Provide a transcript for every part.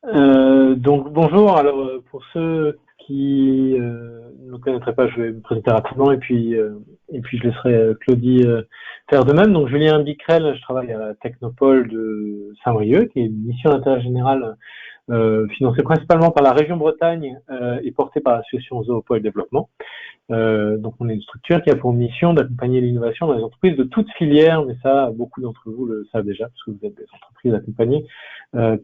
Donc bonjour. Alors pour ceux qui ne me connaîtraient pas, je vais me présenter rapidement et puis je laisserai Claudie faire de même. Donc Julien Bicrel, je travaille à la Technopole de Saint-Brieuc, qui est une mission d'intérêt général financée principalement par la région Bretagne et portée par l'association Zoopole Développement. Donc on est une structure qui a pour mission d'accompagner l'innovation dans les entreprises de toutes filières, mais ça, beaucoup d'entre vous le savent déjà, parce que vous êtes des entreprises accompagnées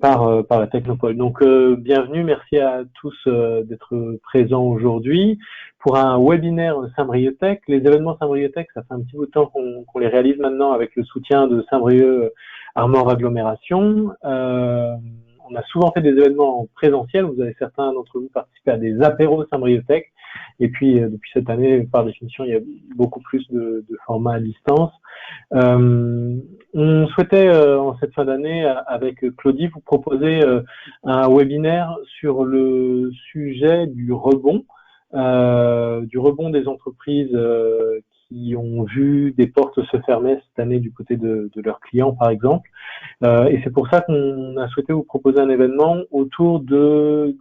par la Technopole. Donc bienvenue, merci à tous d'être présents aujourd'hui pour un webinaire Saint-Brieuc. Les événements Saint-Brieuc, ça fait un petit bout de temps qu'on les réalise maintenant avec le soutien de Saint-Brieuc Armor Agglomération. On a souvent fait des événements en présentiel, vous avez certains d'entre vous participé à des apéros Saint-Brieuc. Et puis, depuis cette année, par définition, il y a beaucoup plus de formats à distance. On souhaitait, en cette fin d'année, avec Claudie, vous proposer un webinaire sur le sujet du rebond des entreprises qui ont vu des portes se fermer cette année du côté de leurs clients, par exemple. Et c'est pour ça qu'on a souhaité vous proposer un événement autour du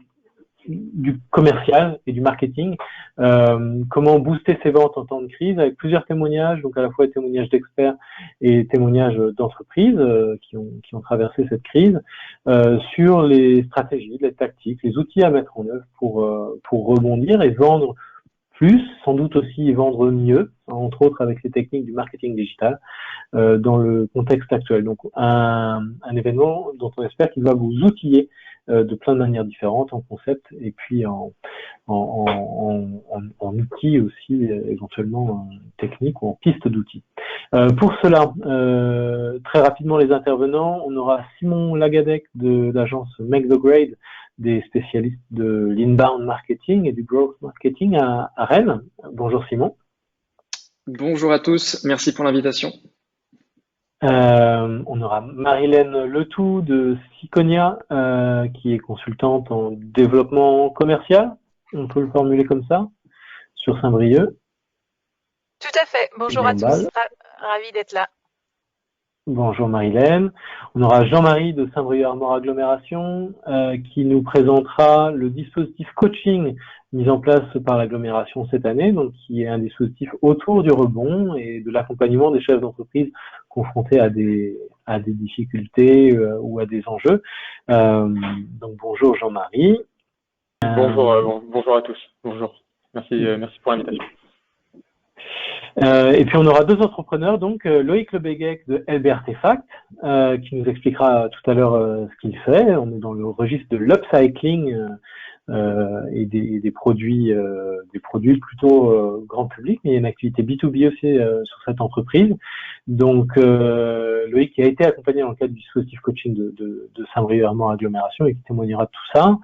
commercial et du marketing, comment booster ses ventes en temps de crise, avec plusieurs témoignages, donc à la fois des témoignages d'experts et témoignages d'entreprises qui ont traversé cette crise, sur les stratégies, les tactiques, les outils à mettre en œuvre pour rebondir et vendre plus, sans doute aussi vendre mieux, entre autres avec les techniques du marketing digital, dans le contexte actuel. Donc un événement dont on espère qu'il va vous outiller de plein de manières différentes, en concept et puis en outils aussi, éventuellement techniques ou en pistes d'outils. Pour cela, très rapidement les intervenants, on aura Simon Lagadec de l'agence Make the Grade, des spécialistes de l'inbound marketing et du growth marketing à Rennes. Bonjour Simon. Bonjour à tous, merci pour l'invitation. On aura Marilène Letout de Syconia, qui est consultante en développement commercial, on peut le formuler comme ça, sur Saint-Brieuc. Tout à fait, bonjour à tous, ravi d'être là. Bonjour Marilène. On aura Jean-Marie de Saint-Brieuc Armor Agglomération qui nous présentera le dispositif coaching mis en place par l'agglomération cette année, donc qui est un dispositif autour du rebond et de l'accompagnement des chefs d'entreprise confrontés à des difficultés ou à des enjeux. Donc bonjour Jean-Marie. Bonjour à tous. Bonjour. Merci pour l'invitation. Et puis on aura deux entrepreneurs, donc Loïc Lebéguec de LBRTfact, qui nous expliquera tout à l'heure ce qu'il fait. On est dans le registre de l'upcycling et des produits plutôt grand public, mais il y a une activité B2B aussi sur cette entreprise. Donc Loïc qui a été accompagné dans le cadre du dispositif coaching de Saint-Brieuc Armor Agglomération et qui témoignera de tout ça.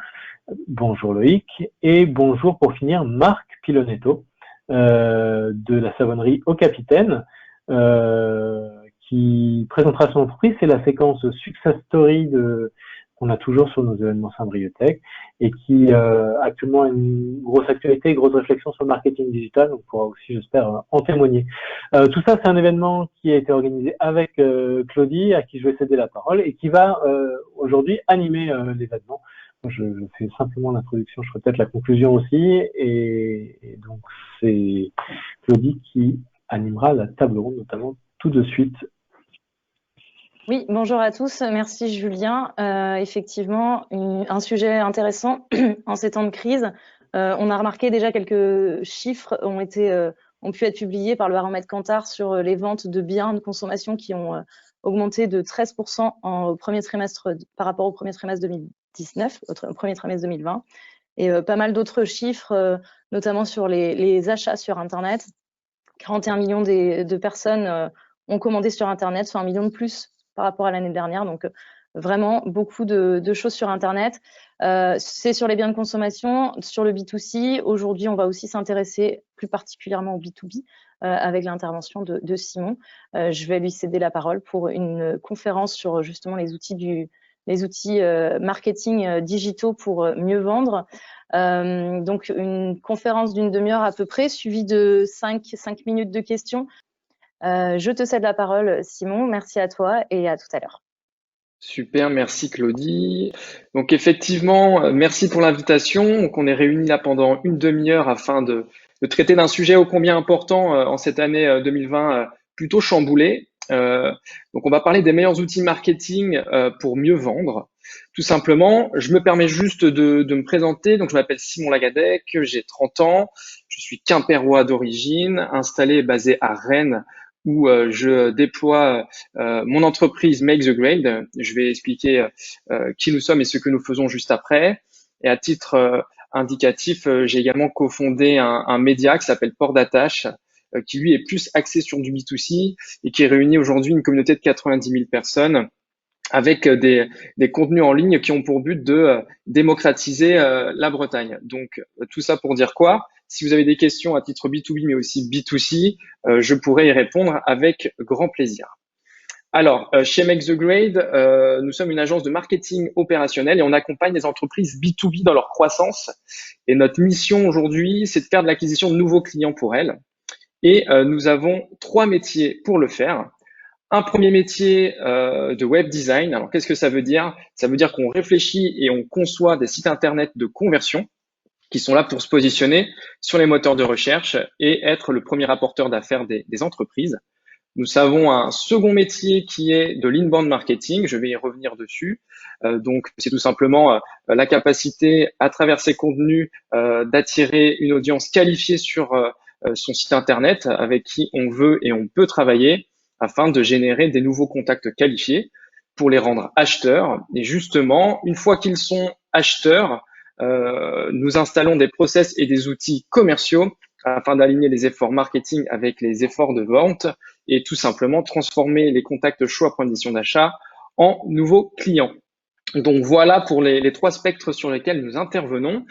Bonjour Loïc. Et bonjour pour finir Marc Pilonetto de la savonnerie Au Capitaine, qui présentera son entreprise. C'est la séquence Success Story qu'on a toujours sur nos événements Saint-Brieuc et qui actuellement a une grosse actualité, grosse réflexion sur le marketing digital, donc pourra aussi, j'espère, en témoigner. Tout ça, c'est un événement qui a été organisé avec Claudie, à qui je vais céder la parole, et qui va aujourd'hui animer l'événement. Je fais simplement l'introduction, je ferai peut-être la conclusion aussi, et donc c'est Claudie qui animera la table ronde, notamment tout de suite. Oui, bonjour à tous, merci Julien. Effectivement, un sujet intéressant en ces temps de crise. On a remarqué déjà quelques chiffres ont pu être publiés par le baromètre Kantar sur les ventes de biens de consommation qui ont augmenté de 13% au premier trimestre par rapport au premier trimestre 2019, au premier trimestre 2020. Et pas mal d'autres chiffres, notamment sur les achats sur Internet. 41 millions de personnes ont commandé sur Internet, soit 1 million de plus par rapport à l'année dernière. Donc, vraiment beaucoup de choses sur Internet. C'est sur les biens de consommation, sur le B2C. Aujourd'hui, on va aussi s'intéresser plus particulièrement au B2B avec l'intervention de Simon. Je vais lui céder la parole pour une conférence sur justement les outils marketing digitaux pour mieux vendre. Donc, une conférence d'une demi-heure à peu près, suivie de 5 minutes de questions. Je te cède la parole, Simon. Merci à toi et à tout à l'heure. Super, merci Claudie. Donc effectivement, merci pour l'invitation. Donc on est réunis là pendant une demi-heure afin de traiter d'un sujet ô combien important en cette année 2020 plutôt chamboulée. Donc on va parler des meilleurs outils marketing pour mieux vendre. Tout simplement, je me permets juste de me présenter. Donc je m'appelle Simon Lagadec, j'ai 30 ans, je suis quimpérois d'origine, installé et basé à Rennes où je déploie mon entreprise Make the Grade. Je vais expliquer qui nous sommes et ce que nous faisons juste après. Et à titre indicatif, j'ai également cofondé un média qui s'appelle Port d'Attache, qui lui est plus axé sur du B2C et qui réunit aujourd'hui une communauté de 90 000 personnes avec des contenus en ligne qui ont pour but de démocratiser la Bretagne. Donc tout ça pour dire quoi? Si vous avez des questions à titre B2B mais aussi B2C, je pourrai y répondre avec grand plaisir. Alors, chez Make the Grade, nous sommes une agence de marketing opérationnel et on accompagne les entreprises B2B dans leur croissance. Et notre mission aujourd'hui, c'est de faire de l'acquisition de nouveaux clients pour elles. Et nous avons 3 métiers pour le faire. Un premier métier de web design. Alors, qu'est-ce que ça veut dire? Ça veut dire qu'on réfléchit et on conçoit des sites internet de conversion qui sont là pour se positionner sur les moteurs de recherche et être le premier apporteur d'affaires des entreprises. Nous avons un second métier qui est de l'inbound marketing. Je vais y revenir dessus. Donc, c'est tout simplement la capacité, à travers ces contenus, d'attirer une audience qualifiée sur son site internet avec qui on veut et on peut travailler afin de générer des nouveaux contacts qualifiés pour les rendre acheteurs. Et justement, une fois qu'ils sont acheteurs, nous installons des process et des outils commerciaux afin d'aligner les efforts marketing avec les efforts de vente et tout simplement transformer les contacts chauds après une décision d'achat en nouveaux clients. Donc voilà pour les 3 spectres sur lesquels nous intervenons.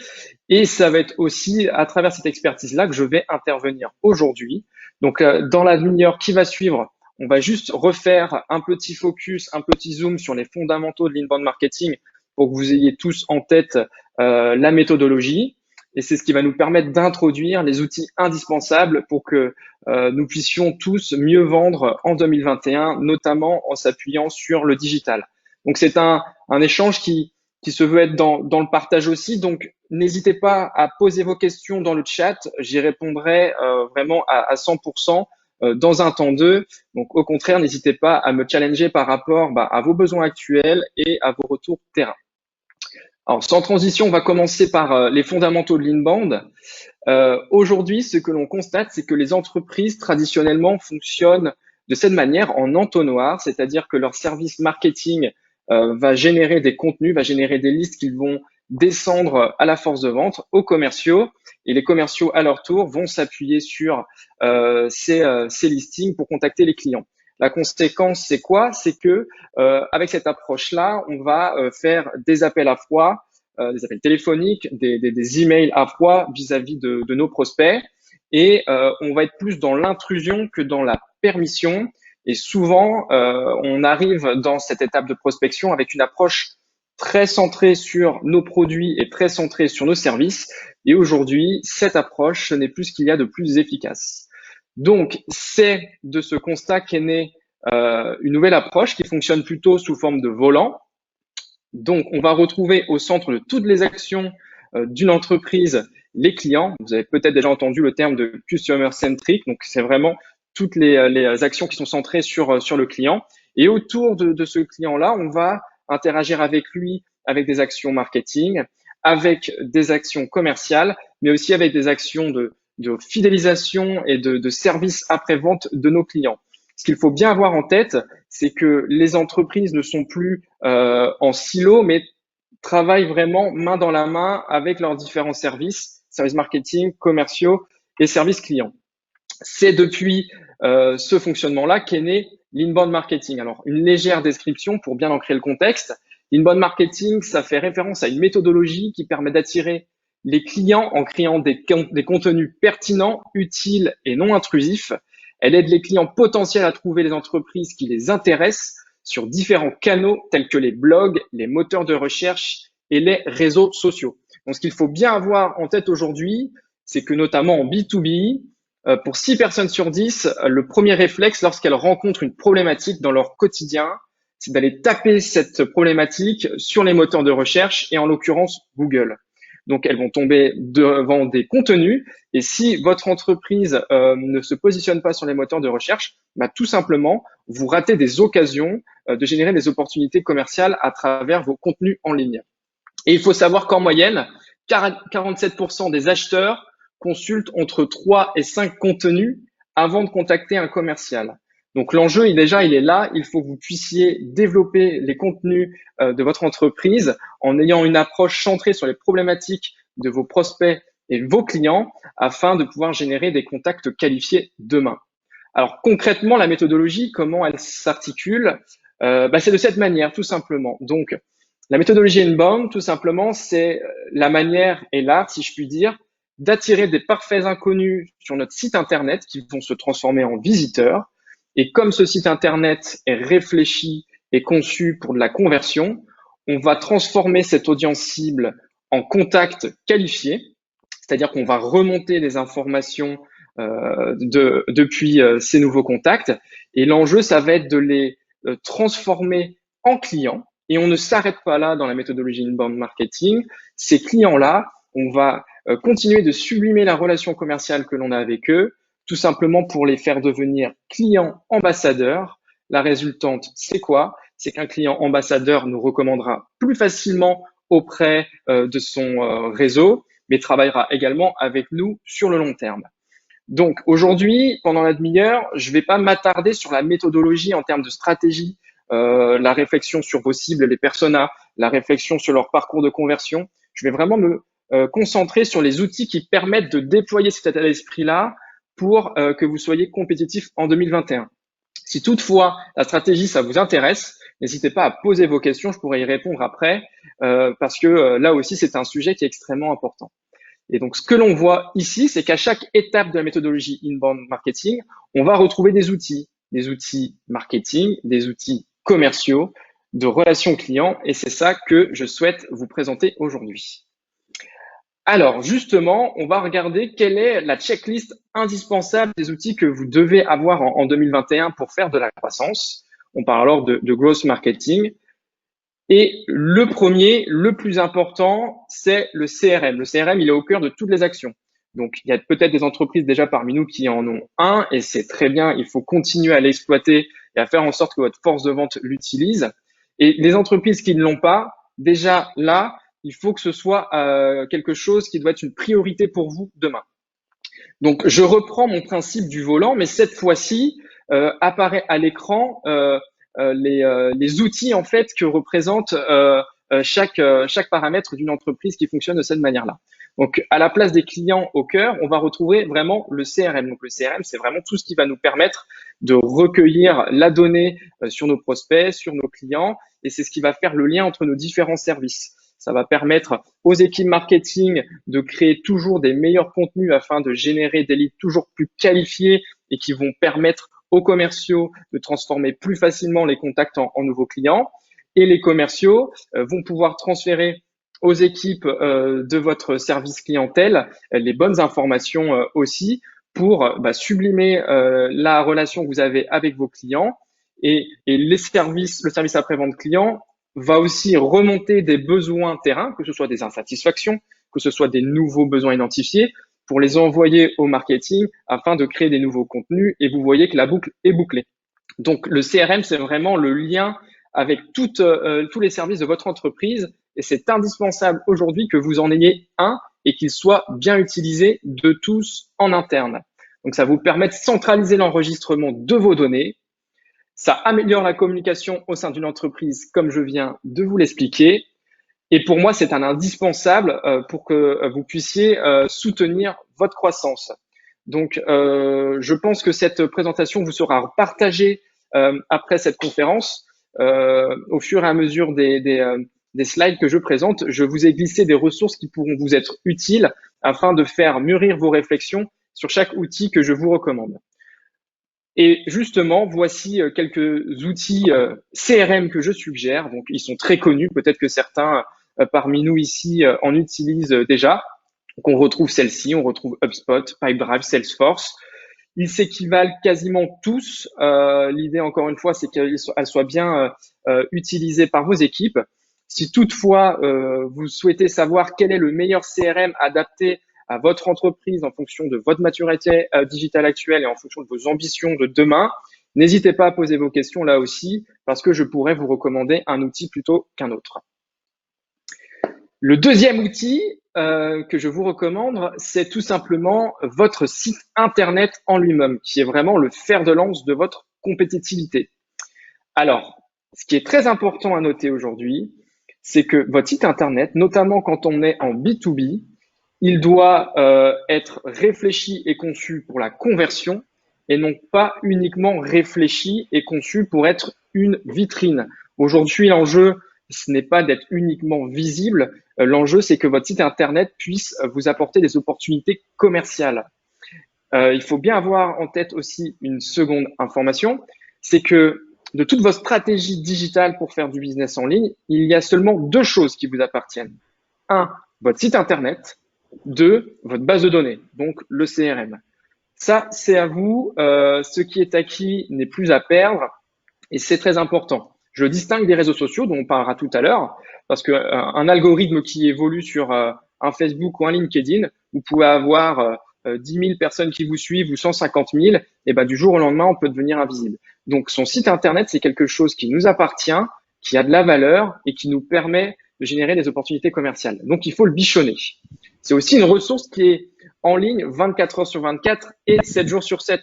Et ça va être aussi à travers cette expertise-là que je vais intervenir aujourd'hui. Donc dans la demi-heure qui va suivre, on va juste refaire un petit focus, un petit zoom sur les fondamentaux de l'inbound marketing pour que vous ayez tous en tête la méthodologie. Et c'est ce qui va nous permettre d'introduire les outils indispensables pour que nous puissions tous mieux vendre en 2021, notamment en s'appuyant sur le digital. Donc c'est un échange qui se veut être dans le partage aussi. Donc n'hésitez pas à poser vos questions dans le chat. J'y répondrai vraiment à 100% dans un temps 2. Donc au contraire, n'hésitez pas à me challenger par rapport à vos besoins actuels et à vos retours terrain. Alors, sans transition, on va commencer par les fondamentaux de l'inbound. Aujourd'hui, ce que l'on constate, c'est que les entreprises traditionnellement fonctionnent de cette manière en entonnoir, c'est-à-dire que leur service marketing va générer des contenus, va générer des listes qu'ils vont descendre à la force de vente aux commerciaux et les commerciaux à leur tour vont s'appuyer sur ces listings pour contacter les clients. La conséquence, c'est quoi? C'est que avec cette approche-là, on va faire des appels à froid, des appels téléphoniques, des emails à froid vis-à-vis de nos prospects, et on va être plus dans l'intrusion que dans la permission. Et souvent, on arrive dans cette étape de prospection avec une approche très centrée sur nos produits et très centrée sur nos services. Et aujourd'hui, cette approche, ce n'est plus ce qu'il y a de plus efficace. Donc, c'est de ce constat qu'est née une nouvelle approche qui fonctionne plutôt sous forme de volant. Donc, on va retrouver au centre de toutes les actions d'une entreprise les clients. Vous avez peut-être déjà entendu le terme de customer centric. Donc, c'est vraiment toutes les actions qui sont centrées sur le client. Et autour de ce client-là, on va interagir avec lui avec des actions marketing, avec des actions commerciales, mais aussi avec des actions de fidélisation et de service après-vente de nos clients. Ce qu'il faut bien avoir en tête, c'est que les entreprises ne sont plus en silo, mais travaillent vraiment main dans la main avec leurs différents services marketing, commerciaux et services clients. C'est depuis ce fonctionnement-là qu'est né l'inbound marketing. Alors, une légère description pour bien ancrer le contexte. L'inbound marketing, ça fait référence à une méthodologie qui permet d'attirer les clients en créant des contenus pertinents, utiles et non intrusifs. Elle aide les clients potentiels à trouver les entreprises qui les intéressent sur différents canaux tels que les blogs, les moteurs de recherche et les réseaux sociaux. Donc, ce qu'il faut bien avoir en tête aujourd'hui, c'est que notamment en B2B, pour 6 personnes sur 10, le premier réflexe lorsqu'elles rencontrent une problématique dans leur quotidien, c'est d'aller taper cette problématique sur les moteurs de recherche et en l'occurrence Google. Donc, elles vont tomber devant des contenus et si votre entreprise ne se positionne pas sur les moteurs de recherche, bah, tout simplement, vous ratez des occasions de générer des opportunités commerciales à travers vos contenus en ligne. Et il faut savoir qu'en moyenne, 47% des acheteurs consultent entre 3 et 5 contenus avant de contacter un commercial. Donc l'enjeu, il est là. Il faut que vous puissiez développer les contenus de votre entreprise en ayant une approche centrée sur les problématiques de vos prospects et vos clients afin de pouvoir générer des contacts qualifiés demain. Alors concrètement, la méthodologie, comment elle s'articule? C'est de cette manière, tout simplement. Donc la méthodologie inbound, tout simplement, c'est la manière et l'art, si je puis dire, d'attirer des parfaits inconnus sur notre site internet qui vont se transformer en visiteurs. Et comme ce site internet est réfléchi et conçu pour de la conversion, on va transformer cette audience cible en contact qualifié, c'est-à-dire qu'on va remonter des informations depuis ces nouveaux contacts. Et l'enjeu, ça va être de les transformer en clients. Et on ne s'arrête pas là dans la méthodologie inbound marketing. Ces clients-là, on va continuer de sublimer la relation commerciale que l'on a avec eux, tout simplement pour les faire devenir clients ambassadeurs. La résultante, c'est quoi? C'est qu'un client ambassadeur nous recommandera plus facilement auprès de son réseau, mais travaillera également avec nous sur le long terme. Donc aujourd'hui, pendant la demi-heure, je ne vais pas m'attarder sur la méthodologie en termes de stratégie, la réflexion sur vos cibles, les personas, la réflexion sur leur parcours de conversion. Je vais vraiment me concentrer sur les outils qui permettent de déployer cet état d'esprit-là pour que vous soyez compétitif en 2021. Si toutefois la stratégie, ça vous intéresse, n'hésitez pas à poser vos questions, je pourrai y répondre après, parce que là aussi, c'est un sujet qui est extrêmement important. Et donc, ce que l'on voit ici, c'est qu'à chaque étape de la méthodologie inbound marketing, on va retrouver des outils marketing, des outils commerciaux, de relations clients, et c'est ça que je souhaite vous présenter aujourd'hui. Alors, justement, on va regarder quelle est la checklist indispensable des outils que vous devez avoir en 2021 pour faire de la croissance. On parle alors de growth marketing. Et le premier, le plus important, c'est le CRM. Le CRM, il est au cœur de toutes les actions. Donc, il y a peut-être des entreprises déjà parmi nous qui en ont un et c'est très bien. Il faut continuer à l'exploiter et à faire en sorte que votre force de vente l'utilise. Et les entreprises qui ne l'ont pas, déjà là, il faut que ce soit quelque chose qui doit être une priorité pour vous demain. Donc, je reprends mon principe du volant, mais cette fois-ci, apparaît à l'écran les outils en fait que représente chaque paramètre d'une entreprise qui fonctionne de cette manière-là. Donc, à la place des clients au cœur, on va retrouver vraiment le CRM. Donc, le CRM, c'est vraiment tout ce qui va nous permettre de recueillir la donnée sur nos prospects, sur nos clients, et c'est ce qui va faire le lien entre nos différents services. Ça va permettre aux équipes marketing de créer toujours des meilleurs contenus afin de générer des leads toujours plus qualifiés et qui vont permettre aux commerciaux de transformer plus facilement les contacts en nouveaux clients. Et les commerciaux vont pouvoir transférer aux équipes de votre service clientèle les bonnes informations aussi pour sublimer la relation que vous avez avec vos clients. Et le service après-vente client va aussi remonter des besoins terrain, que ce soit des insatisfactions, que ce soit des nouveaux besoins identifiés, pour les envoyer au marketing afin de créer des nouveaux contenus. Et vous voyez que la boucle est bouclée. Donc, le CRM, c'est vraiment le lien avec tous les services de votre entreprise. Et c'est indispensable aujourd'hui que vous en ayez un et qu'il soit bien utilisé de tous en interne. Donc, ça vous permet de centraliser l'enregistrement de vos données. Ça améliore la communication au sein d'une entreprise, comme je viens de vous l'expliquer. Et pour moi, c'est un indispensable pour que vous puissiez soutenir votre croissance. Donc, je pense que cette présentation vous sera partagée après cette conférence. Au fur et à mesure des slides que je présente, je vous ai glissé des ressources qui pourront vous être utiles afin de faire mûrir vos réflexions sur chaque outil que je vous recommande. Et justement, voici quelques outils CRM que je suggère. Donc, ils sont très connus. Peut-être que certains parmi nous ici en utilisent déjà. Donc, on retrouve celle-ci, on retrouve HubSpot, Pipedrive, Salesforce. Ils s'équivalent quasiment tous. L'idée, encore une fois, c'est qu'elles soient bien utilisées par vos équipes. Si toutefois, vous souhaitez savoir quel est le meilleur CRM adapté à votre entreprise en fonction de votre maturité digitale actuelle et en fonction de vos ambitions de demain, n'hésitez pas à poser vos questions là aussi, parce que je pourrais vous recommander un outil plutôt qu'un autre. Le deuxième outil que je vous recommande, c'est tout simplement votre site internet en lui-même, qui est vraiment le fer de lance de votre compétitivité. Alors, ce qui est très important à noter aujourd'hui, c'est que votre site internet, notamment quand on est en B2B, il doit être réfléchi et conçu pour la conversion et non pas uniquement réfléchi et conçu pour être une vitrine. Aujourd'hui, l'enjeu, ce n'est pas d'être uniquement visible. L'enjeu, c'est que votre site internet puisse vous apporter des opportunités commerciales. Il faut bien avoir en tête aussi une seconde information, c'est que de toute votre stratégie digitale pour faire du business en ligne, il y a seulement deux choses qui vous appartiennent. Un, votre site internet. Deux, votre base de données, donc le CRM. Ça, c'est à vous. Ce qui est acquis n'est plus à perdre et c'est très important. Je distingue des réseaux sociaux dont on parlera tout à l'heure parce qu'un algorithme qui évolue sur un Facebook ou un LinkedIn, vous pouvez avoir 10 000 personnes qui vous suivent ou 150 000, et ben, du jour au lendemain, on peut devenir invisible. Donc, son site internet, c'est quelque chose qui nous appartient, qui a de la valeur et qui nous permet de générer des opportunités commerciales. Donc, il faut le bichonner. C'est aussi une ressource qui est en ligne 24 heures sur 24 et 7 jours sur 7.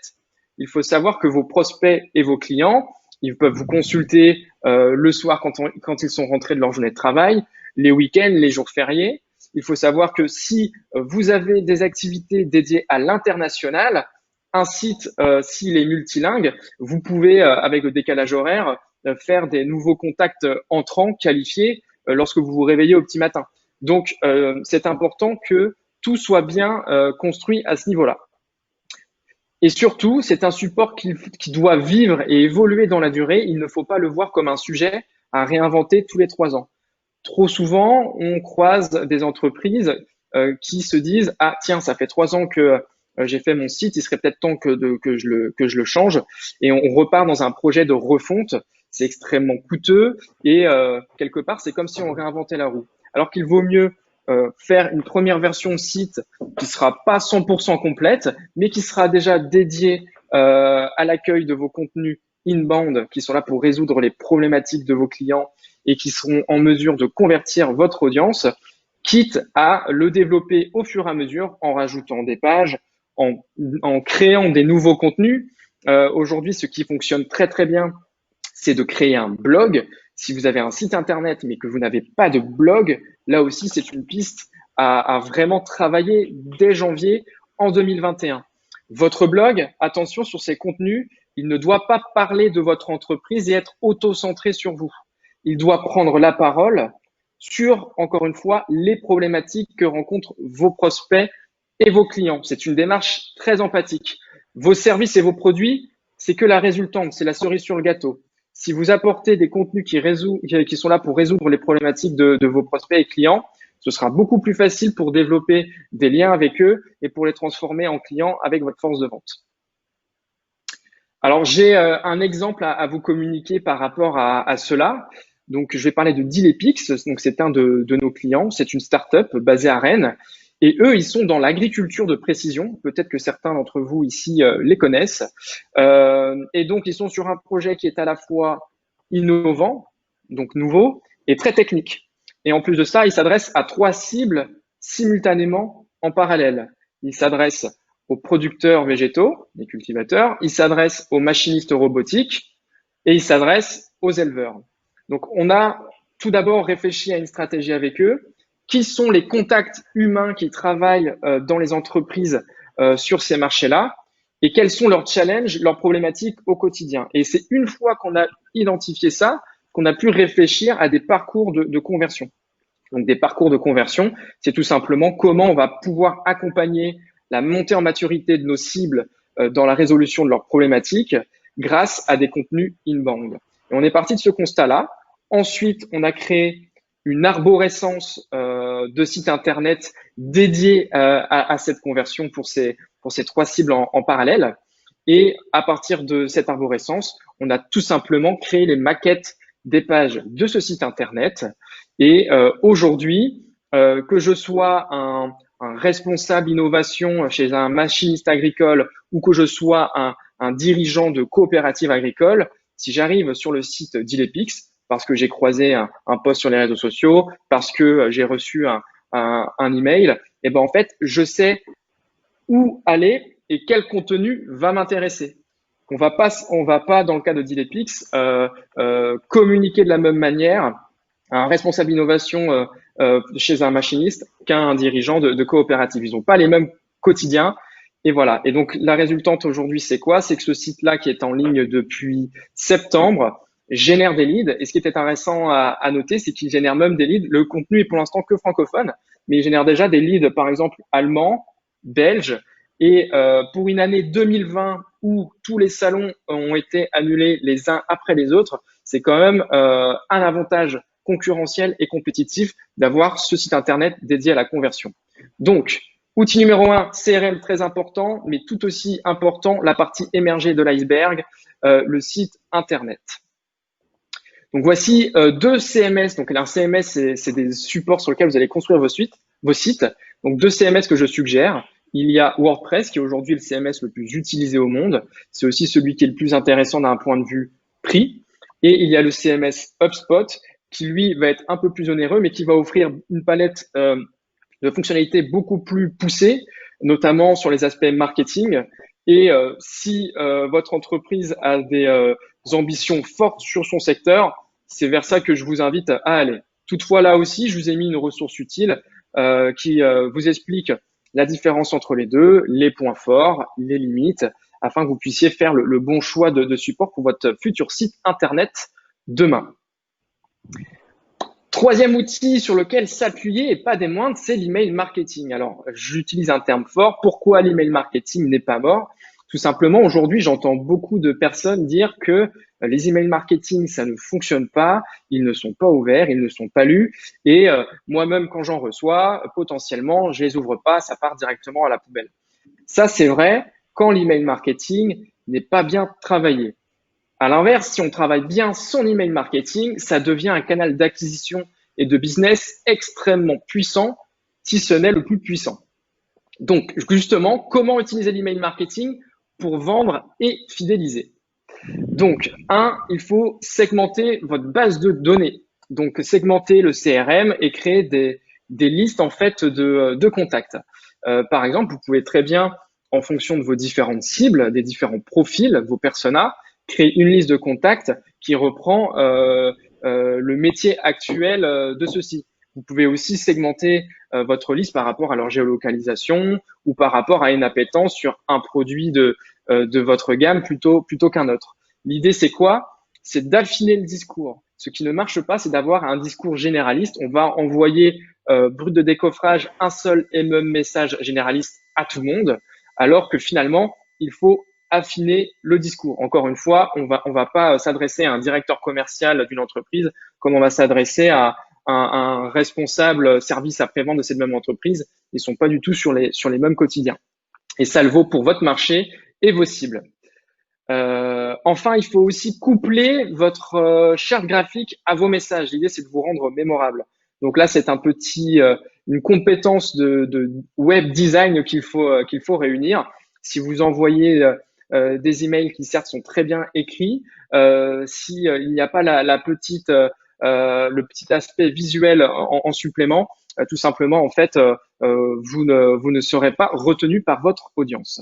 Il faut savoir que vos prospects et vos clients, ils peuvent vous consulter le soir quand ils sont rentrés de leur journée de travail, les week-ends, les jours fériés. Il faut savoir que si vous avez des activités dédiées à l'international, un site, s'il est multilingue, vous pouvez, avec le décalage horaire, faire des nouveaux contacts entrants qualifiés lorsque vous vous réveillez au petit matin. Donc, c'est important que tout soit bien construit à ce niveau-là. Et surtout, c'est un support qui doit vivre et évoluer dans la durée. Il ne faut pas le voir comme un sujet à réinventer tous les 3 ans. Trop souvent, on croise des entreprises qui se disent « Ah tiens, ça fait 3 ans que j'ai fait mon site, il serait peut-être temps que je le change. » Et on repart dans un projet de refonte. C'est extrêmement coûteux et quelque part, c'est comme si on réinventait la roue. Alors qu'il vaut mieux faire une première version de site qui sera pas 100% complète, mais qui sera déjà dédiée à l'accueil de vos contenus inbound qui sont là pour résoudre les problématiques de vos clients et qui seront en mesure de convertir votre audience, quitte à le développer au fur et à mesure en rajoutant des pages, en créant des nouveaux contenus. Aujourd'hui, ce qui fonctionne très très bien, c'est de créer un blog. Si vous avez un site internet mais que vous n'avez pas de blog, là aussi c'est une piste à vraiment travailler dès janvier en 2021. Votre blog, attention sur ses contenus, il ne doit pas parler de votre entreprise et être auto-centré sur vous. Il doit prendre la parole sur, encore une fois, les problématiques que rencontrent vos prospects et vos clients. C'est une démarche très empathique. Vos services et vos produits, c'est que la résultante, c'est la cerise sur le gâteau. Si vous apportez des contenus qui sont là pour résoudre les problématiques de vos prospects et clients, ce sera beaucoup plus facile pour développer des liens avec eux et pour les transformer en clients avec votre force de vente. Alors, j'ai un exemple à vous communiquer par rapport à cela. Donc, je vais parler de Dilepix. Donc, c'est un de nos clients. C'est une start-up basée à Rennes. Et eux, ils sont dans l'agriculture de précision. Peut-être que certains d'entre vous ici les connaissent. Et donc, ils sont sur un projet qui est à la fois innovant, donc nouveau, et très technique. Et en plus de ça, ils s'adressent à 3 cibles simultanément en parallèle. Ils s'adressent aux producteurs végétaux, les cultivateurs, ils s'adressent aux machinistes robotiques et ils s'adressent aux éleveurs. Donc, on a tout d'abord réfléchi à une stratégie avec eux. Qui sont les contacts humains qui travaillent dans les entreprises sur ces marchés-là et quels sont leurs challenges, leurs problématiques au quotidien. Et c'est une fois qu'on a identifié ça qu'on a pu réfléchir à des parcours de conversion. Donc, des parcours de conversion, c'est tout simplement comment on va pouvoir accompagner la montée en maturité de nos cibles dans la résolution de leurs problématiques grâce à des contenus inbound. Et on est parti de ce constat-là. Ensuite, on a créé une arborescence de sites internet dédiés à cette conversion pour ces 3 cibles en parallèle. Et à partir de cette arborescence, on a tout simplement créé les maquettes des pages de ce site internet. Et aujourd'hui, que je sois un responsable innovation chez un machiniste agricole ou que je sois un dirigeant de coopérative agricole, si j'arrive sur le site d'Ilepix, parce que j'ai croisé un post sur les réseaux sociaux, parce que j'ai reçu un email, et ben en fait, je sais où aller et quel contenu va m'intéresser. On va pas dans le cas de Dilepix communiquer de la même manière à un responsable innovation chez un machiniste qu'à un dirigeant de coopérative. Ils n'ont pas les mêmes quotidiens. Et voilà. Et donc la résultante aujourd'hui, c'est quoi? C'est que ce site-là, qui est en ligne depuis septembre, génère des leads. Et ce qui est intéressant à noter, c'est qu'il génère même des leads. Le contenu est pour l'instant que francophone, mais il génère déjà des leads, par exemple, allemands, belges. Et pour une année 2020 où tous les salons ont été annulés les uns après les autres, c'est quand même un avantage concurrentiel et compétitif d'avoir ce site internet dédié à la conversion. Donc, outil numéro 1, CRM très important, mais tout aussi important, la partie émergée de l'iceberg, le site internet. Donc voici deux CMS. Donc un CMS, c'est des supports sur lesquels vous allez construire vos sites. Donc deux CMS que je suggère. Il y a WordPress, qui est aujourd'hui le CMS le plus utilisé au monde. C'est aussi celui qui est le plus intéressant d'un point de vue prix. Et il y a le CMS HubSpot, qui lui va être un peu plus onéreux, mais qui va offrir une palette de fonctionnalités beaucoup plus poussées, notamment sur les aspects marketing. Et si votre entreprise a des ambitions fortes sur son secteur, c'est vers ça que je vous invite à aller. Toutefois, là aussi, je vous ai mis une ressource utile qui vous explique la différence entre les deux, les points forts, les limites, afin que vous puissiez faire le bon choix de support pour votre futur site internet demain. Troisième outil sur lequel s'appuyer, et pas des moindres, c'est l'email marketing. Alors, j'utilise un terme fort. Pourquoi l'email marketing n'est pas mort? Tout simplement, aujourd'hui, j'entends beaucoup de personnes dire que les emails marketing, ça ne fonctionne pas, ils ne sont pas ouverts, ils ne sont pas lus. Et moi-même, quand j'en reçois, potentiellement, je les ouvre pas, ça part directement à la poubelle. Ça, c'est vrai quand l'email marketing n'est pas bien travaillé. À l'inverse, si on travaille bien son email marketing, ça devient un canal d'acquisition et de business extrêmement puissant, si ce n'est le plus puissant. Donc, justement, comment utiliser l'email marketing pour vendre et fidéliser? Donc, il faut segmenter votre base de données. Donc, segmenter le CRM et créer des listes en fait de contacts. Par exemple, vous pouvez très bien, en fonction de vos différentes cibles, des différents profils, vos personas, créer une liste de contacts qui reprend le métier actuel de ceux-ci. Vous pouvez aussi segmenter votre liste par rapport à leur géolocalisation ou par rapport à une appétence sur un produit de votre gamme plutôt qu'un autre. L'idée, c'est quoi? C'est d'affiner le discours. Ce qui ne marche pas, c'est d'avoir un discours généraliste. On va envoyer brut de décoffrage un seul et même message généraliste à tout le monde, alors que finalement, il faut affiner le discours. Encore une fois, on va pas s'adresser à un directeur commercial d'une entreprise comme on va s'adresser à un responsable service après-vente de cette même entreprise. Ils sont pas du tout sur les mêmes quotidiens. Et ça le vaut pour votre marché et vos cibles. Enfin, il faut aussi coupler votre charte graphique à vos messages. L'idée, c'est de vous rendre mémorable. Donc là, c'est une compétence de web design qu'il faut réunir. Si vous envoyez des emails qui certes sont très bien écrits, si il n'y a pas le petit aspect visuel en supplément, tout simplement, en fait, vous ne serez pas retenu par votre audience.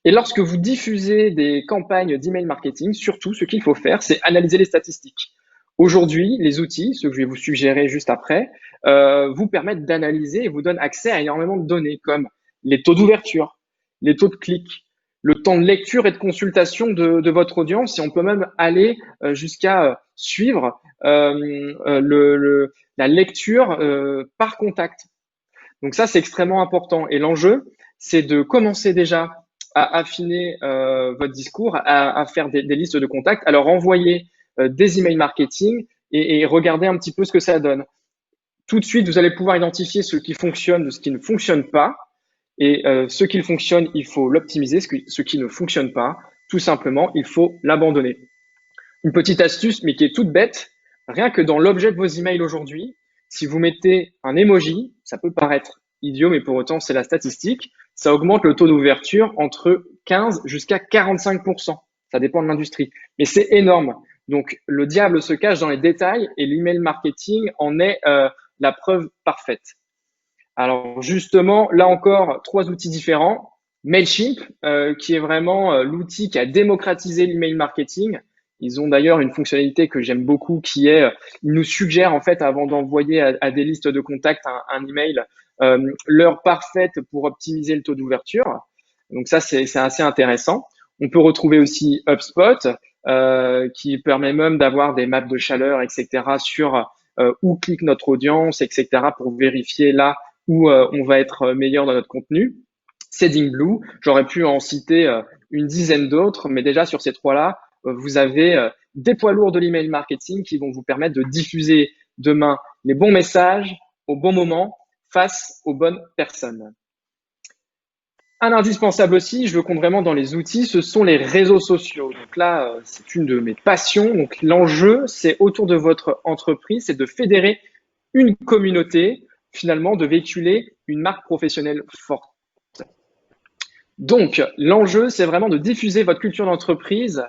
Et lorsque vous diffusez des campagnes d'email marketing, surtout, ce qu'il faut faire, c'est analyser les statistiques. Aujourd'hui, les outils, ceux que je vais vous suggérer juste après, vous permettent d'analyser et vous donnent accès à énormément de données comme les taux d'ouverture, les taux de clics, le temps de lecture et de consultation de votre audience. Et on peut même aller jusqu'à suivre la lecture par contact. Donc ça, c'est extrêmement important. Et l'enjeu, c'est de commencer déjà à affiner votre discours, à faire des listes de contacts, à leur envoyer des emails marketing et regarder un petit peu ce que ça donne. Tout de suite, vous allez pouvoir identifier ce qui fonctionne de ce qui ne fonctionne pas. Et ce qui fonctionne, il faut l'optimiser. Ce qui ne fonctionne pas, tout simplement, il faut l'abandonner. Une petite astuce, mais qui est toute bête, rien que dans l'objet de vos emails aujourd'hui, si vous mettez un emoji, ça peut paraître idiot, mais pour autant, c'est la statistique, ça augmente le taux d'ouverture entre 15 jusqu'à 45%. Ça dépend de l'industrie. Mais c'est énorme. Donc, le diable se cache dans les détails et l'email marketing en est la preuve parfaite. Alors, justement, là encore, 3 outils différents. Mailchimp, qui est vraiment l'outil qui a démocratisé l'email marketing. Ils ont d'ailleurs une fonctionnalité que j'aime beaucoup qui est, ils nous suggèrent en fait avant d'envoyer à des listes de contacts un email, l'heure parfaite pour optimiser le taux d'ouverture. Donc ça, c'est assez intéressant. On peut retrouver aussi HubSpot, qui permet même d'avoir des maps de chaleur, etc. sur où clique notre audience, etc. pour vérifier là où on va être meilleur dans notre contenu. Seedingblue, j'aurais pu en citer une dizaine d'autres, mais déjà sur ces 3-là, vous avez des poids lourds de l'email marketing qui vont vous permettre de diffuser demain les bons messages au bon moment face aux bonnes personnes. Un indispensable aussi, je le compte vraiment dans les outils, ce sont les réseaux sociaux. Donc là, c'est une de mes passions. Donc l'enjeu, c'est autour de votre entreprise, c'est de fédérer une communauté, finalement, de véhiculer une marque professionnelle forte. Donc l'enjeu, c'est vraiment de diffuser votre culture d'entreprise,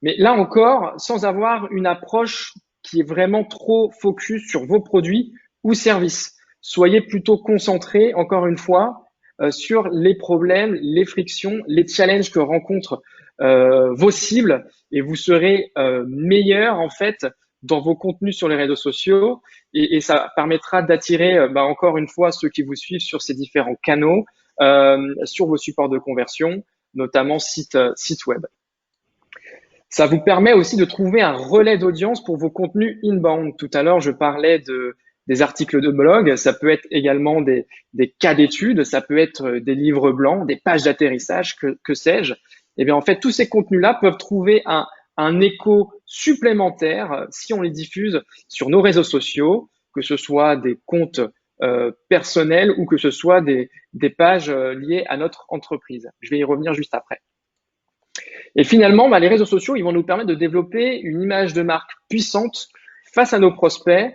mais là encore, sans avoir une approche qui est vraiment trop focus sur vos produits ou services. Soyez plutôt concentrés, encore une fois, sur les problèmes, les frictions, les challenges que rencontrent vos cibles et vous serez meilleur en fait dans vos contenus sur les réseaux sociaux et ça permettra d'attirer encore une fois ceux qui vous suivent sur ces différents canaux, sur vos supports de conversion, notamment site web. Ça vous permet aussi de trouver un relais d'audience pour vos contenus inbound. Tout à l'heure, je parlais des articles de blog. Ça peut être également des cas d'études. Ça peut être des livres blancs, des pages d'atterrissage, que sais-je. Eh bien, en fait, tous ces contenus-là peuvent trouver un écho supplémentaire si on les diffuse sur nos réseaux sociaux, que ce soit des comptes personnels ou que ce soit des pages liées à notre entreprise. Je vais y revenir juste après. Et finalement, les réseaux sociaux, ils vont nous permettre de développer une image de marque puissante face à nos prospects,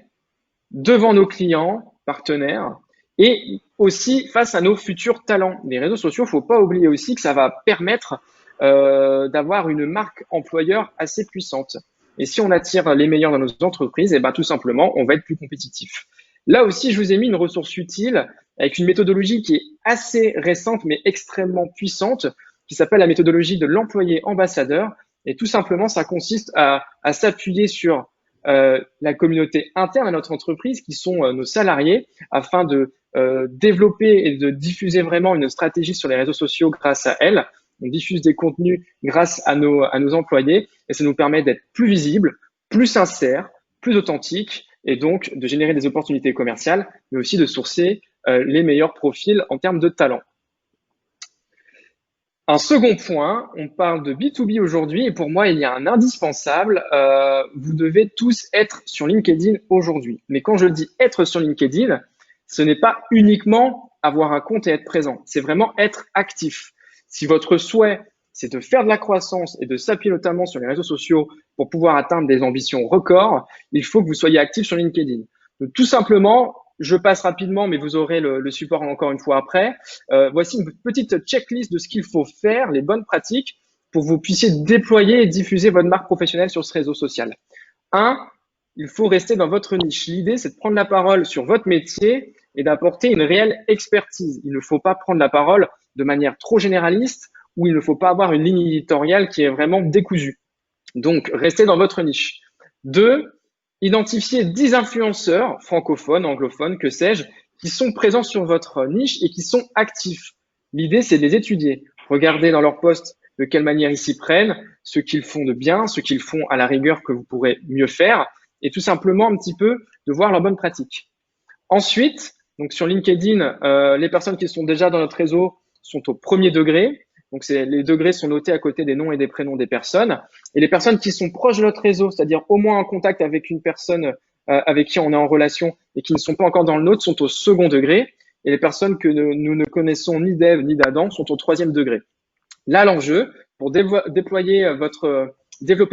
devant nos clients, partenaires, et aussi face à nos futurs talents. Les réseaux sociaux, faut pas oublier aussi que ça va permettre d'avoir une marque employeur assez puissante. Et si on attire les meilleurs dans nos entreprises, tout simplement, on va être plus compétitif. Là aussi, je vous ai mis une ressource utile avec une méthodologie qui est assez récente, mais extrêmement puissante, qui s'appelle la méthodologie de l'employé ambassadeur. Et tout simplement, ça consiste à s'appuyer sur la communauté interne à notre entreprise, qui sont nos salariés, afin de développer et de diffuser vraiment une stratégie sur les réseaux sociaux grâce à elle. On diffuse des contenus grâce à nos employés et ça nous permet d'être plus visibles, plus sincères, plus authentiques et donc de générer des opportunités commerciales, mais aussi de sourcer les meilleurs profils en termes de talent. Un second point, on parle de B2B aujourd'hui et pour moi, il y a un indispensable. Vous devez tous être sur LinkedIn aujourd'hui. Mais quand je dis être sur LinkedIn, ce n'est pas uniquement avoir un compte et être présent. C'est vraiment être actif. Si votre souhait, c'est de faire de la croissance et de s'appuyer notamment sur les réseaux sociaux pour pouvoir atteindre des ambitions records, il faut que vous soyez actif sur LinkedIn. Donc, tout simplement, je passe rapidement, mais vous aurez le support encore une fois après. Voici une petite checklist de ce qu'il faut faire, les bonnes pratiques, pour que vous puissiez déployer et diffuser votre marque professionnelle sur ce réseau social. 1, il faut rester dans votre niche. L'idée, c'est de prendre la parole sur votre métier et d'apporter une réelle expertise. Il ne faut pas prendre la parole de manière trop généraliste ou il ne faut pas avoir une ligne éditoriale qui est vraiment décousue. Donc, restez dans votre niche. 2, identifiez 10 influenceurs francophones, anglophones, que sais-je, qui sont présents sur votre niche et qui sont actifs. L'idée, c'est de les étudier. Regardez dans leurs posts de quelle manière ils s'y prennent, ce qu'ils font de bien, ce qu'ils font à la rigueur que vous pourrez mieux faire, et tout simplement un petit peu de voir leurs bonnes pratiques. Ensuite, donc sur LinkedIn, les personnes qui sont déjà dans notre réseau sont au premier degré. Donc, les degrés sont notés à côté des noms et des prénoms des personnes. Et les personnes qui sont proches de notre réseau, c'est-à-dire au moins en contact avec une personne avec qui on est en relation et qui ne sont pas encore dans le nôtre, sont au second degré. et les personnes que nous ne connaissons ni d'Ève ni d'Adam sont au 3e degré. Là, l'enjeu pour développer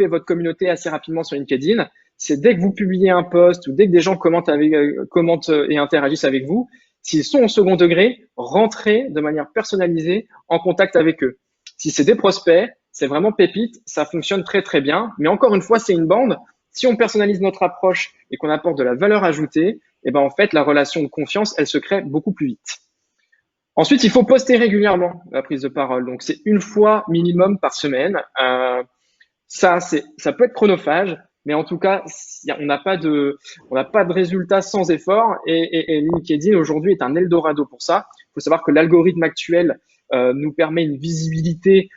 votre communauté assez rapidement sur LinkedIn, c'est dès que vous publiez un post ou dès que des gens commentent et interagissent avec vous, s'ils sont au 2e degré, rentrez de manière personnalisée en contact avec eux. Si c'est des prospects, c'est vraiment pépite, ça fonctionne très très bien. Mais encore une fois, c'est une bande. Si on personnalise notre approche et qu'on apporte de la valeur ajoutée, et ben en fait, la relation de confiance, elle se crée beaucoup plus vite. Ensuite, il faut poster régulièrement la prise de parole. Donc, c'est 1 fois minimum par semaine. Ça peut être chronophage, mais en tout cas, on n'a pas de résultats sans effort. Et LinkedIn aujourd'hui est un Eldorado pour ça. Il faut savoir que l'algorithme actuel nous permet une visibilité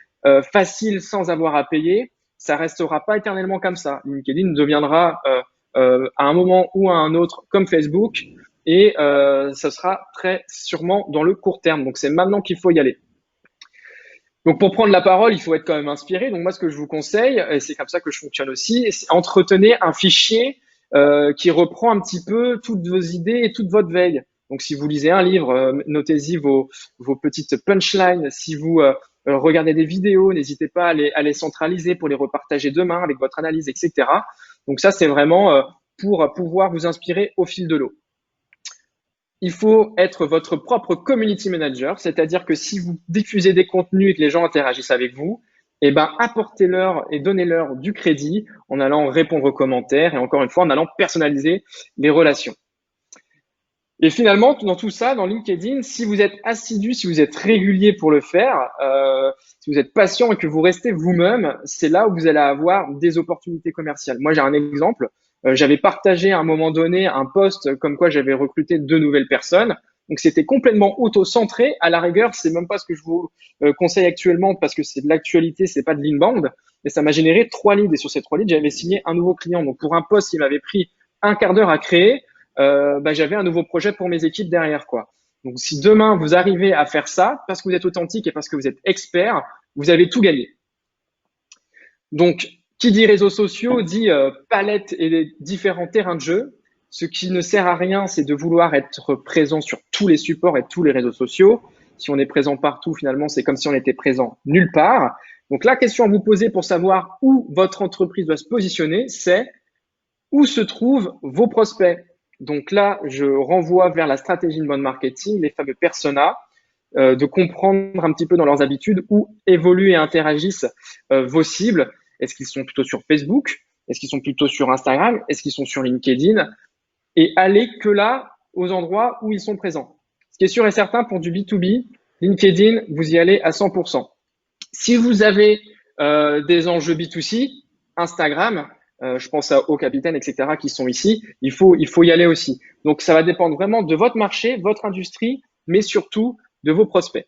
facile sans avoir à payer. Ça restera pas éternellement comme ça. LinkedIn deviendra à un moment ou à un autre comme Facebook. Et ça sera très sûrement dans le court terme. Donc, c'est maintenant qu'il faut y aller. Donc, pour prendre la parole, il faut être quand même inspiré. Donc, moi, ce que je vous conseille, et c'est comme ça que je fonctionne aussi, c'est entretenez un fichier qui reprend un petit peu toutes vos idées et toute votre veille. Donc, si vous lisez un livre, notez-y vos petites punchlines. Si vous regardez des vidéos, n'hésitez pas à les centraliser pour les repartager demain avec votre analyse, etc. Donc, ça, c'est vraiment pour pouvoir vous inspirer au fil de l'eau. Il faut être votre propre community manager, c'est-à-dire que si vous diffusez des contenus et que les gens interagissent avec vous, eh ben, apportez-leur et donnez-leur du crédit en allant répondre aux commentaires et encore une fois, en allant personnaliser les relations. Et finalement, dans tout ça, dans LinkedIn, si vous êtes assidu, si vous êtes régulier pour le faire, si vous êtes patient et que vous restez vous-même, c'est là où vous allez avoir des opportunités commerciales. Moi, j'ai un exemple. J'avais partagé à un moment donné un post comme quoi j'avais recruté 2 nouvelles personnes. Donc, c'était complètement auto-centré. À la rigueur, c'est même pas ce que je vous conseille actuellement parce que c'est de l'actualité, c'est pas de l'inbound. Mais ça m'a généré 3 leads. Et sur ces 3 leads, j'avais signé un nouveau client. Donc, pour un post qui m'avait pris un quart d'heure à créer, j'avais un nouveau projet pour mes équipes derrière, quoi. Donc, si demain, vous arrivez à faire ça parce que vous êtes authentique et parce que vous êtes expert, vous avez tout gagné. Donc, qui dit réseaux sociaux dit palette et les différents terrains de jeu. Ce qui ne sert à rien, c'est de vouloir être présent sur tous les supports et tous les réseaux sociaux. Si on est présent partout, finalement, c'est comme si on était présent nulle part. Donc, la question à vous poser pour savoir où votre entreprise doit se positionner, c'est où se trouvent vos prospects. Donc là, je renvoie vers la stratégie de inbound marketing, les fameux personas, de comprendre un petit peu dans leurs habitudes où évoluent et interagissent vos cibles. Est-ce qu'ils sont plutôt sur Facebook? Est-ce qu'ils sont plutôt sur Instagram? Est-ce qu'ils sont sur LinkedIn? Et allez que là, aux endroits où ils sont présents. Ce qui est sûr et certain pour du B2B, LinkedIn, vous y allez à 100%. Si vous avez des enjeux B2C, Instagram, je pense à Au Capitaine, etc., qui sont ici, il faut y aller aussi. Donc, ça va dépendre vraiment de votre marché, votre industrie, mais surtout de vos prospects.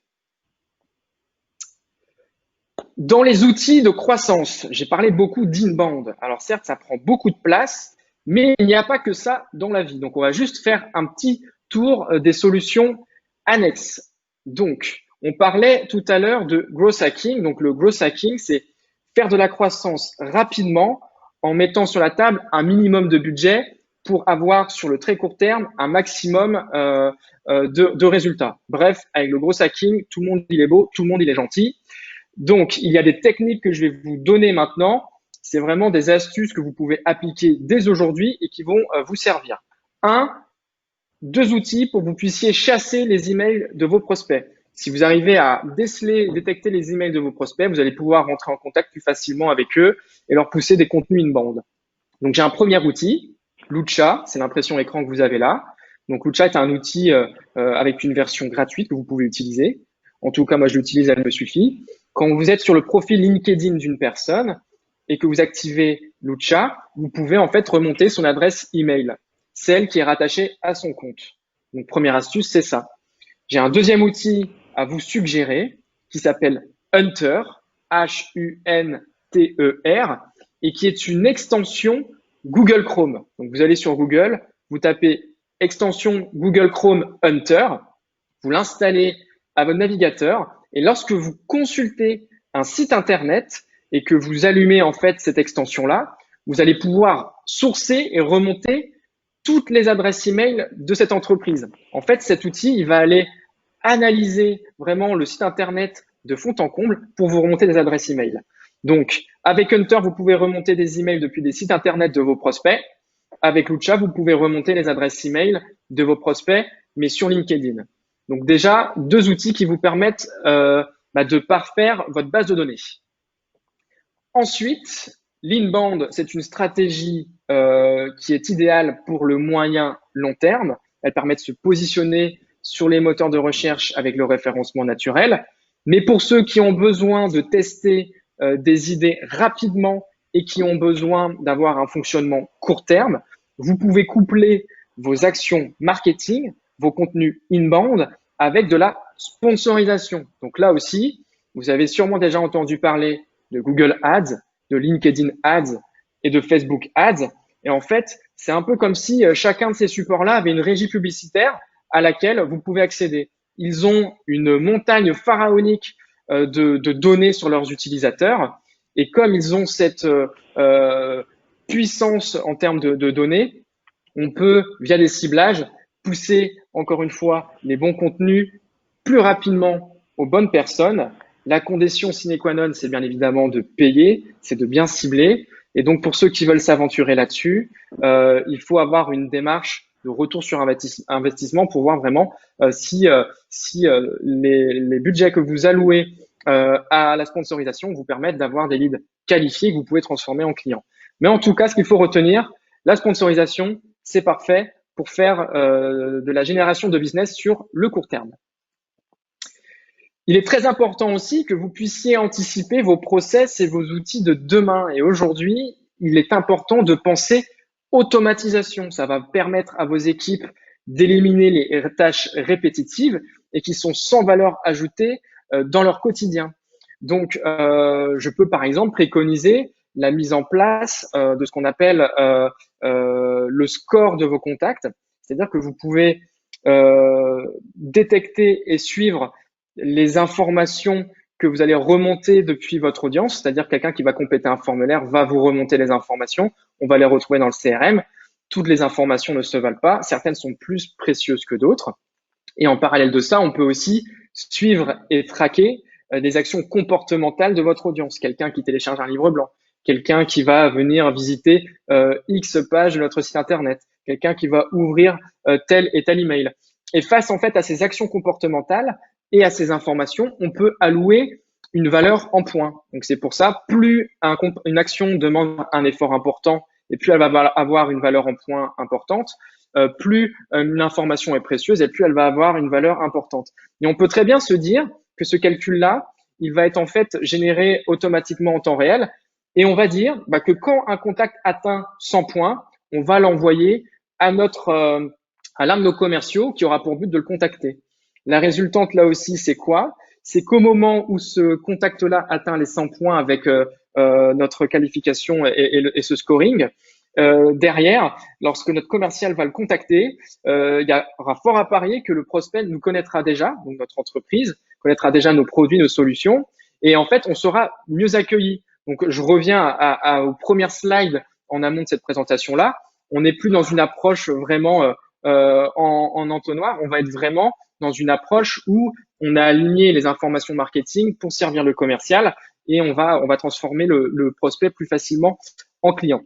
Dans les outils de croissance, j'ai parlé beaucoup d'inbound. Alors certes, ça prend beaucoup de place, mais il n'y a pas que ça dans la vie. Donc, on va juste faire un petit tour des solutions annexes. Donc, on parlait tout à l'heure de growth hacking. Donc, le growth hacking, c'est faire de la croissance rapidement en mettant sur la table un minimum de budget pour avoir sur le très court terme un maximum de résultats. Bref, avec le growth hacking, tout le monde il est beau, tout le monde il est gentil. Donc, il y a des techniques que je vais vous donner maintenant. C'est vraiment des astuces que vous pouvez appliquer dès aujourd'hui et qui vont vous servir. 2 outils pour que vous puissiez chasser les emails de vos prospects. Si vous arrivez à détecter les emails de vos prospects, vous allez pouvoir rentrer en contact plus facilement avec eux et leur pousser des contenus inbound. Donc, j'ai un premier outil, Lucha, c'est l'impression écran que vous avez là. Donc, Lucha est un outil avec une version gratuite que vous pouvez utiliser. En tout cas, moi, je l'utilise, elle me suffit. Quand vous êtes sur le profil LinkedIn d'une personne et que vous activez Lucha, vous pouvez en fait remonter son adresse email, celle qui est rattachée à son compte. Donc, première astuce, c'est ça. J'ai un deuxième outil à vous suggérer qui s'appelle Hunter, Hunter, et qui est une extension Google Chrome. Donc, vous allez sur Google, vous tapez extension Google Chrome Hunter, vous l'installez à votre navigateur et lorsque vous consultez un site internet et que vous allumez en fait cette extension-là, vous allez pouvoir sourcer et remonter toutes les adresses email de cette entreprise. En fait, cet outil, il va aller analyser vraiment le site internet de fond en comble pour vous remonter des adresses email. Donc, avec Hunter, vous pouvez remonter des emails depuis des sites internet de vos prospects. Avec Lucha, vous pouvez remonter les adresses email de vos prospects, mais sur LinkedIn. Donc déjà, 2 outils qui vous permettent de parfaire votre base de données. Ensuite, l'inbound, c'est une stratégie qui est idéale pour le moyen long terme. Elle permet de se positionner sur les moteurs de recherche avec le référencement naturel. Mais pour ceux qui ont besoin de tester des idées rapidement et qui ont besoin d'avoir un fonctionnement court terme, vous pouvez coupler vos actions marketing, vos contenus inbound avec de la sponsorisation. Donc là aussi, vous avez sûrement déjà entendu parler de Google Ads, de LinkedIn Ads et de Facebook Ads. Et en fait, c'est un peu comme si chacun de ces supports-là avait une régie publicitaire à laquelle vous pouvez accéder. Ils ont une montagne pharaonique de données sur leurs utilisateurs. Et comme ils ont cette puissance en termes de données, on peut, via des ciblages, pousser, encore une fois, les bons contenus plus rapidement aux bonnes personnes. La condition sine qua non, c'est bien évidemment de payer, c'est de bien cibler. Et donc, pour ceux qui veulent s'aventurer là-dessus, il faut avoir une démarche de retour sur investissement pour voir vraiment si les budgets que vous allouez à la sponsorisation vous permettent d'avoir des leads qualifiés que vous pouvez transformer en clients. Mais en tout cas, ce qu'il faut retenir, la sponsorisation, c'est parfait pour faire de la génération de business sur le court terme. Il est très important aussi que vous puissiez anticiper vos process et vos outils de demain. Et aujourd'hui, il est important de penser automatisation. Ça va permettre à vos équipes d'éliminer les tâches répétitives et qui sont sans valeur ajoutée dans leur quotidien. Donc, je peux par exemple préconiser la mise en place de ce qu'on appelle le score de vos contacts. C'est-à-dire que vous pouvez détecter et suivre les informations que vous allez remonter depuis votre audience, c'est-à-dire quelqu'un qui va compléter un formulaire va vous remonter les informations, on va les retrouver dans le CRM. Toutes les informations ne se valent pas, certaines sont plus précieuses que d'autres. Et en parallèle de ça, on peut aussi suivre et traquer des actions comportementales de votre audience. Quelqu'un qui télécharge un livre blanc, quelqu'un qui va venir visiter X page de notre site internet, quelqu'un qui va ouvrir tel et tel email. Et face en fait à ces actions comportementales et à ces informations, on peut allouer une valeur en points. Donc c'est pour ça, plus une action demande un effort important et plus elle va avoir une valeur en points importante, plus une information est précieuse et plus elle va avoir une valeur importante. Et on peut très bien se dire que ce calcul-là, il va être en fait généré automatiquement en temps réel et on va dire que quand un contact atteint 100 points, on va l'envoyer à l'un de nos commerciaux qui aura pour but de le contacter. La résultante là aussi, c'est quoi? C'est qu'au moment où ce contact-là atteint les 100 points avec notre qualification et ce scoring, derrière, lorsque notre commercial va le contacter, il y aura fort à parier que le prospect nous connaîtra déjà, donc notre entreprise connaîtra déjà nos produits, nos solutions, et en fait, on sera mieux accueilli. Donc, je reviens aux premières slides en amont de cette présentation-là. On n'est plus dans une approche vraiment en entonnoir, on va être vraiment dans une approche où on a aligné les informations marketing pour servir le commercial et on va transformer le prospect plus facilement en client.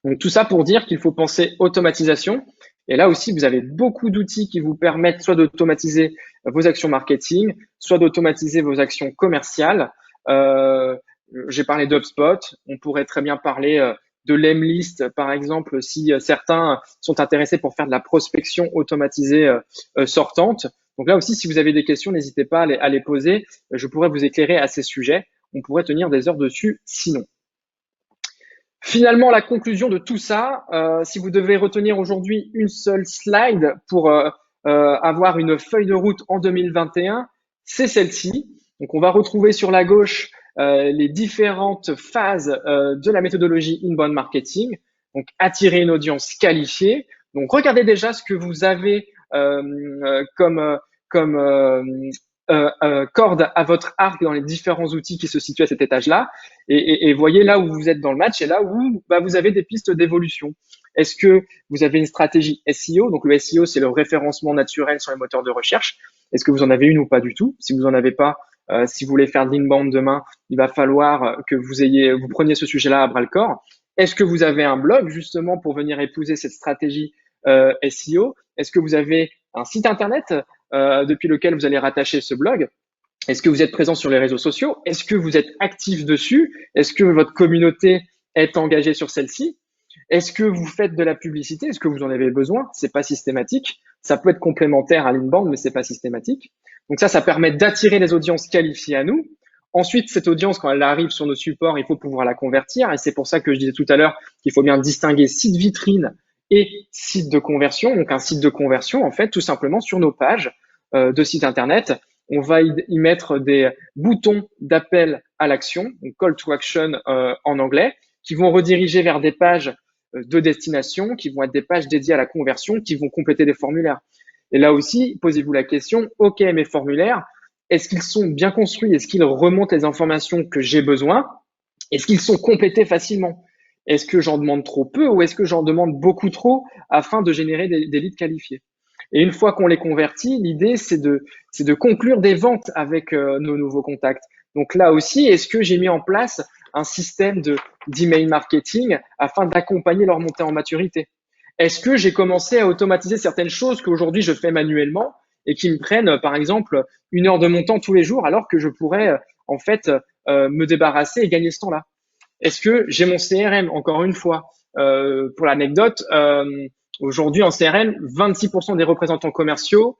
Donc tout ça pour dire qu'il faut penser automatisation. Et là aussi, vous avez beaucoup d'outils qui vous permettent soit d'automatiser vos actions marketing, soit d'automatiser vos actions commerciales. J'ai parlé d'HubSpot. On pourrait très bien parler de l'Emlist, par exemple, si certains sont intéressés pour faire de la prospection automatisée sortante. Donc là aussi, si vous avez des questions, n'hésitez pas à les poser. Je pourrais vous éclairer à ces sujets. On pourrait tenir des heures dessus sinon. Finalement, la conclusion de tout ça, si vous devez retenir aujourd'hui une seule slide pour avoir une feuille de route en 2021, c'est celle-ci. Donc, on va retrouver sur la gauche les différentes phases de la méthodologie inbound marketing. Donc, attirer une audience qualifiée. Donc, regardez déjà ce que vous avez comme corde à votre arc dans les différents outils qui se situent à cet étage-là et voyez là où vous êtes dans le match et là où vous avez des pistes d'évolution. Est-ce que vous avez une stratégie SEO? Donc le SEO, c'est le référencement naturel sur les moteurs de recherche. Est-ce que vous en avez une ou pas du tout? Si vous en avez pas, si vous voulez faire de l'inbound demain, il va falloir que vous preniez ce sujet-là à bras le corps. Est-ce que vous avez un blog justement pour venir épouser cette stratégie SEO? Est-ce que vous avez un site internet depuis lequel vous allez rattacher ce blog? Est-ce que vous êtes présent sur les réseaux sociaux? Est-ce que vous êtes actif dessus? Est-ce que votre communauté est engagée sur celle-ci? Est-ce que vous faites de la publicité? Est-ce que vous en avez besoin? C'est pas systématique. Ça peut être complémentaire à l'inbound, mais c'est pas systématique. Donc ça permet d'attirer les audiences qualifiées à nous. Ensuite, cette audience, quand elle arrive sur nos supports, il faut pouvoir la convertir. Et c'est pour ça que je disais tout à l'heure qu'il faut bien distinguer site vitrine et site de conversion. Donc un site de conversion, en fait, tout simplement sur nos pages de site internet, on va y mettre des boutons d'appel à l'action, donc call to action en anglais, qui vont rediriger vers des pages de destination, qui vont être des pages dédiées à la conversion, qui vont compléter des formulaires. Et là aussi, posez-vous la question, OK, mes formulaires, est-ce qu'ils sont bien construits? Est-ce qu'ils remontent les informations que j'ai besoin? Est-ce qu'ils sont complétés facilement? Est-ce que j'en demande trop peu ou est-ce que j'en demande beaucoup trop afin de générer des leads qualifiés? Et une fois qu'on les convertit, l'idée, c'est de conclure des ventes avec nos nouveaux contacts. Donc là aussi, est-ce que j'ai mis en place un système d'email marketing afin d'accompagner leur montée en maturité? Est-ce que j'ai commencé à automatiser certaines choses qu'aujourd'hui je fais manuellement et qui me prennent, par exemple, 1 heure de mon temps tous les jours alors que je pourrais en fait me débarrasser et gagner ce temps-là? Est-ce que j'ai mon CRM? Encore une fois, pour l'anecdote, aujourd'hui en CRM, 26% des représentants commerciaux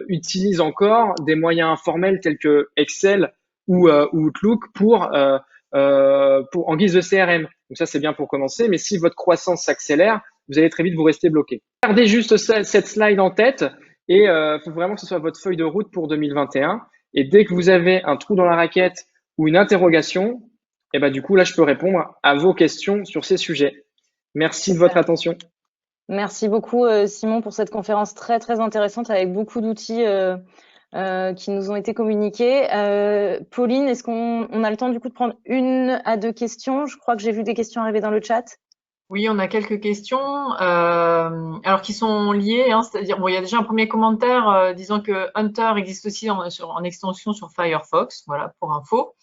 utilisent encore des moyens informels tels que Excel ou Outlook pour en guise de CRM. Donc ça, c'est bien pour commencer. Mais si votre croissance s'accélère, vous allez très vite vous rester bloqué. Gardez juste cette slide en tête et faut vraiment que ce soit votre feuille de route pour 2021. Et dès que vous avez un trou dans la raquette ou une interrogation, et ben du coup là, je peux répondre à vos questions sur ces sujets. Merci de votre attention. Merci beaucoup Simon pour cette conférence très très intéressante avec beaucoup d'outils qui nous ont été communiqués. Pauline, est-ce qu'on a le temps du coup de prendre 1 à 2 questions? Je crois que j'ai vu des questions arriver dans le chat. Oui, on a quelques questions, alors qui sont liées, hein, c'est-à-dire, bon, il y a déjà un premier commentaire disant que Hunter existe aussi en extension sur Firefox, voilà, pour info.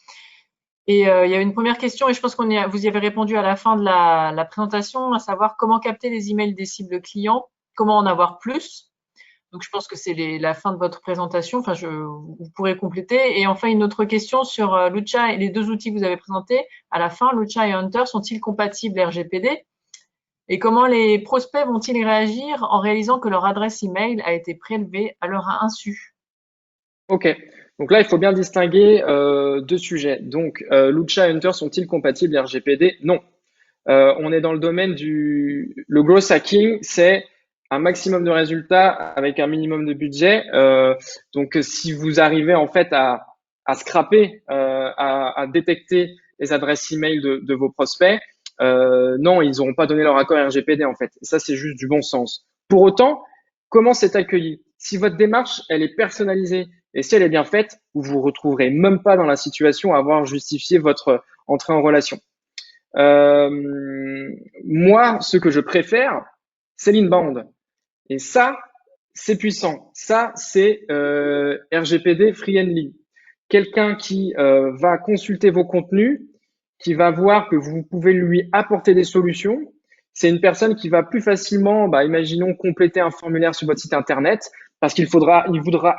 Et il y a une première question, et je pense vous y avez répondu à la fin de la présentation, à savoir comment capter les emails des cibles clients, comment en avoir plus. Donc, je pense que c'est la fin de votre présentation. Enfin, vous pourrez compléter. Et enfin, une autre question sur Lucha et les 2 outils que vous avez présentés. À la fin, Lucha et Hunter sont-ils compatibles RGPD? Et comment les prospects vont-ils réagir en réalisant que leur adresse email a été prélevée à leur insu? Ok. Donc là, il faut bien distinguer 2 sujets. Donc, Lucha et Hunter sont-ils compatibles RGPD? Non. On est dans le domaine le growth hacking, c'est un maximum de résultats avec un minimum de budget. Donc, si vous arrivez en fait à scraper, à détecter les adresses email de vos prospects, non, ils n'auront pas donné leur accord RGPD en fait. Et ça, c'est juste du bon sens. Pour autant, comment c'est accueilli? Si votre démarche, elle est personnalisée et si elle est bien faite, vous vous retrouverez même pas dans la situation à avoir justifié votre entrée en relation. Moi, ce que je préfère, c'est l'inbound. Et ça, c'est puissant. Ça, c'est RGPD friendly. Quelqu'un qui va consulter vos contenus, qui va voir que vous pouvez lui apporter des solutions. C'est une personne qui va plus facilement, imaginons, compléter un formulaire sur votre site internet parce il voudra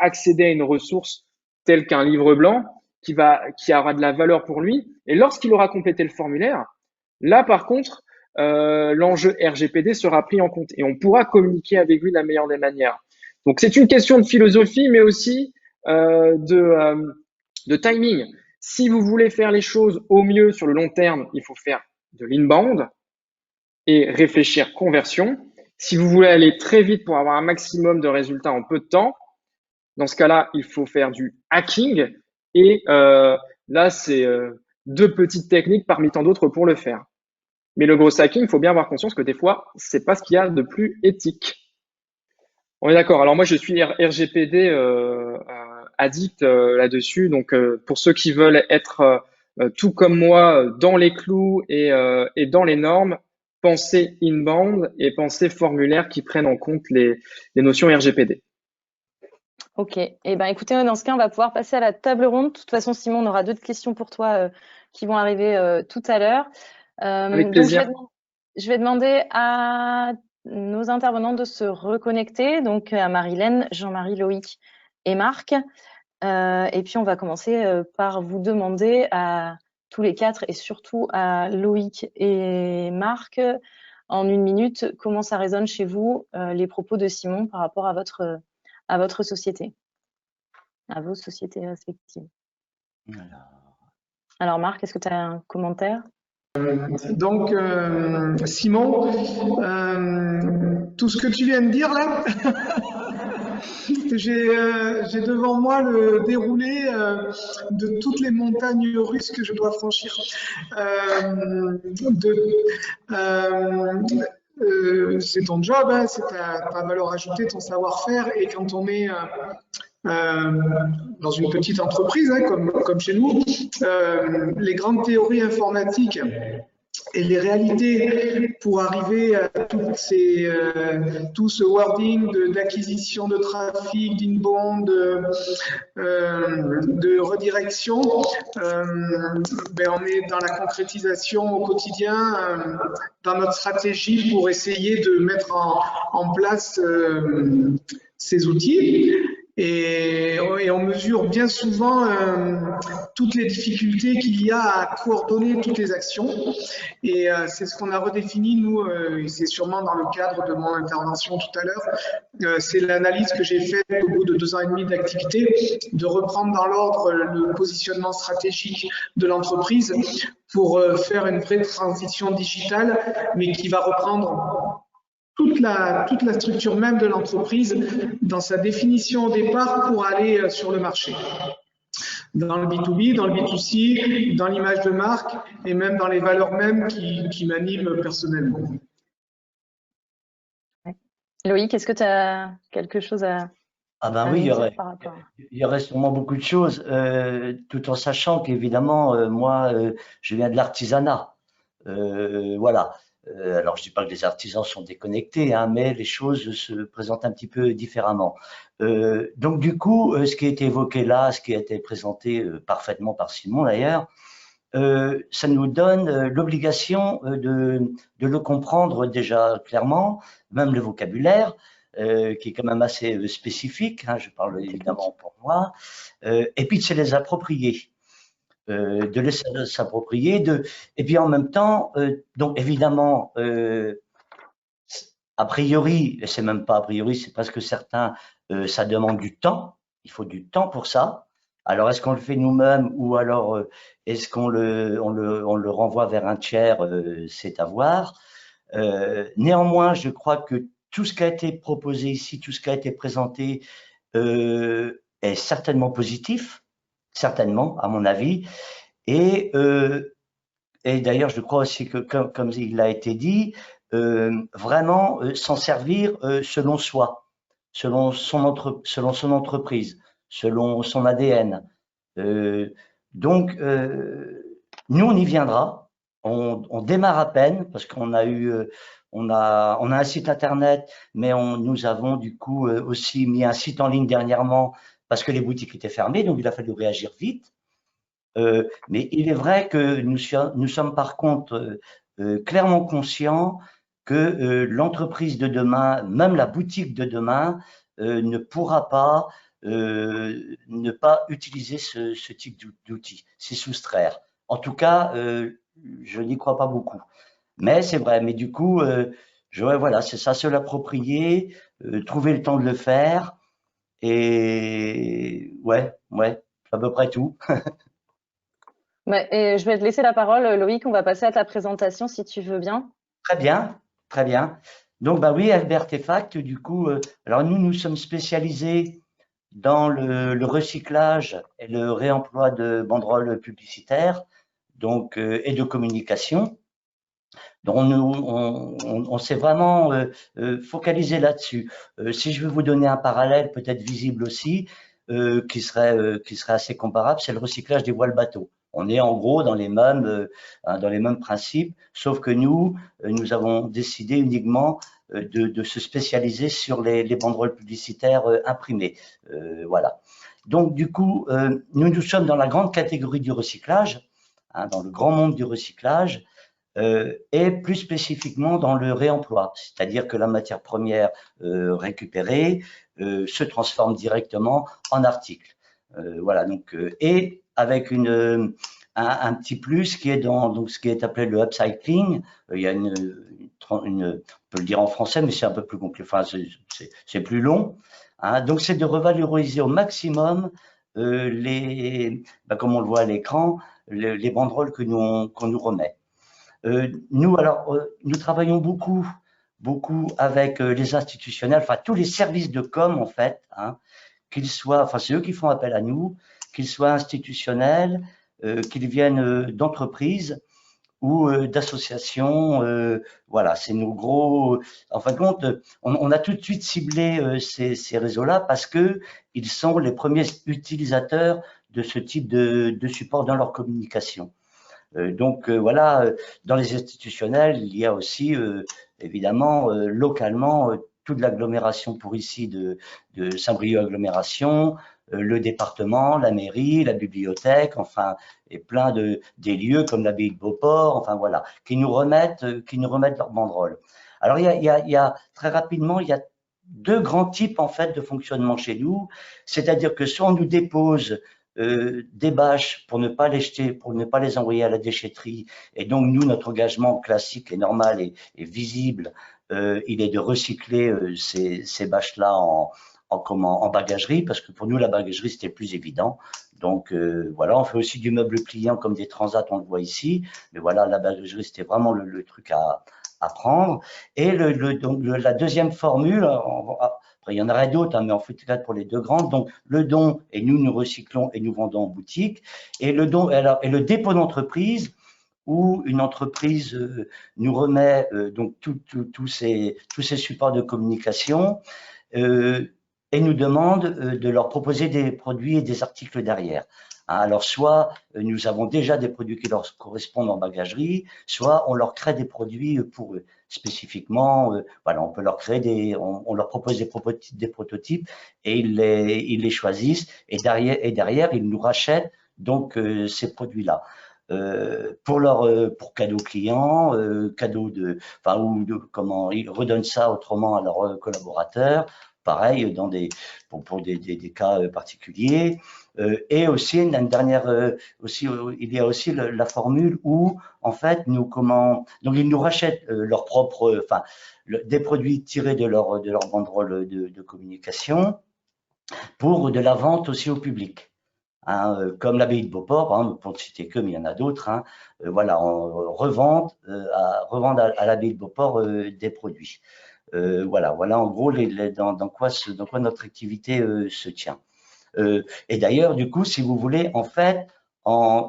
accéder à une ressource telle qu'un livre blanc qui aura de la valeur pour lui. Et lorsqu'il aura complété le formulaire, là, par contre, l'enjeu RGPD sera pris en compte et on pourra communiquer avec lui de la meilleure des manières. Donc, c'est une question de philosophie, mais aussi de timing. Si vous voulez faire les choses au mieux sur le long terme, il faut faire de l'inbound et réfléchir conversion. Si vous voulez aller très vite pour avoir un maximum de résultats en peu de temps, dans ce cas-là, il faut faire du hacking. Et là, c'est 2 petites techniques parmi tant d'autres pour le faire. Mais le gros hacking, il faut bien avoir conscience que des fois, c'est pas ce qu'il y a de plus éthique. On est d'accord. Alors moi, je suis RGPD addict là-dessus. Donc, pour ceux qui veulent être tout comme moi dans les clous et dans les normes, pensée inbound et pensée formulaire qui prennent en compte les notions RGPD. Ok. Eh ben, écoutez, dans ce cas, on va pouvoir passer à la table ronde. De toute façon, Simon, on aura d'autres questions pour toi qui vont arriver tout à l'heure. Avec plaisir. Donc, je vais demander à nos intervenants de se reconnecter, donc à Marilène, Jean-Marie, Loïc et Marc. Et puis, on va commencer par vous demander à tous les quatre et surtout à Loïc et Marc, en 1 minute, comment ça résonne chez vous, les propos de Simon par rapport à votre société, à vos sociétés respectives. Alors Marc, est-ce que tu as un commentaire? Donc, Simon, tout ce que tu viens de dire là, j'ai devant moi le déroulé de toutes les montagnes russes que je dois franchir. C'est ton job, hein, c'est ta valeur ajoutée, ton savoir-faire, et quand on est dans une petite entreprise, hein, comme chez nous, les grandes théories informatiques et les réalités pour arriver à tout ce wording d'acquisition de trafic, d'inbound, de redirection, on est dans la concrétisation au quotidien, dans notre stratégie pour essayer de mettre en place ces outils. Et on mesure bien souvent toutes les difficultés qu'il y a à coordonner toutes les actions. Et c'est ce qu'on a redéfini, nous, et c'est sûrement dans le cadre de mon intervention tout à l'heure. C'est l'analyse que j'ai faite au bout de 2 ans et demi d'activité, de reprendre dans l'ordre le positionnement stratégique de l'entreprise pour faire une vraie transition digitale, mais qui va reprendre toute la structure même de l'entreprise dans sa définition au départ pour aller sur le marché. Dans le B2B, dans le B2C, dans l'image de marque et même dans les valeurs mêmes qui m'animent personnellement. Loïc, est-ce que tu as quelque chose à oui, dire par rapport? Il y aurait sûrement beaucoup de choses, tout en sachant qu'évidemment, moi, je viens de l'artisanat. Voilà. Alors, je dis pas que les artisans sont déconnectés, hein, mais les choses se présentent un petit peu différemment. Donc, du coup, ce qui a été évoqué là, ce qui a été présenté parfaitement par Simon d'ailleurs, ça nous donne l'obligation de le comprendre déjà clairement, même le vocabulaire, qui est quand même assez spécifique, hein, je parle évidemment pour moi, et puis de se les approprier. De laisser s'approprier, et puis en même temps, donc évidemment, a priori, et c'est même pas a priori, c'est parce que certains, ça demande du temps, il faut du temps pour ça. Alors est-ce qu'on le fait nous-mêmes ou alors est-ce qu'on le renvoie vers un tiers, c'est à voir. Néanmoins, je crois que tout ce qui a été proposé ici, tout ce qui a été présenté est certainement positif. Certainement, à mon avis. Et d'ailleurs, je crois aussi que, comme il a été dit, vraiment s'en servir selon soi, selon son entreprise, selon son ADN. Donc, nous, on y viendra. On démarre à peine parce qu'on a eu, on a un site internet, mais nous avons du coup aussi mis un site en ligne dernièrement parce que les boutiques étaient fermées, donc il a fallu réagir vite. Mais il est vrai que nous sommes par contre clairement conscients que l'entreprise de demain, même la boutique de demain, ne pourra pas ne pas utiliser ce type d'outil, s'y soustraire. En tout cas, je n'y crois pas beaucoup. Mais c'est vrai, mais du coup, voilà, c'est ça, se l'approprier, trouver le temps de le faire. Et ouais, à peu près tout. Et je vais te laisser la parole, Loïc. On va passer à ta présentation si tu veux bien. Très bien, très bien. Donc, oui, Albertefact, du coup, alors nous sommes spécialisés dans le recyclage et le réemploi de banderoles publicitaires, donc, et de communication. Donc, on s'est vraiment focalisé là-dessus. Si je veux vous donner un parallèle peut-être visible aussi, qui serait assez comparable, c'est le recyclage des voiles bateaux. On est en gros dans les mêmes principes, sauf que nous avons décidé uniquement de se spécialiser sur les banderoles publicitaires imprimées. Voilà. Donc du coup, nous sommes dans la grande catégorie du recyclage, dans le grand monde du recyclage, et plus spécifiquement dans le réemploi, c'est-à-dire que la matière première récupérée se transforme directement en article. Voilà, donc, et avec un petit plus qui est dans ce qui est appelé le upcycling. Il y a on peut le dire en français, mais c'est un peu plus compliqué, enfin, c'est plus long. Donc, c'est de revaloriser au maximum comme on le voit à l'écran, les banderoles qu'on nous remet. Nous travaillons beaucoup avec les institutionnels, enfin tous les services de com en fait, qu'ils soient, enfin c'est eux qui font appel à nous, qu'ils soient institutionnels, qu'ils viennent d'entreprises ou d'associations. Voilà, c'est nos gros. En fin de compte, on a tout de suite ciblé ces réseaux-là parce que ils sont les premiers utilisateurs de ce type de support dans leur communication. Donc voilà, dans les institutionnels, il y a aussi évidemment localement toute l'agglomération pour ici de Saint-Brieuc agglomération, le département, la mairie, la bibliothèque, enfin, et plein des lieux comme l'abbaye de Beauport, enfin voilà, qui nous remettent leurs banderoles. Alors il y a très rapidement, il y a deux grands types en fait de fonctionnement chez nous, c'est-à-dire que soit on nous dépose des bâches pour ne pas les jeter, pour ne pas les envoyer à la déchetterie. Et donc, nous, notre engagement classique et normal et visible, il est de recycler ces bâches-là en bagagerie, parce que pour nous, la bagagerie, c'était plus évident. Donc, voilà, on fait aussi du meuble pliant comme des transats, on le voit ici. Mais voilà, la bagagerie, c'était vraiment le truc à prendre. Et donc, la deuxième formule, après, il y en aurait d'autres, mais en fait, pour les deux grandes. Donc, le don, et nous recyclons et nous vendons en boutique. Et le don, et le dépôt d'entreprise, où une entreprise nous remet donc tous ces supports de communication et nous demande de leur proposer des produits et des articles derrière. Alors, soit nous avons déjà des produits qui leur correspondent en bagagerie, soit on leur crée des produits pour eux. Spécifiquement, voilà, on peut leur créer on leur propose des prototypes et ils les choisissent et derrière ils nous rachètent donc ces produits-là. Pour cadeau client, cadeau comment ils redonnent ça autrement à leurs collaborateurs. Pareil pour des cas particuliers. Et aussi une dernière, il y a aussi la formule où en fait donc ils nous rachètent leurs propres, des produits tirés de leur banderole de communication pour de la vente aussi au public. Comme l'abbaye de Beauport, pour ne citer que, mais il y en a d'autres. Voilà, on revend à l'abbaye de Beauport des produits. Voilà en gros dans quoi notre activité se tient. Et d'ailleurs, du coup, si vous voulez, en fait,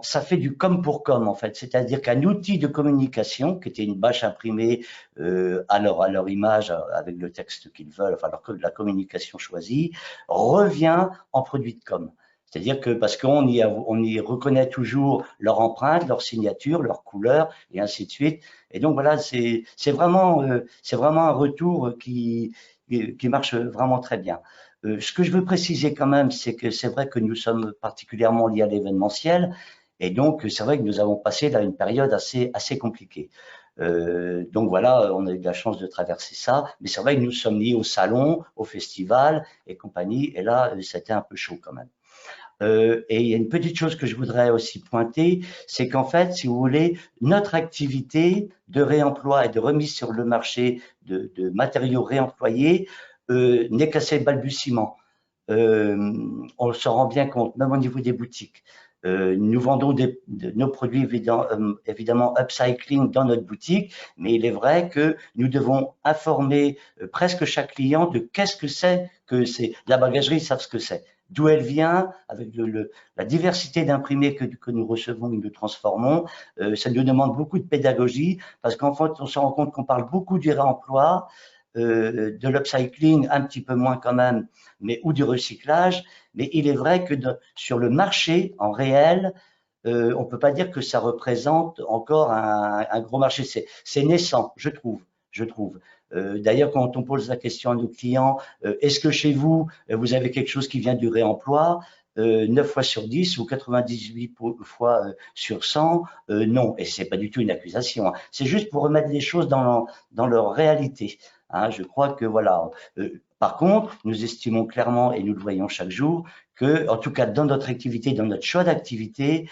ça fait du com pour com, en fait. C'est-à-dire qu'un outil de communication, qui était une bâche imprimée à leur image, avec le texte qu'ils veulent, enfin, la communication choisie, revient en produit de com. C'est-à-dire que parce qu'on y reconnaît toujours leur empreinte, leur signature, leur couleur, et ainsi de suite. Et donc, voilà, c'est vraiment un retour qui marche vraiment très bien. Ce que je veux préciser quand même, c'est que c'est vrai que nous sommes particulièrement liés à l'événementiel, et donc c'est vrai que nous avons passé là une période assez compliquée. Donc voilà, on a eu de la chance de traverser ça, mais c'est vrai que nous sommes liés au salon, au festival et compagnie, et là c'était un peu chaud quand même. Et il y a une petite chose que je voudrais aussi pointer, c'est qu'en fait, si vous voulez, notre activité de réemploi et de remise sur le marché de matériaux réemployés n'est qu'à ses balbutiements. On s'en rend bien compte, même au niveau des boutiques. Nous vendons nos produits évidemment upcycling dans notre boutique, mais il est vrai que nous devons informer presque chaque client de qu'est-ce que c'est la bagagerie, ils savent ce que c'est, d'où elle vient, avec la diversité d'imprimés que nous recevons et nous transformons. Ça nous demande beaucoup de pédagogie parce qu'en fait, on se rend compte qu'on parle beaucoup du réemploi, de l'upcycling, un petit peu moins quand même, ou du recyclage. Mais il est vrai que sur le marché, en réel, on peut pas dire que ça représente encore un gros marché. C'est naissant, je trouve. D'ailleurs, quand on pose la question à nos clients, est-ce que chez vous, vous avez quelque chose qui vient du réemploi? 9 fois sur 10 ou 98 fois sur 100, non. Et c'est pas du tout une accusation, hein. C'est juste pour remettre les choses dans leur réalité, hein. Je crois que voilà. Par contre, nous estimons clairement, et nous le voyons chaque jour, que, en tout cas dans notre activité, dans notre choix d'activité,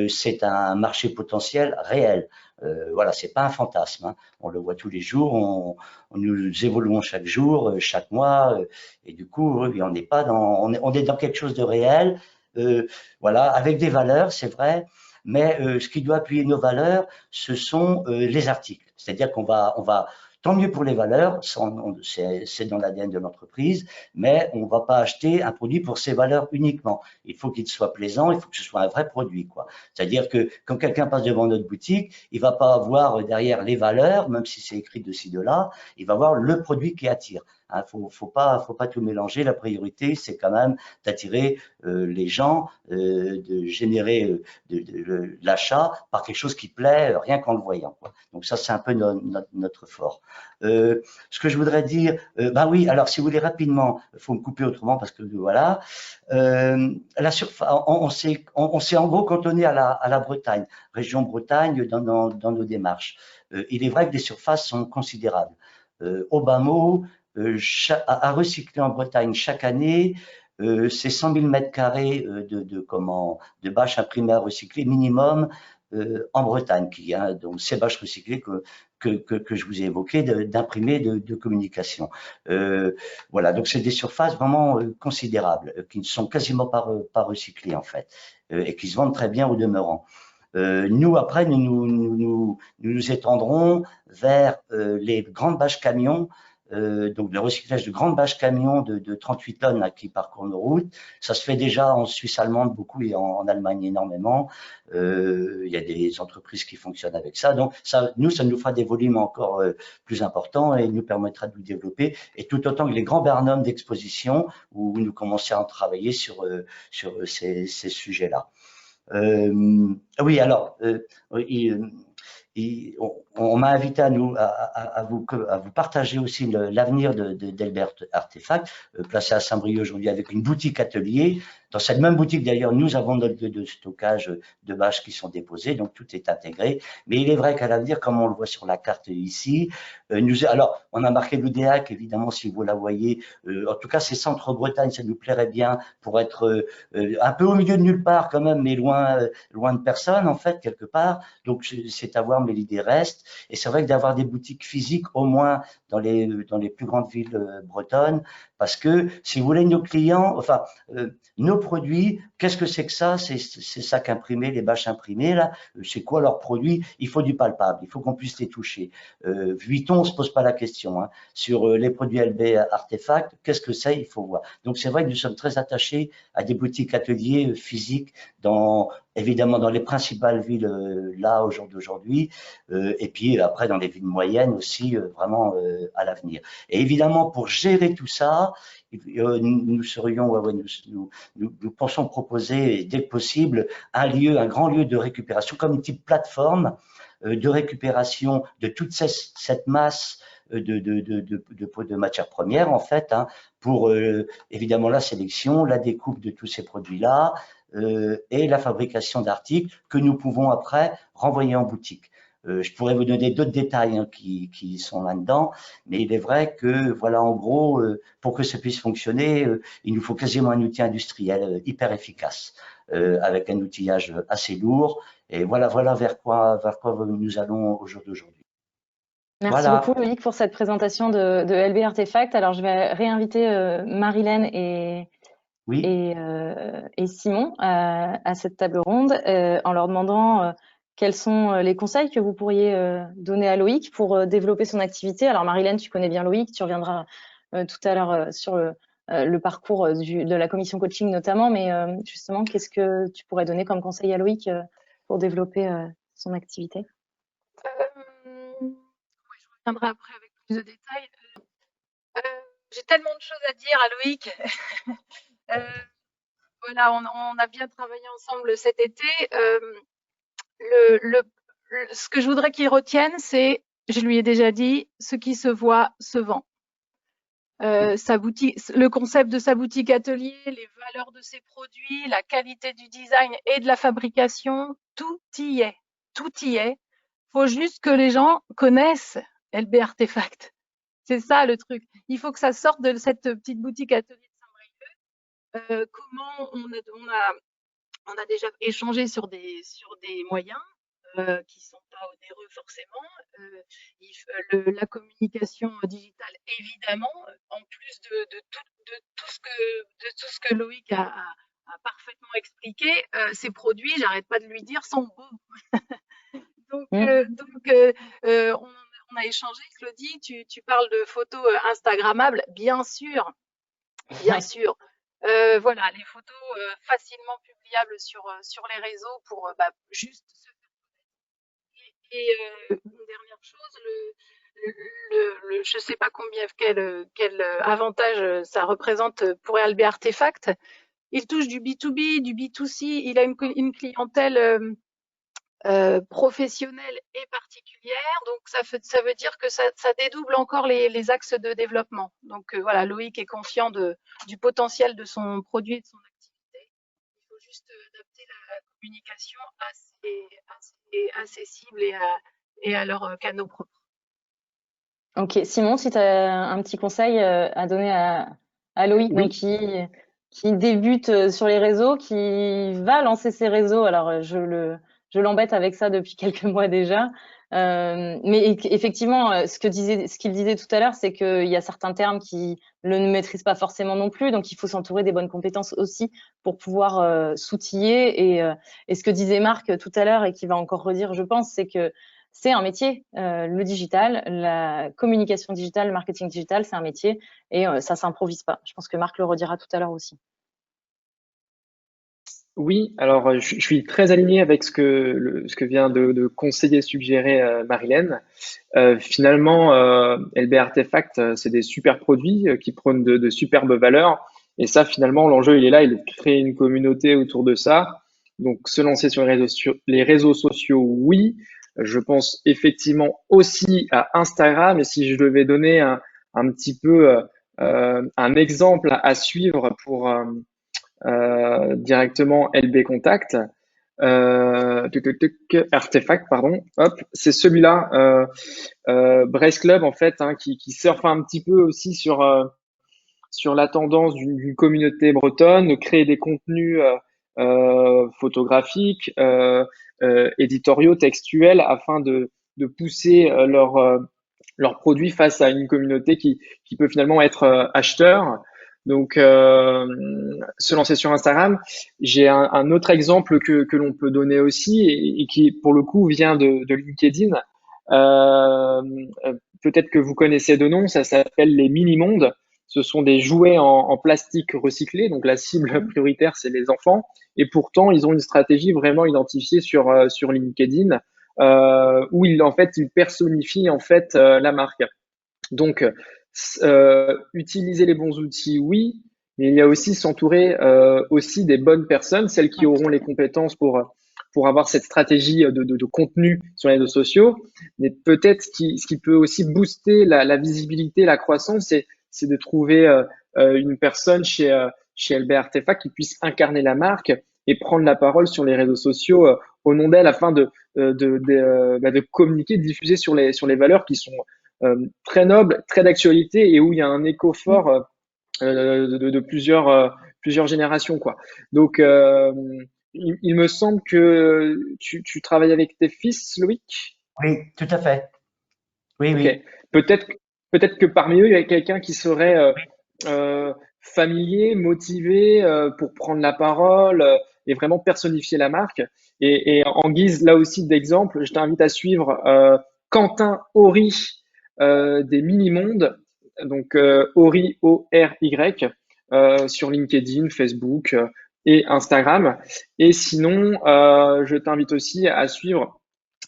c'est un marché potentiel réel. Voilà, c'est pas un fantasme, hein. On le voit tous les jours, nous évoluons chaque jour, chaque mois, et du coup, oui, on n'est pas dans, on est dans quelque chose de réel, voilà, avec des valeurs, c'est vrai, mais ce qui doit appuyer nos valeurs, ce sont les articles. C'est-à-dire qu'on va tant mieux pour les valeurs, c'est dans l'ADN de l'entreprise, mais on ne va pas acheter un produit pour ses valeurs uniquement. Il faut qu'il soit plaisant, il faut que ce soit un vrai produit, quoi. C'est-à-dire que quand quelqu'un passe devant notre boutique, il va pas voir derrière les valeurs, même si c'est écrit de ci, de là, il va voir le produit qui attire. Hein, faut pas tout mélanger. La priorité, c'est quand même d'attirer les gens, de générer de l'achat par quelque chose qui plaît, rien qu'en le voyant, quoi. Donc ça, c'est un peu notre fort. Ce que je voudrais dire, bah oui, alors si vous voulez rapidement, il faut me couper autrement parce que voilà, la surface, on s'est en gros cantonné à la Bretagne, région Bretagne dans nos démarches. Il est vrai que les surfaces sont considérables. Au bas mot, à recycler en Bretagne chaque année, c'est 100 000 mètres carrés de bâches imprimées à recycler minimum en Bretagne, donc ces bâches recyclées que je vous ai évoquées, d'imprimés de communication. Voilà, donc c'est des surfaces vraiment considérables, qui ne sont quasiment pas recyclées en fait, et qui se vendent très bien au demeurant. Nous, après, nous étendrons vers les grandes bâches camions, donc le recyclage de grandes bâches camions de 38 tonnes là, qui parcourent nos routes. Ça se fait déjà en Suisse allemande beaucoup et en Allemagne énormément. Il y a des entreprises qui fonctionnent avec ça. Donc ça nous fera des volumes encore plus importants et nous permettra de nous développer. Et tout autant que les grands barnums d'exposition où nous commençons à travailler sur ces sujets-là. Oui, alors, on m'a invité à vous partager aussi l'avenir d'Elbert Artefact, placé à Saint-Brieuc aujourd'hui avec une boutique atelier. Dans cette même boutique, d'ailleurs, nous avons notre lieu de stockage de bâches qui sont déposées, donc tout est intégré. Mais il est vrai qu'à l'avenir, comme on le voit sur la carte ici, alors, on a marqué l'UDEAC, évidemment, si vous la voyez. En tout cas, c'est Centre-Bretagne, ça nous plairait bien pour être un peu au milieu de nulle part quand même, mais loin de personne, en fait, quelque part. Donc, c'est à voir, mais l'idée reste. Et c'est vrai que d'avoir des boutiques physiques, au moins dans les plus grandes villes bretonnes, parce que, si vous voulez, nos clients, enfin, nos produits, qu'est-ce que c'est que ça? C'est sacs imprimés, les bâches imprimées, là. C'est quoi leurs produits? Il faut du palpable, il faut qu'on puisse les toucher. Vuitton, on se pose pas la question, hein. Sur les produits LB Artefact, qu'est-ce que c'est? Il faut voir. Donc, c'est vrai que nous sommes très attachés à des boutiques ateliers physiques évidemment dans les principales villes là au jour d'aujourd'hui, et puis après dans les villes moyennes aussi vraiment à l'avenir. Et évidemment pour gérer tout ça, nous pensons proposer dès que possible un grand lieu de récupération comme une petite plateforme de récupération de toute cette masse de matières premières en fait, hein, pour évidemment la sélection, la découpe de tous ces produits-là, et la fabrication d'articles que nous pouvons après renvoyer en boutique. Je pourrais vous donner d'autres détails hein, qui sont là-dedans, mais il est vrai que, voilà, en gros, pour que ça puisse fonctionner, il nous faut quasiment un outil industriel hyper efficace, avec un outillage assez lourd. Et voilà vers quoi nous allons au jour d'aujourd'hui. Merci beaucoup Loïc pour cette présentation de LB Artefact. Alors je vais réinviter Marilène et Simon à cette table ronde en leur demandant quels sont les conseils que vous pourriez donner à Loïc pour développer son activité. Alors Marilène, tu connais bien Loïc, tu reviendras tout à l'heure sur le parcours de la commission coaching notamment, mais justement, qu'est-ce que tu pourrais donner comme conseil à Loïc pour développer son activité? Je reviendrai après avec plus de détails. J'ai tellement de choses à dire à Loïc. voilà, on a bien travaillé ensemble cet été. Le, ce que je voudrais qu'il retienne, c'est, je lui ai déjà dit, ce qui se voit se vend. Sa boutique, le concept de sa boutique atelier, les valeurs de ses produits, la qualité du design et de la fabrication, tout y est. Tout y est. Faut juste que les gens connaissent LB Artefact. C'est ça le truc. Il faut que ça sorte de cette petite boutique atelier de Saint-Brieuc. Comment on a déjà échangé sur des moyens qui sont pas onéreux forcément. La communication digitale, évidemment, en plus de tout ce que Loïc a parfaitement expliqué, ces produits, j'arrête pas de lui dire, sont beaux. Donc, on a échangé, Claudie, tu parles de photos Instagrammables, bien sûr, bien sûr. Voilà, les photos facilement publiables sur les réseaux pour juste se faire connaître. Et une dernière chose, je sais pas combien, quel avantage ça représente pour LB Artefact. Il touche du B2B, du B2C, il a une clientèle professionnelle et particulière, donc ça veut dire que ça dédouble encore les axes de développement. Donc voilà, Loïc est conscient du potentiel de son produit et de son activité. Il faut juste adapter la communication à ses cibles et à leurs canaux propres. Ok, Simon, si tu as un petit conseil à donner à Loïc, Oui. donc qui débute sur les réseaux, qui va lancer ses réseaux. Alors, je l'embête avec ça depuis quelques mois déjà. Mais effectivement, ce qu'il disait tout à l'heure, c'est qu'il y a certains termes qu'il ne maîtrise pas forcément non plus. Donc, il faut s'entourer des bonnes compétences aussi pour pouvoir s'outiller. Et ce que disait Marc tout à l'heure et qui va encore redire, je pense, c'est que c'est un métier, le digital, la communication digitale, le marketing digital, c'est un métier et ça s'improvise pas. Je pense que Marc le redira tout à l'heure aussi. Oui, alors je suis très aligné avec ce que vient de conseiller, suggérer Marilène. Finalement, LB Artefact, c'est des super produits qui prônent de superbes valeurs. Et ça, finalement, l'enjeu, il est là, il est de créer une communauté autour de ça. Donc, se lancer sur les réseaux sociaux, oui. Je pense effectivement aussi à Instagram. Et si je devais donner un petit peu un exemple à suivre pour directement LB Contact, Artefact, pardon, hop, c'est celui-là, Brace Club en fait, hein, qui surfe un petit peu aussi sur la tendance d'une communauté bretonne, de créer des contenus photographiques, éditoriaux, textuels, afin de pousser leurs produits face à une communauté qui peut finalement être acheteur. Donc, se lancer sur Instagram. J'ai un autre exemple que l'on peut donner aussi et qui, pour le coup, vient de LinkedIn. Peut-être que vous connaissez de nom, ça s'appelle les mini-mondes. Ce sont des jouets en plastique recyclé, donc la cible prioritaire, c'est les enfants. Et pourtant, ils ont une stratégie vraiment identifiée sur LinkedIn, où en fait, ils personnifient en fait la marque. Donc, utiliser les bons outils, oui, mais il y a aussi s'entourer aussi des bonnes personnes, celles qui auront les compétences pour avoir cette stratégie de contenu sur les réseaux sociaux. Mais peut-être ce qui peut aussi booster la visibilité, la croissance, c'est de trouver une personne chez LB Artefact qui puisse incarner la marque et prendre la parole sur les réseaux sociaux au nom d'elle afin de communiquer, de diffuser sur les valeurs qui sont très nobles, très d'actualité et où il y a un écho fort de plusieurs générations, quoi. Donc, il me semble que tu travailles avec tes fils, Loïc? Oui, tout à fait. Oui, Ok. oui. Peut-être que parmi eux, il y a quelqu'un qui serait familier, motivé pour prendre la parole et vraiment personnifier la marque. Et en guise là aussi d'exemple, je t'invite à suivre Quentin Ory des Mini-Mondes, donc Ory, O-R-Y, sur LinkedIn, Facebook et Instagram. Et sinon, je t'invite aussi à suivre,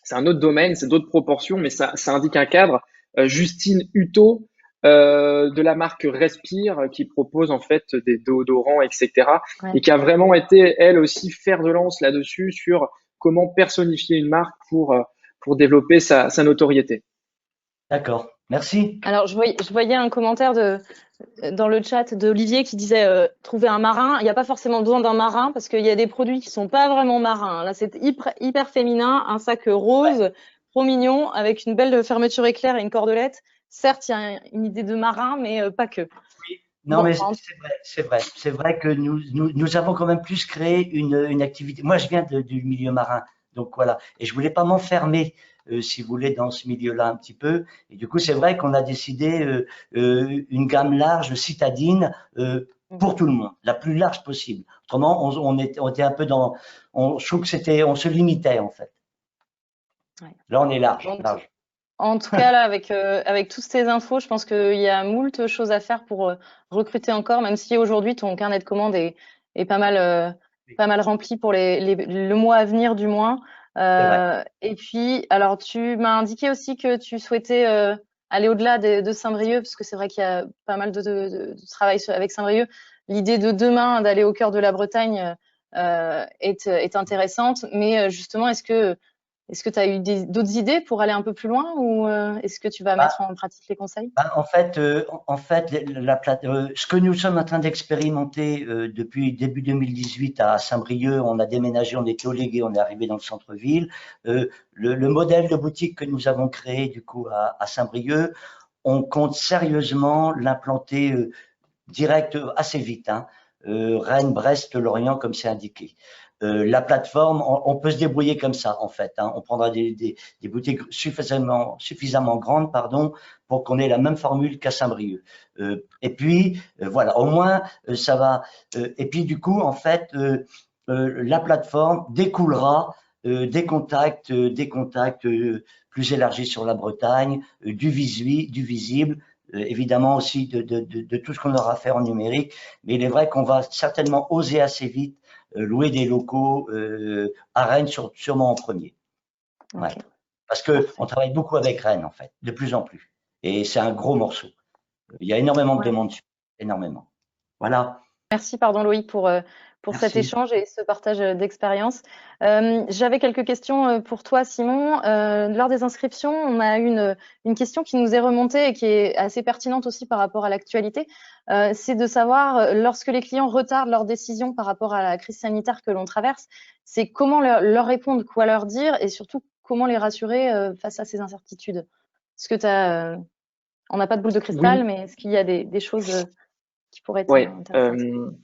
c'est un autre domaine, c'est d'autres proportions, mais ça indique un cadre, Justine Hutto, de la marque Respire qui propose en fait des déodorants, etc. Ouais. Et qui a vraiment été, elle aussi, fer de lance là-dessus sur comment personnifier une marque pour développer sa notoriété. D'accord. Merci. Alors, je voyais un commentaire dans le chat d'Olivier qui disait trouver un marin. Il n'y a pas forcément besoin d'un marin parce qu'il y a des produits qui sont pas vraiment marins. Là, c'est hyper féminin, un sac rose, trop mignon, avec une belle fermeture éclair et une cordelette. Certes, il y a une idée de marin, mais pas que. Non, Bon, mais c'est vrai que nous avons quand même plus créé une activité. Moi, je viens du milieu marin, donc voilà. Et je voulais pas m'enfermer, si vous voulez, dans ce milieu-là un petit peu. Et du coup, c'est vrai qu'on a décidé une gamme large, citadine, pour tout le monde, la plus large possible. Autrement, on était un peu je trouve que on se limitait en fait. Ouais. Là, on est large. En tout cas, là, avec toutes ces infos, je pense qu'il y a moult choses à faire pour recruter encore, même si aujourd'hui, ton carnet de commandes est pas mal rempli pour le mois à venir, du moins. Et puis, alors, tu m'as indiqué aussi que tu souhaitais aller au-delà de Saint-Brieuc, parce que c'est vrai qu'il y a pas mal de travail avec Saint-Brieuc. L'idée de demain d'aller au cœur de la Bretagne est intéressante, mais justement, est-ce que tu as eu d'autres idées pour aller un peu plus loin ou est-ce que tu vas mettre en pratique les conseils? En fait, ce que nous sommes en train d'expérimenter depuis début 2018 à Saint-Brieuc, on a déménagé, on était au Légué, on est arrivé dans le centre-ville. Le modèle de boutique que nous avons créé du coup à Saint-Brieuc, on compte sérieusement l'implanter direct assez vite, hein. Rennes, Brest, Lorient, comme c'est indiqué. La plateforme, on peut se débrouiller comme ça en fait, hein. On prendra des boutiques suffisamment grandes, pardon, pour qu'on ait la même formule qu'à Saint-Brieuc. Et puis voilà, au moins ça va. Et puis du coup, en fait, la plateforme découlera des contacts plus élargis sur la Bretagne, du visible. Évidemment aussi de tout ce qu'on aura fait en numérique, mais il est vrai qu'on va certainement oser assez vite louer des locaux à Rennes, sûrement en premier. Ouais. Okay. Parce qu'on travaille beaucoup avec Rennes, en fait, de plus en plus. Et c'est un gros morceau. Il y a énormément de demandes, énormément. Voilà. Merci, pardon Loïc, pour cet échange et ce partage d'expérience. J'avais quelques questions pour toi, Simon. Lors des inscriptions, on a eu une question qui nous est remontée et qui est assez pertinente aussi par rapport à l'actualité. C'est de savoir, lorsque les clients retardent leur décision par rapport à la crise sanitaire que l'on traverse, c'est comment leur répondre, quoi leur dire et surtout comment les rassurer face à ces incertitudes. Est-ce que on n'a pas de boule de cristal, mais est-ce qu'il y a des choses qui pourraient être intéressantes?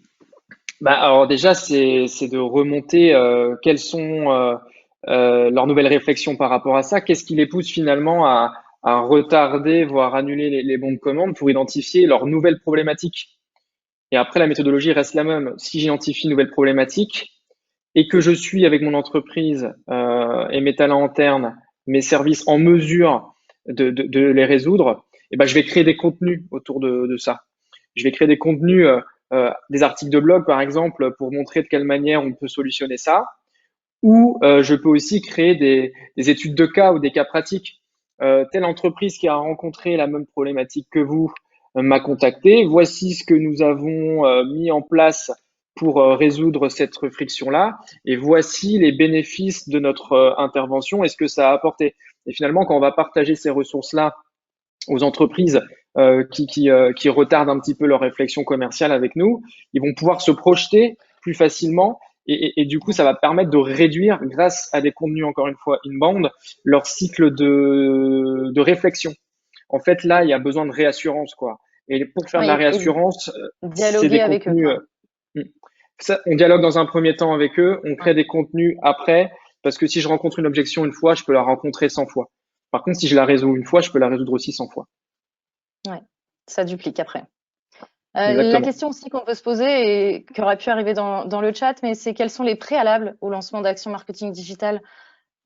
Alors déjà, c'est de remonter quelles sont leurs nouvelles réflexions par rapport à ça. Qu'est-ce qui les pousse finalement à retarder, voire annuler les bons de commande pour identifier leurs nouvelles problématiques. Et après, la méthodologie reste la même. Si j'identifie une nouvelle problématique et que je suis avec mon entreprise et mes talents internes, mes services en mesure de les résoudre, je vais créer des contenus autour de ça. Je vais créer des contenus des articles de blog, par exemple, pour montrer de quelle manière on peut solutionner ça. Ou je peux aussi créer des études de cas ou des cas pratiques. Telle entreprise qui a rencontré la même problématique que vous m'a contacté. Voici ce que nous avons mis en place pour résoudre cette friction-là. Et voici les bénéfices de notre intervention et ce que ça a apporté. Et finalement, quand on va partager ces ressources-là aux entreprises qui retardent un petit peu leur réflexion commerciale avec nous, ils vont pouvoir se projeter plus facilement et du coup, ça va permettre de réduire, grâce à des contenus, encore une fois, inbound, leur cycle de réflexion. En fait, là, il y a besoin de réassurance, quoi. Et pour faire de la réassurance, c'est des contenus. On dialogue dans un premier temps avec eux, on crée des contenus après, parce que si je rencontre une objection une fois, je peux la rencontrer 100 fois. Par contre, si je la résous une fois, je peux la résoudre aussi 100 fois. Ouais, ça duplique après. La question aussi qu'on peut se poser et qui aurait pu arriver dans le chat, mais c'est quels sont les préalables au lancement d'actions marketing digital?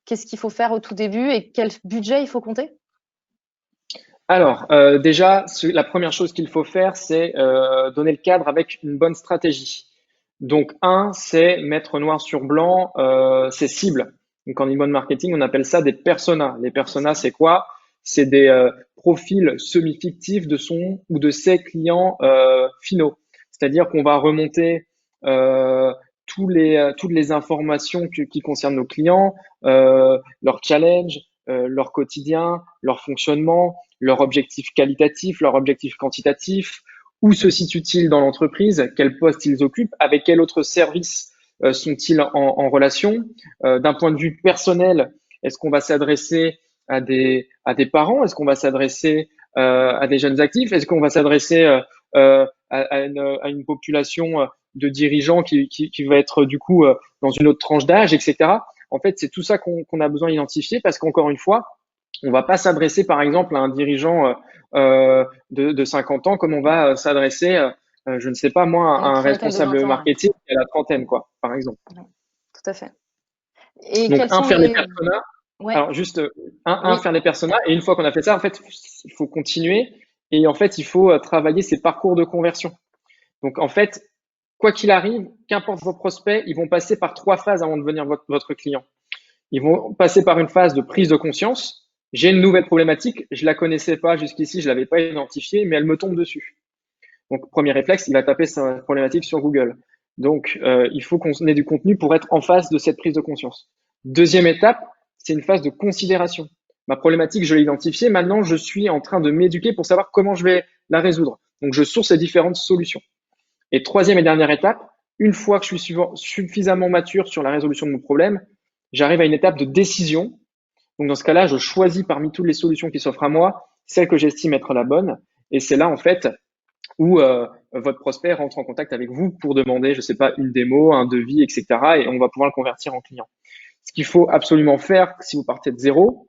Qu'est-ce qu'il faut faire au tout début et quel budget il faut compter? Alors, déjà, la première chose qu'il faut faire, c'est donner le cadre avec une bonne stratégie. Donc, c'est mettre noir sur blanc ses cibles. Donc, en inbound marketing, on appelle ça des personas. Les personas, c'est quoi? c'est des profils semi-fictifs de son ou de ses clients finaux. C'est-à-dire qu'on va remonter toutes les informations qui concernent nos clients, leurs challenges, leur quotidien, leur fonctionnement, leur objectif qualitatif, leur objectif quantitatif, où se situent-ils dans l'entreprise, quel poste ils occupent, avec quel autre service sont-ils en relation. D'un point de vue personnel, est-ce qu'on va s'adresser à des parents? Est-ce qu'on va s'adresser à des jeunes actifs? Est-ce qu'on va s'adresser à une population de dirigeants qui va être du coup dans une autre tranche d'âge, etc. En fait, c'est tout ça qu'on a besoin d'identifier parce qu'encore une fois, on va pas s'adresser par exemple à un dirigeant de 50 ans comme on va s'adresser, je ne sais pas moi, à un responsable marketing à la trentaine, quoi, par exemple. Tout à fait. Et donc, faire les personas. Ouais. Alors, juste, faire les personas. Et une fois qu'on a fait ça, en fait, il faut continuer. Et en fait, il faut travailler ces parcours de conversion. Donc, en fait, quoi qu'il arrive, qu'importe vos prospects, ils vont passer par 3 phases avant de devenir votre client. Ils vont passer par une phase de prise de conscience. J'ai une nouvelle problématique, je la connaissais pas jusqu'ici, je l'avais pas identifiée, mais elle me tombe dessus. Donc, premier réflexe, il va taper sa problématique sur Google. Donc, il faut qu'on ait du contenu pour être en face de cette prise de conscience. Deuxième étape, c'est une phase de considération. Ma problématique, je l'ai identifiée. Maintenant, je suis en train de m'éduquer pour savoir comment je vais la résoudre. Donc, je source les différentes solutions. Et troisième et dernière étape, une fois que je suis suffisamment mature sur la résolution de mon problème, j'arrive à une étape de décision. Donc, dans ce cas-là, je choisis parmi toutes les solutions qui s'offrent à moi, celle que j'estime être la bonne. Et c'est là, en fait, où votre prospect rentre en contact avec vous pour demander, je sais pas, une démo, un devis, etc. Et on va pouvoir le convertir en client. Ce qu'il faut absolument faire si vous partez de zéro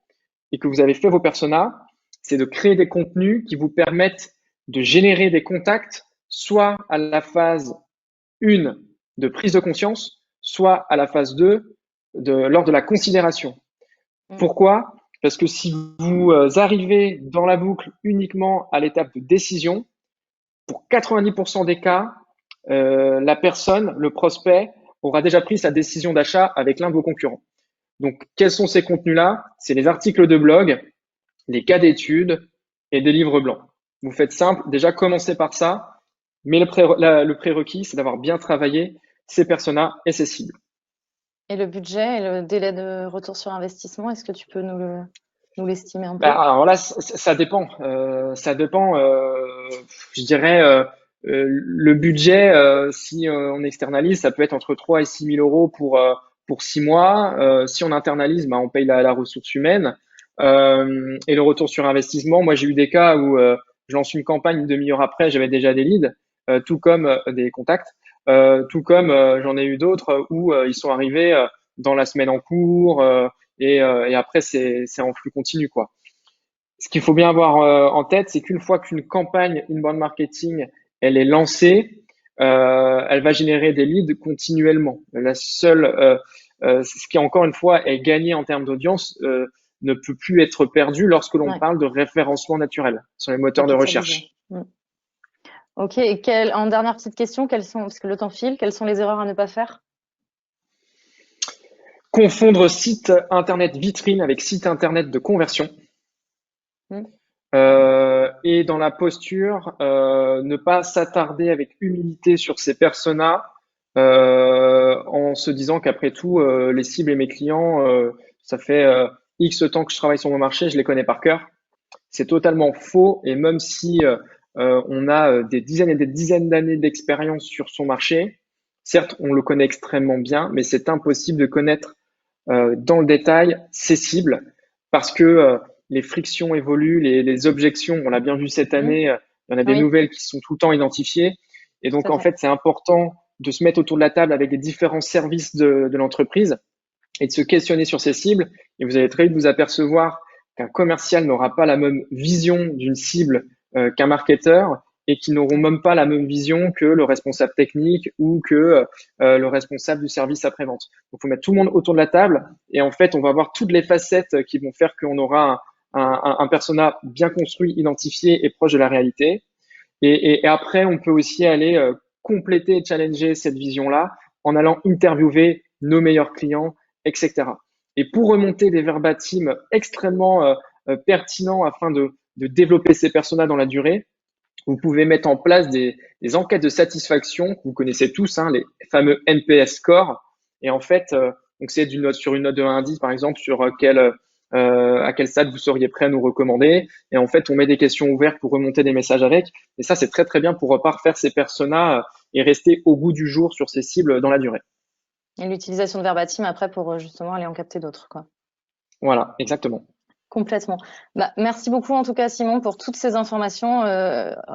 et que vous avez fait vos personas, c'est de créer des contenus qui vous permettent de générer des contacts, soit à la phase 1 de prise de conscience, soit à la phase 2 lors de la considération. Pourquoi? Parce que si vous arrivez dans la boucle uniquement à l'étape de décision, pour 90% des cas, la personne, le prospect, aura déjà pris sa décision d'achat avec l'un de vos concurrents. Donc, quels sont ces contenus-là? C'est les articles de blog, les cas d'études et des livres blancs. Vous faites simple, déjà commencez par ça, mais le prérequis, c'est d'avoir bien travaillé ces personas et ces cibles. Et le budget et le délai de retour sur investissement, est-ce que tu peux nous l'estimer un peu? Alors là, ça dépend. Ça dépend. Je dirais le budget, si on externalise, ça peut être entre 3 et 6 000 euros pour 6 mois. Si on internalise, on paye la ressource humaine. Et le retour sur investissement, moi j'ai eu des cas où je lance une campagne, une demi-heure après, j'avais déjà des leads, tout comme des contacts, tout comme j'en ai eu d'autres où ils sont arrivés dans la semaine en cours. Et après, c'est en flux continu, quoi. Ce qu'il faut bien avoir en tête, c'est qu'une fois qu'une campagne inbound marketing, elle est lancée, elle va générer des leads continuellement. La seule, ce qui encore une fois est gagné en termes d'audience, ne peut plus être perdu lorsque l'on parle de référencement naturel sur les moteurs de recherche. Ok. Et en dernière petite question, parce que le temps file, quelles sont les erreurs à ne pas faire? Confondre site internet vitrine avec site internet de conversion. Et dans la posture, ne pas s'attarder avec humilité sur ces personas en se disant qu'après tout, les cibles et mes clients, ça fait X temps que je travaille sur mon marché, je les connais par cœur. C'est totalement faux. Et même si on a des dizaines et des dizaines d'années d'expérience sur son marché, certes, on le connaît extrêmement bien, mais c'est impossible de connaître dans le détail ces cibles parce que les frictions évoluent, les objections, on l'a bien vu cette année, il y en a des nouvelles qui sont tout le temps identifiées. Et donc, en fait, c'est important de se mettre autour de la table avec les différents services de l'entreprise et de se questionner sur ces cibles. Et vous allez très vite vous apercevoir qu'un commercial n'aura pas la même vision d'une cible qu'un marketeur et qui n'auront même pas la même vision que le responsable technique ou que le responsable du service après-vente. Donc, il faut mettre tout le monde autour de la table et en fait, on va voir toutes les facettes qui vont faire qu'on aura un persona bien construit, identifié et proche de la réalité. Et après, on peut aussi aller compléter et challenger cette vision-là en allant interviewer nos meilleurs clients, etc. Et pour remonter des verbatims extrêmement pertinents afin de développer ces personas dans la durée. Vous pouvez mettre en place des enquêtes de satisfaction que vous connaissez tous, hein, les fameux NPS scores. Et en fait, donc c'est sur une note de 1 à 10, par exemple, sur à quel stade vous seriez prêt à nous recommander. Et en fait, on met des questions ouvertes pour remonter des messages avec. Et ça, c'est très, très bien pour parfaire ces personas et rester au goût du jour sur ces cibles dans la durée. Et l'utilisation de verbatim après pour justement aller en capter d'autres, quoi. Voilà, exactement. Complètement. Merci beaucoup en tout cas Simon pour toutes ces informations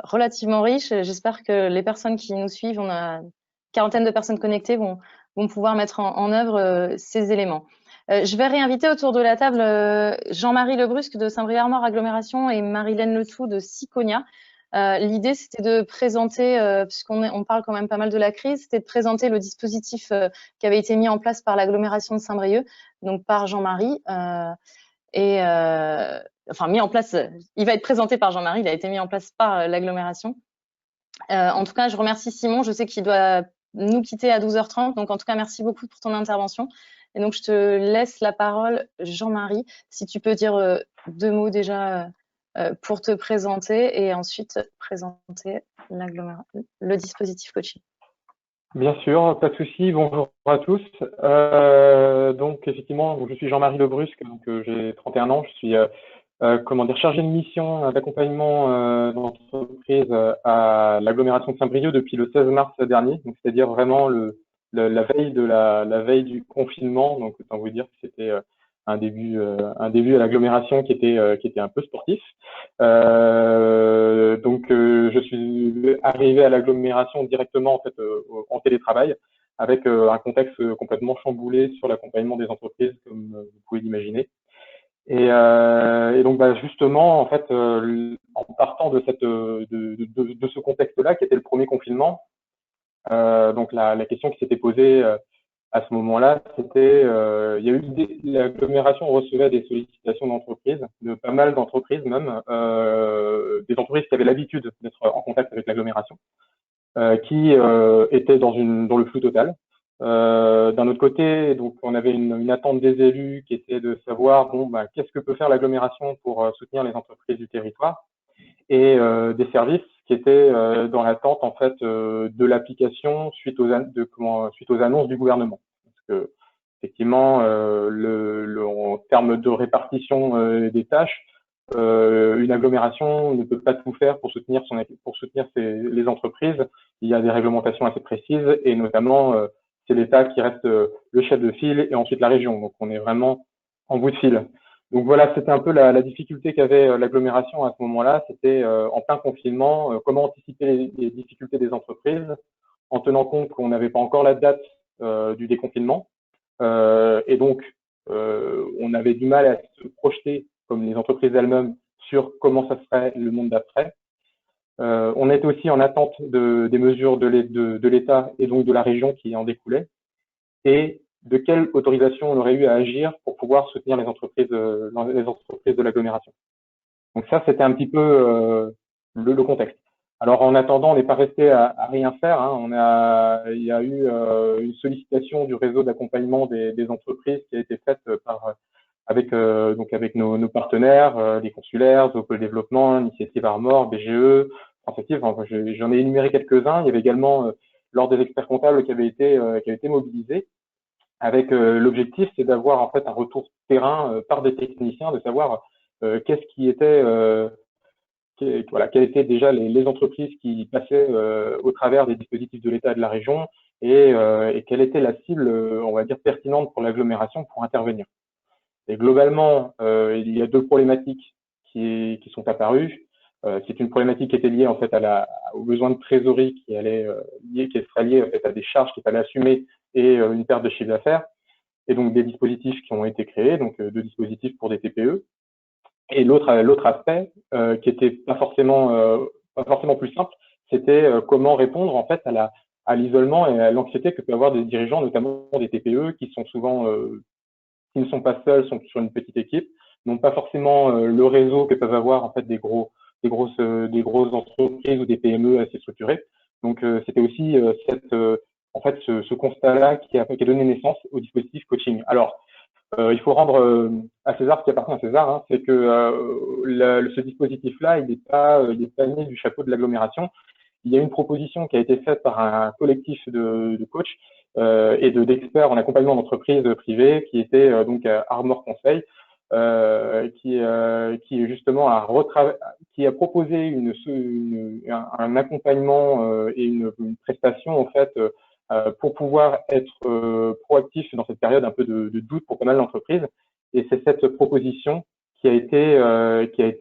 relativement riches. J'espère que les personnes qui nous suivent, on a une quarantaine de personnes connectées, vont pouvoir mettre en œuvre ces éléments. Je vais réinviter autour de la table Jean-Marie Lebrusque de Saint-Brieuc-Armor Agglomération et Marilène Letout de Ciconia. L'idée, c'était de présenter, puisqu'on parle quand même pas mal de la crise, c'était de présenter le dispositif qui avait été mis en place par l'agglomération de Saint-Brieuc, donc par Jean-Marie. Enfin, mis en place, il va être présenté par Jean-Marie, il a été mis en place par l'agglomération. En tout cas, je remercie Simon, je sais qu'il doit nous quitter à 12h30, donc en tout cas, merci beaucoup pour ton intervention. Et donc, je te laisse la parole, Jean-Marie, si tu peux dire 2 mots déjà pour te présenter et ensuite présenter le dispositif coaching. Bien sûr, pas de souci. Bonjour à tous. Donc effectivement, je suis Jean-Marie Lebrusque, donc j'ai 31 ans. Je suis chargé de mission d'accompagnement d'entreprise à l'agglomération de Saint-Brieuc depuis le 16 mars dernier. Donc c'est-à-dire vraiment la veille du confinement. Donc autant vous dire que c'était un début à l'agglomération qui était un peu sportif. Donc je suis arrivé à l'agglomération directement en fait en télétravail avec un contexte complètement chamboulé sur l'accompagnement des entreprises comme vous pouvez l'imaginer. Et donc justement en fait en partant de ce contexte-là qui était le premier confinement, donc la question qui s'était posée à ce moment-là, c'était, il y a eu l'agglomération recevait des sollicitations d'entreprises, de pas mal d'entreprises même, des entreprises qui avaient l'habitude d'être en contact avec l'agglomération, qui étaient dans le flou total. D'un autre côté, donc on avait une attente des élus qui était de savoir qu'est-ce que peut faire l'agglomération pour soutenir les entreprises du territoire, et des services qui étaient dans l'attente en fait de l'application suite aux annonces du gouvernement. Parce que effectivement, en termes de répartition des tâches, une agglomération ne peut pas tout faire pour soutenir les entreprises. Il y a des réglementations assez précises et notamment c'est l'État qui reste le chef de file et ensuite la région. Donc on est vraiment en bout de fil. Donc voilà, c'était un peu la difficulté qu'avait l'agglomération à ce moment-là. C'était en plein confinement, comment anticiper les difficultés des entreprises en tenant compte qu'on n'avait pas encore la date du déconfinement. Et donc, on avait du mal à se projeter, comme les entreprises elles-mêmes, sur comment ça serait le monde d'après. On était aussi en attente des mesures de l'État et donc de la région qui en découlaient. Et de quelle autorisation on aurait eu à agir pour pouvoir soutenir les entreprises de l'agglomération. Donc ça, c'était un petit peu le contexte. Alors en attendant, on n'est pas resté à rien faire. Hein. Il y a eu une sollicitation du réseau d'accompagnement des entreprises qui a été faite avec nos partenaires, les consulaires, Zopol Développement, Initiative Armor, BGE, Initiative. Enfin, j'en ai énuméré quelques-uns. Il y avait également l'ordre des experts comptables qui avait été mobilisé. Avec l'objectif, c'est d'avoir en fait un retour terrain par des techniciens, de savoir quelles étaient déjà les entreprises qui passaient au travers des dispositifs de l'État et de la région et quelle était la cible, on va dire, pertinente pour l'agglomération pour intervenir. Et globalement, il y a 2 problématiques qui sont apparues. C'est une problématique qui était liée en fait aux besoins de trésorerie qui serait liée en fait à des charges qu'il fallait assumer et une perte de chiffre d'affaires, et donc des dispositifs qui ont été créés, donc 2 dispositifs pour des TPE. Et l'autre aspect qui était pas forcément plus simple, c'était comment répondre en fait à l'isolement et à l'anxiété que peuvent avoir des dirigeants, notamment des TPE, qui sont souvent qui ne sont pas seuls, sont sur une petite équipe, n'ont pas forcément le réseau que peuvent avoir en fait des grosses entreprises ou des PME assez structurées. Donc c'était aussi ce constat-là qui a donné naissance au dispositif coaching. Alors il faut rendre à César ce qui appartient à César, hein, c'est que ce dispositif-là, il n'est pas né du chapeau de l'agglomération. Il y a une proposition qui a été faite par un collectif de coachs et d'experts en accompagnement d'entreprises privées qui était donc Armor Conseil, qui justement qui a proposé un accompagnement et une prestation en fait pour pouvoir être proactif dans cette période un peu de doute pour pas mal d'entreprises. Et c'est cette proposition qui a été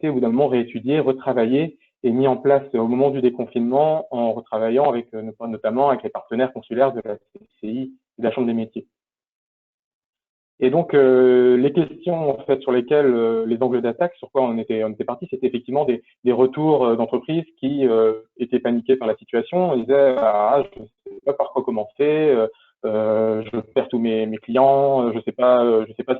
au bout d'un moment réétudiée, retravaillée et mis en place au moment du déconfinement en retravaillant avec notamment avec les partenaires consulaires de la CCI et de la Chambre des métiers. Et donc les questions en fait sur lesquelles les angles d'attaque, sur quoi on était parti, c'était effectivement des retours d'entreprises qui étaient paniquées par la situation. Ils disaient je ne sais pas par quoi commencer, je perds tous mes clients, je sais pas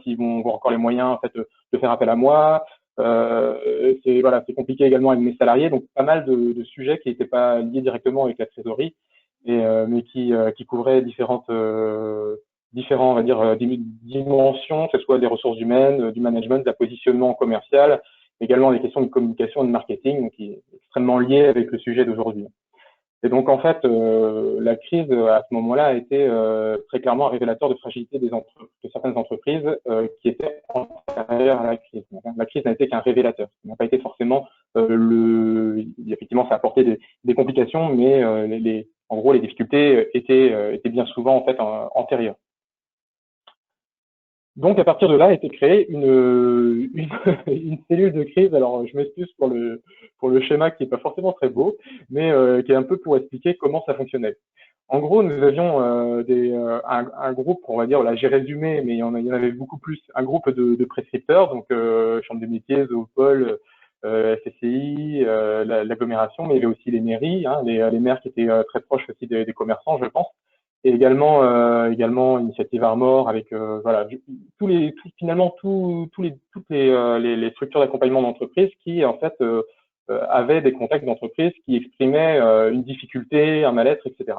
s'ils vont avoir encore les moyens en fait de faire appel à moi. C'est compliqué également avec mes salariés, donc pas mal de sujets qui n'étaient pas liés directement avec la trésorerie, mais qui couvraient différentes on va dire, dimensions, que ce soit des ressources humaines, du management, de la positionnement commercial, également des questions de communication et de marketing, donc qui est extrêmement lié avec le sujet d'aujourd'hui. Et donc, en fait, la crise, à ce moment-là, a été très clairement un révélateur de fragilité de certaines entreprises qui étaient antérieures à la crise. Donc, la crise n'a été qu'un révélateur. Ça n'a pas été forcément effectivement, ça a apporté des complications, mais en gros, les difficultés étaient bien souvent, en fait, antérieures. Donc, à partir de là, a été créée une cellule de crise. Alors, je m'excuse pour le schéma qui n'est pas forcément très beau, mais qui est un peu pour expliquer comment ça fonctionnait. En gros, nous avions un groupe, on va dire, là j'ai résumé, mais il y en avait beaucoup plus, un groupe de prescripteurs, donc Chambre des métiers, Zoopol, FCCI, l'agglomération, mais il y avait aussi les mairies, hein, les maires qui étaient très proches aussi des commerçants, je pense. Et également Initiative Armor avec voilà toutes les structures d'accompagnement d'entreprise qui en fait avaient des contacts d'entreprise qui exprimaient une difficulté, un mal-être, etc.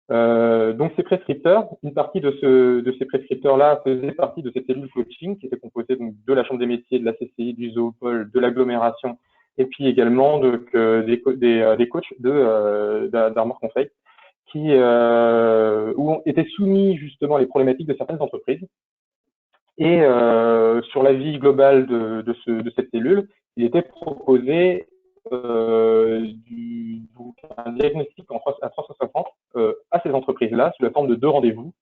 Donc ces prescripteurs, une partie de ces prescripteurs-là faisaient partie de cette cellule coaching qui était composée donc de la Chambre des métiers, de la CCI, du Zoopol, de l'agglomération et puis également des coachs d'Armor Conseil où étaient soumis justement les problématiques de certaines entreprises. Et sur la vie globale de cette cellule, il était proposé un diagnostic à 360 à ces entreprises-là sous la forme de 2 rendez-vous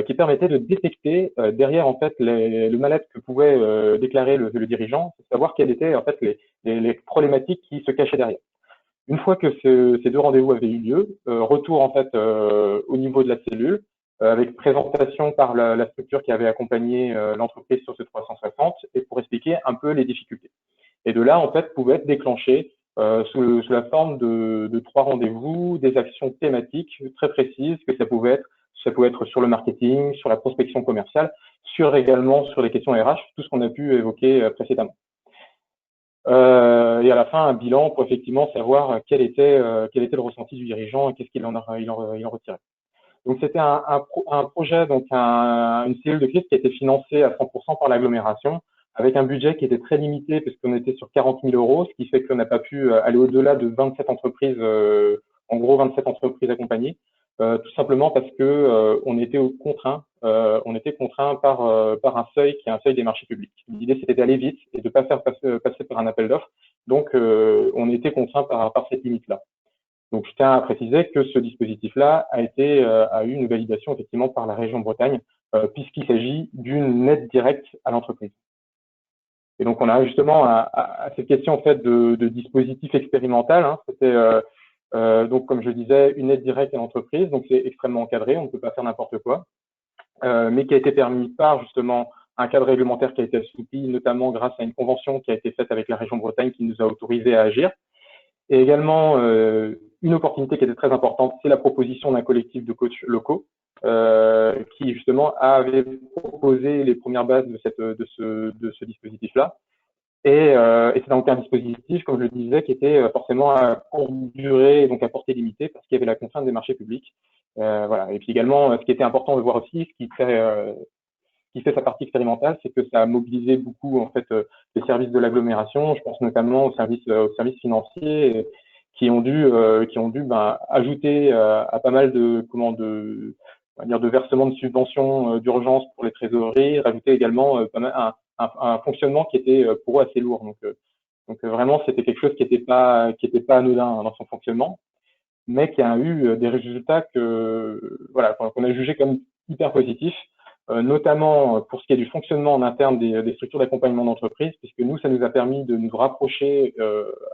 qui permettait de détecter derrière en fait le mal-être que pouvait déclarer le dirigeant, savoir quelles étaient en fait les problématiques qui se cachaient derrière. Une fois que ces 2 rendez-vous avaient eu lieu, retour en fait au niveau de la cellule, avec présentation par la structure qui avait accompagné l'entreprise sur ce 360 et pour expliquer un peu les difficultés. Et de là, en fait, pouvait être déclenché sous la forme de 3 rendez-vous, des actions thématiques très précises, que ça pouvait être sur le marketing, sur la prospection commerciale, également sur les questions RH, tout ce qu'on a pu évoquer précédemment. Et à la fin, un bilan pour effectivement savoir quel était le ressenti du dirigeant et qu'est-ce qu'il en retirait. Donc c'était un projet, donc une cellule de crise qui a été financée à 100% par l'agglomération, avec un budget qui était très limité parce qu'on était sur 40 000 €, ce qui fait qu'on n'a pas pu aller au-delà de 27 entreprises, en gros 27 entreprises accompagnées, tout simplement parce que on était contraint par un seuil qui est un seuil des marchés publics. L'idée c'était d'aller vite et de pas faire passer par un appel d'offres, donc on était contraint par cette limite-là. Donc, je tiens à préciser que ce dispositif-là a eu une validation effectivement par la région Bretagne, puisqu'il s'agit d'une aide directe à l'entreprise. Et donc, on a justement à cette question en fait de dispositif expérimental. Hein, c'était donc, comme je disais, une aide directe à l'entreprise. Donc, c'est extrêmement encadré, on ne peut pas faire n'importe quoi, mais qui a été permis par justement un cadre réglementaire qui a été assoupli, notamment grâce à une convention qui a été faite avec la région Bretagne qui nous a autorisé à agir. Et également, une opportunité qui était très importante, c'est la proposition d'un collectif de coachs locaux qui justement avait proposé les premières bases de ce dispositif-là. Et c'est donc un dispositif, comme je le disais, qui était forcément à courte durée et donc à portée limitée parce qu'il y avait la contrainte des marchés publics. Voilà. Et puis également, ce qui était important de voir aussi, ce qui qui fait sa partie expérimentale, c'est que ça a mobilisé beaucoup en fait les services de l'agglomération. Je pense notamment aux services financiers qui ont dû ajouter à pas mal de on va dire de versements de subventions d'urgence pour les trésoreries, rajouter également un fonctionnement qui était pour eux assez lourd. Donc vraiment, c'était quelque chose qui était pas anodin dans son fonctionnement, mais qui a eu des résultats qu'on a jugés comme hyper positifs, notamment pour ce qui est du fonctionnement en interne des structures d'accompagnement d'entreprise, puisque nous, ça nous a permis de nous rapprocher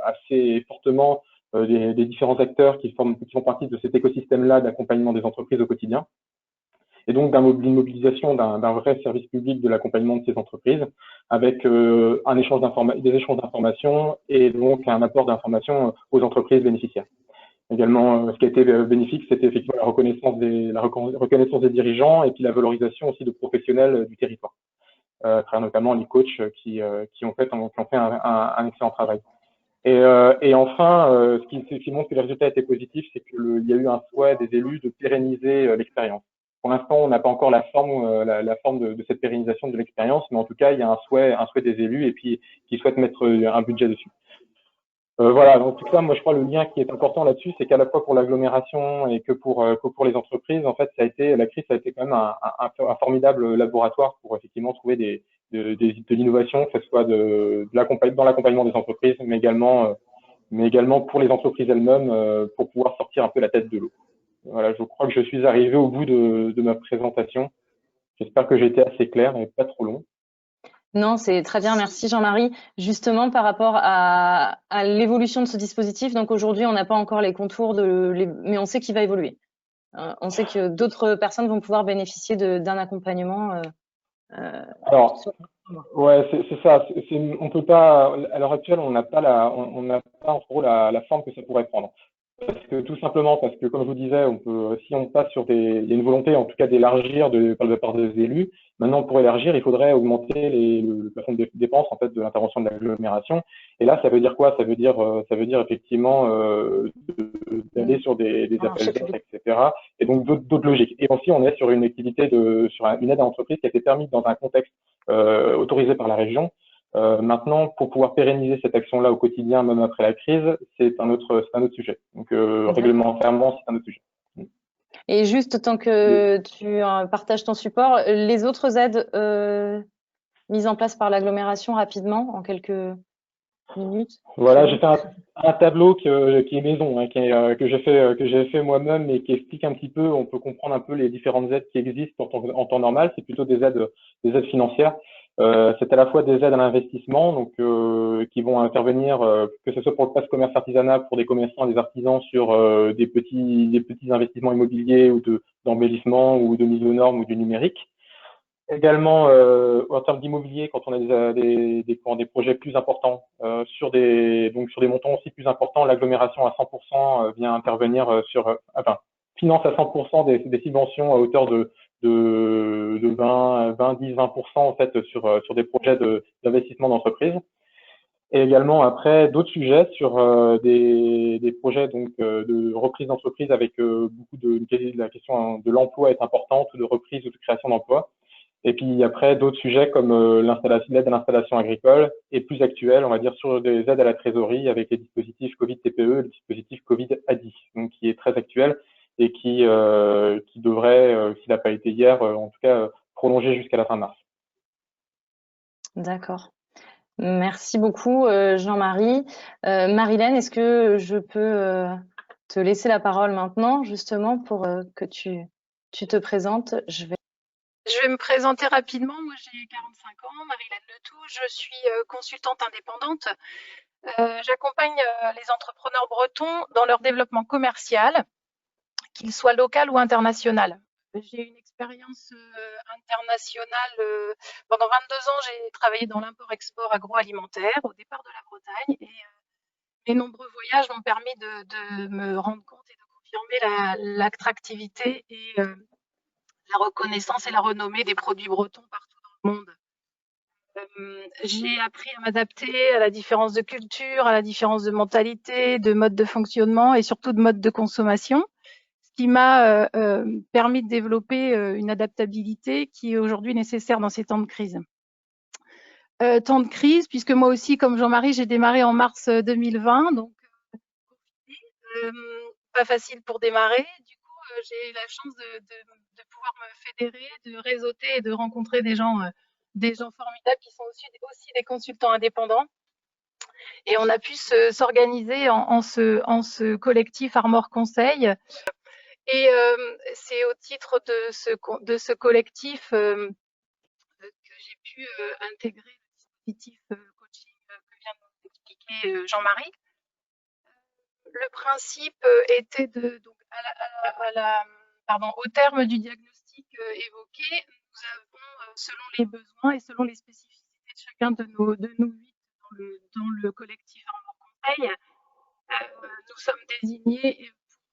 assez fortement des différents acteurs qui font partie de cet écosystème-là d'accompagnement des entreprises au quotidien, et donc d'une mobilisation d'un vrai service public de l'accompagnement de ces entreprises, avec des échanges d'informations et donc un apport d'informations aux entreprises bénéficiaires. Également, ce qui a été bénéfique, c'était effectivement la reconnaissance des dirigeants et puis la valorisation aussi de professionnels du territoire, à travers notamment les coachs qui ont fait un excellent travail. Et enfin, ce qui montre que le résultat a été positif, c'est qu'il y a eu un souhait des élus de pérenniser l'expérience. Pour l'instant, on n'a pas encore la forme de cette pérennisation de l'expérience, mais en tout cas, il y a un souhait des élus et puis qui souhaitent mettre un budget dessus. Voilà, donc tout ça, moi je crois le lien qui est important là-dessus, c'est qu'à la fois pour l'agglomération et que pour les entreprises, en fait, la crise a été quand même un formidable laboratoire pour effectivement trouver de l'innovation, que ce soit dans l'accompagnement des entreprises, mais également pour les entreprises elles-mêmes, pour pouvoir sortir un peu la tête de l'eau. Voilà, je crois que je suis arrivé au bout de ma présentation. J'espère que j'ai été assez clair et pas trop long. Non, c'est très bien, merci Jean-Marie. Justement, par rapport à l'évolution de ce dispositif, donc aujourd'hui, on n'a pas encore les contours, mais on sait qu'il va évoluer. On sait que d'autres personnes vont pouvoir bénéficier d'un accompagnement. Alors, ouais, c'est ça. On peut pas, à l'heure actuelle, on n'a pas en gros la forme que ça pourrait prendre. Tout simplement parce que, comme je vous disais, si on passe il y a une volonté, en tout cas, d'élargir par la part des élus. Maintenant, pour élargir, il faudrait augmenter le plafond de dépenses, en fait, de l'intervention de l'agglomération. Et là, ça veut dire quoi? Ça veut dire effectivement, d'aller sur des appels d'offres, etc. Et donc, d'autres logiques. Et aussi, on est sur une activité sur une aide à l'entreprise qui a été permise dans un contexte, autorisé par la région. Maintenant, pour pouvoir pérenniser cette action-là au quotidien, même après la crise, c'est un autre sujet. Donc, réglementairement, c'est un autre sujet. Et juste, tant que tu partages ton support, les autres aides mises en place par l'agglomération rapidement, en quelques minutes. Voilà, j'ai fait un tableau qui est maison, hein, que j'ai fait moi-même et qui explique un petit peu, on peut comprendre un peu les différentes aides qui existent en temps normal. C'est plutôt des aides financières. C'est à la fois des aides à l'investissement, donc qui vont intervenir, que ce soit pour le pass commerce artisanal, pour des commerçants et des artisans sur des petits investissements immobiliers ou d'embellissement ou de mise aux normes ou du numérique. Également, en termes d'immobilier, quand on a des projets plus importants, sur des montants aussi plus importants, l'agglomération à 100% vient intervenir finance à 100% des subventions à hauteur de 10-20% en fait sur des projets d'investissement d'entreprise. Et également après d'autres sujets sur des projets donc de reprise d'entreprise avec beaucoup la question de l'emploi est importante, ou de reprise ou de création d'emplois. Et puis après, d'autres sujets comme l'aide à l'installation agricole et plus actuel, on va dire sur des aides à la trésorerie avec les dispositifs Covid TPE, le dispositif Covid ADI, donc qui est très actuel et qui devrait, s'il n'a pas été hier, en tout cas prolonger jusqu'à la fin mars. D'accord. Merci beaucoup Jean-Marie. Marilène, est-ce que je peux te laisser la parole maintenant justement pour que tu te présentes? Je vais me présenter rapidement. Moi, j'ai 45 ans, Marilène Letou. Je suis consultante indépendante. J'accompagne les entrepreneurs bretons dans leur développement commercial, qu'il soit local ou international. J'ai une expérience internationale. Pendant 22 ans, j'ai travaillé dans l'import-export agroalimentaire, au départ de la Bretagne. Et mes nombreux voyages m'ont permis de me rendre compte et de confirmer l'attractivité et la reconnaissance et la renommée des produits bretons partout dans le monde. J'ai appris à m'adapter à la différence de culture, à la différence de mentalité, de mode de fonctionnement et surtout de mode de consommation. Ce qui m'a permis de développer une adaptabilité qui est aujourd'hui nécessaire dans ces temps de crise. Temps de crise, puisque moi aussi, comme Jean-Marie, j'ai démarré en mars 2020, donc pas facile pour démarrer. Du coup, j'ai eu la chance de pouvoir me fédérer, de réseauter et de rencontrer des gens formidables qui sont aussi des consultants indépendants. Et on a pu s'organiser en ce collectif Armor Conseil. Et c'est au titre de ce collectif que j'ai pu intégrer le dispositif coaching que vient de nous expliquer Jean-Marie. Le principe était donc au terme du diagnostic évoqué, nous avons, selon les besoins et selon les spécificités de chacun de nous 8 dans le collectif Armor Conseil, nous sommes désignés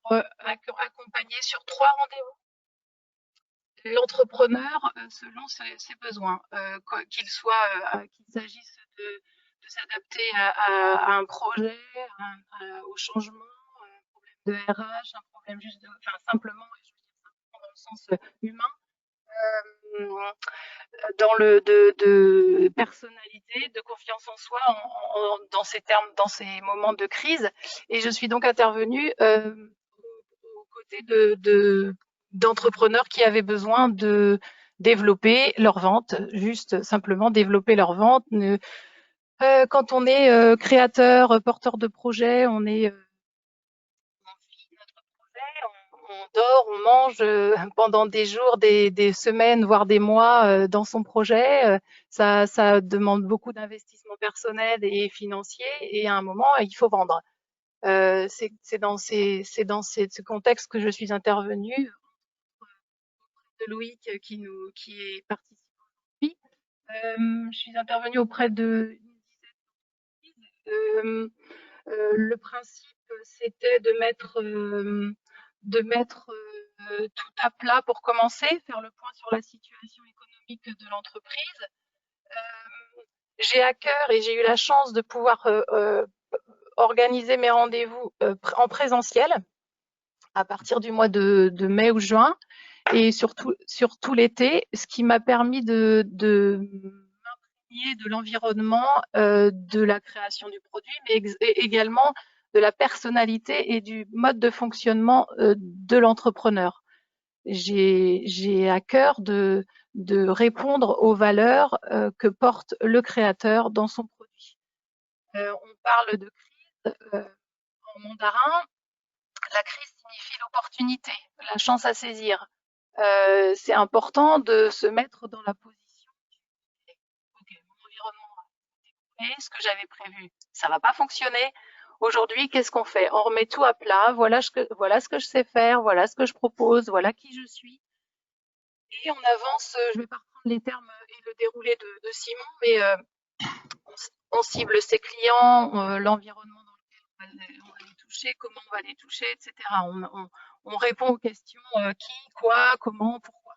pour accompagner sur 3 rendez-vous l'entrepreneur selon ses besoins, qu'il s'agisse de s'adapter à un projet, au changement, un problème de RH, un problème juste simplement, je veux dire simplement dans le sens humain, de personnalité, de confiance en soi dans ces termes, dans ces moments de crise. Et je suis donc intervenue aux côtés d'entrepreneurs qui avaient besoin de développer leur vente, juste simplement développer leur vente. Quand on est créateur, porteur de projet, on vit notre projet, on dort, on mange pendant des jours, des semaines, voire des mois dans son projet. Ça demande beaucoup d'investissement personnel et financier, et à un moment, il faut vendre. C'est dans ce contexte que je suis intervenue de Loïc qui est participant aujourd'hui. Je suis intervenue auprès de le principe, c'était de mettre tout à plat pour commencer, faire le point sur la situation économique de l'entreprise. J'ai à cœur et j'ai eu la chance de pouvoir organiser mes rendez-vous en présentiel à partir du mois de mai ou juin, et surtout l'été, ce qui m'a permis de m'imprégner de l'environnement, de la création du produit, mais également de la personnalité et du mode de fonctionnement de l'entrepreneur. J'ai à cœur de répondre aux valeurs que porte le créateur dans son produit. On parle de crise en mandarin. La crise signifie l'opportunité, la chance à saisir. C'est important de se mettre dans la position ok, mon environnement a découlé, ce que j'avais prévu, ça va pas fonctionner. Aujourd'hui, qu'est-ce qu'on fait? On remet tout à plat, voilà ce que je sais faire, voilà ce que je propose, voilà qui je suis. Et on avance, je vais pas reprendre les termes et le déroulé de Simon, mais on cible ses clients, l'environnement dans lequel on va les toucher, comment on va les toucher, etc. On répond aux questions qui, quoi, comment, pourquoi.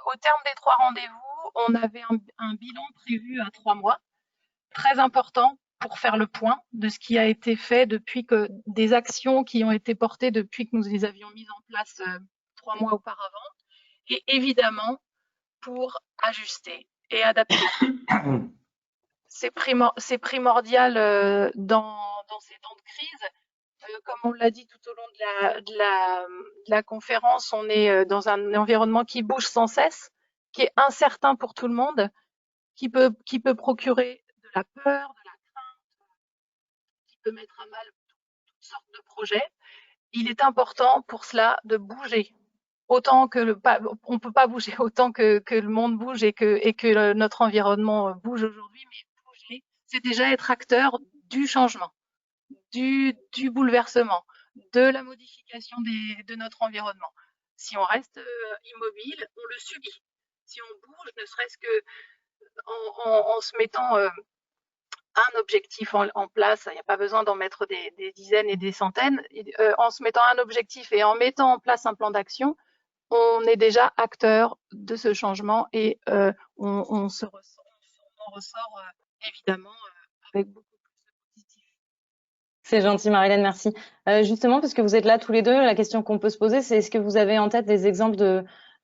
Au terme des 3 rendez-vous, on avait un bilan prévu à 3 mois, très important pour faire le point de ce qui a été fait depuis que des actions qui ont été portées depuis que nous les avions mises en place 3 mois auparavant, et évidemment pour ajuster et adapter. C'est primordial dans ces temps de crise. Comme on l'a dit tout au long de la conférence, on est dans un environnement qui bouge sans cesse, qui est incertain pour tout le monde, qui peut procurer de la peur, de la crainte, qui peut mettre à mal toutes sortes de projets. Il est important pour cela de bouger. Autant que on peut pas bouger autant que le monde bouge et que notre environnement bouge aujourd'hui, mais bouger, c'est déjà être acteur du changement, du bouleversement, de la modification de notre environnement. Si on reste immobile, on le subit. Si on bouge, ne serait-ce que en se mettant un objectif en place, il n'y a pas besoin d'en mettre des dizaines et des centaines, en se mettant un objectif et en mettant en place un plan d'action, on est déjà acteur de ce changement et on en ressort évidemment avec beaucoup plus de positif. C'est gentil, Marilène, merci. Justement, parce que vous êtes là tous les deux, la question qu'on peut se poser, c'est est-ce que vous avez en tête des exemples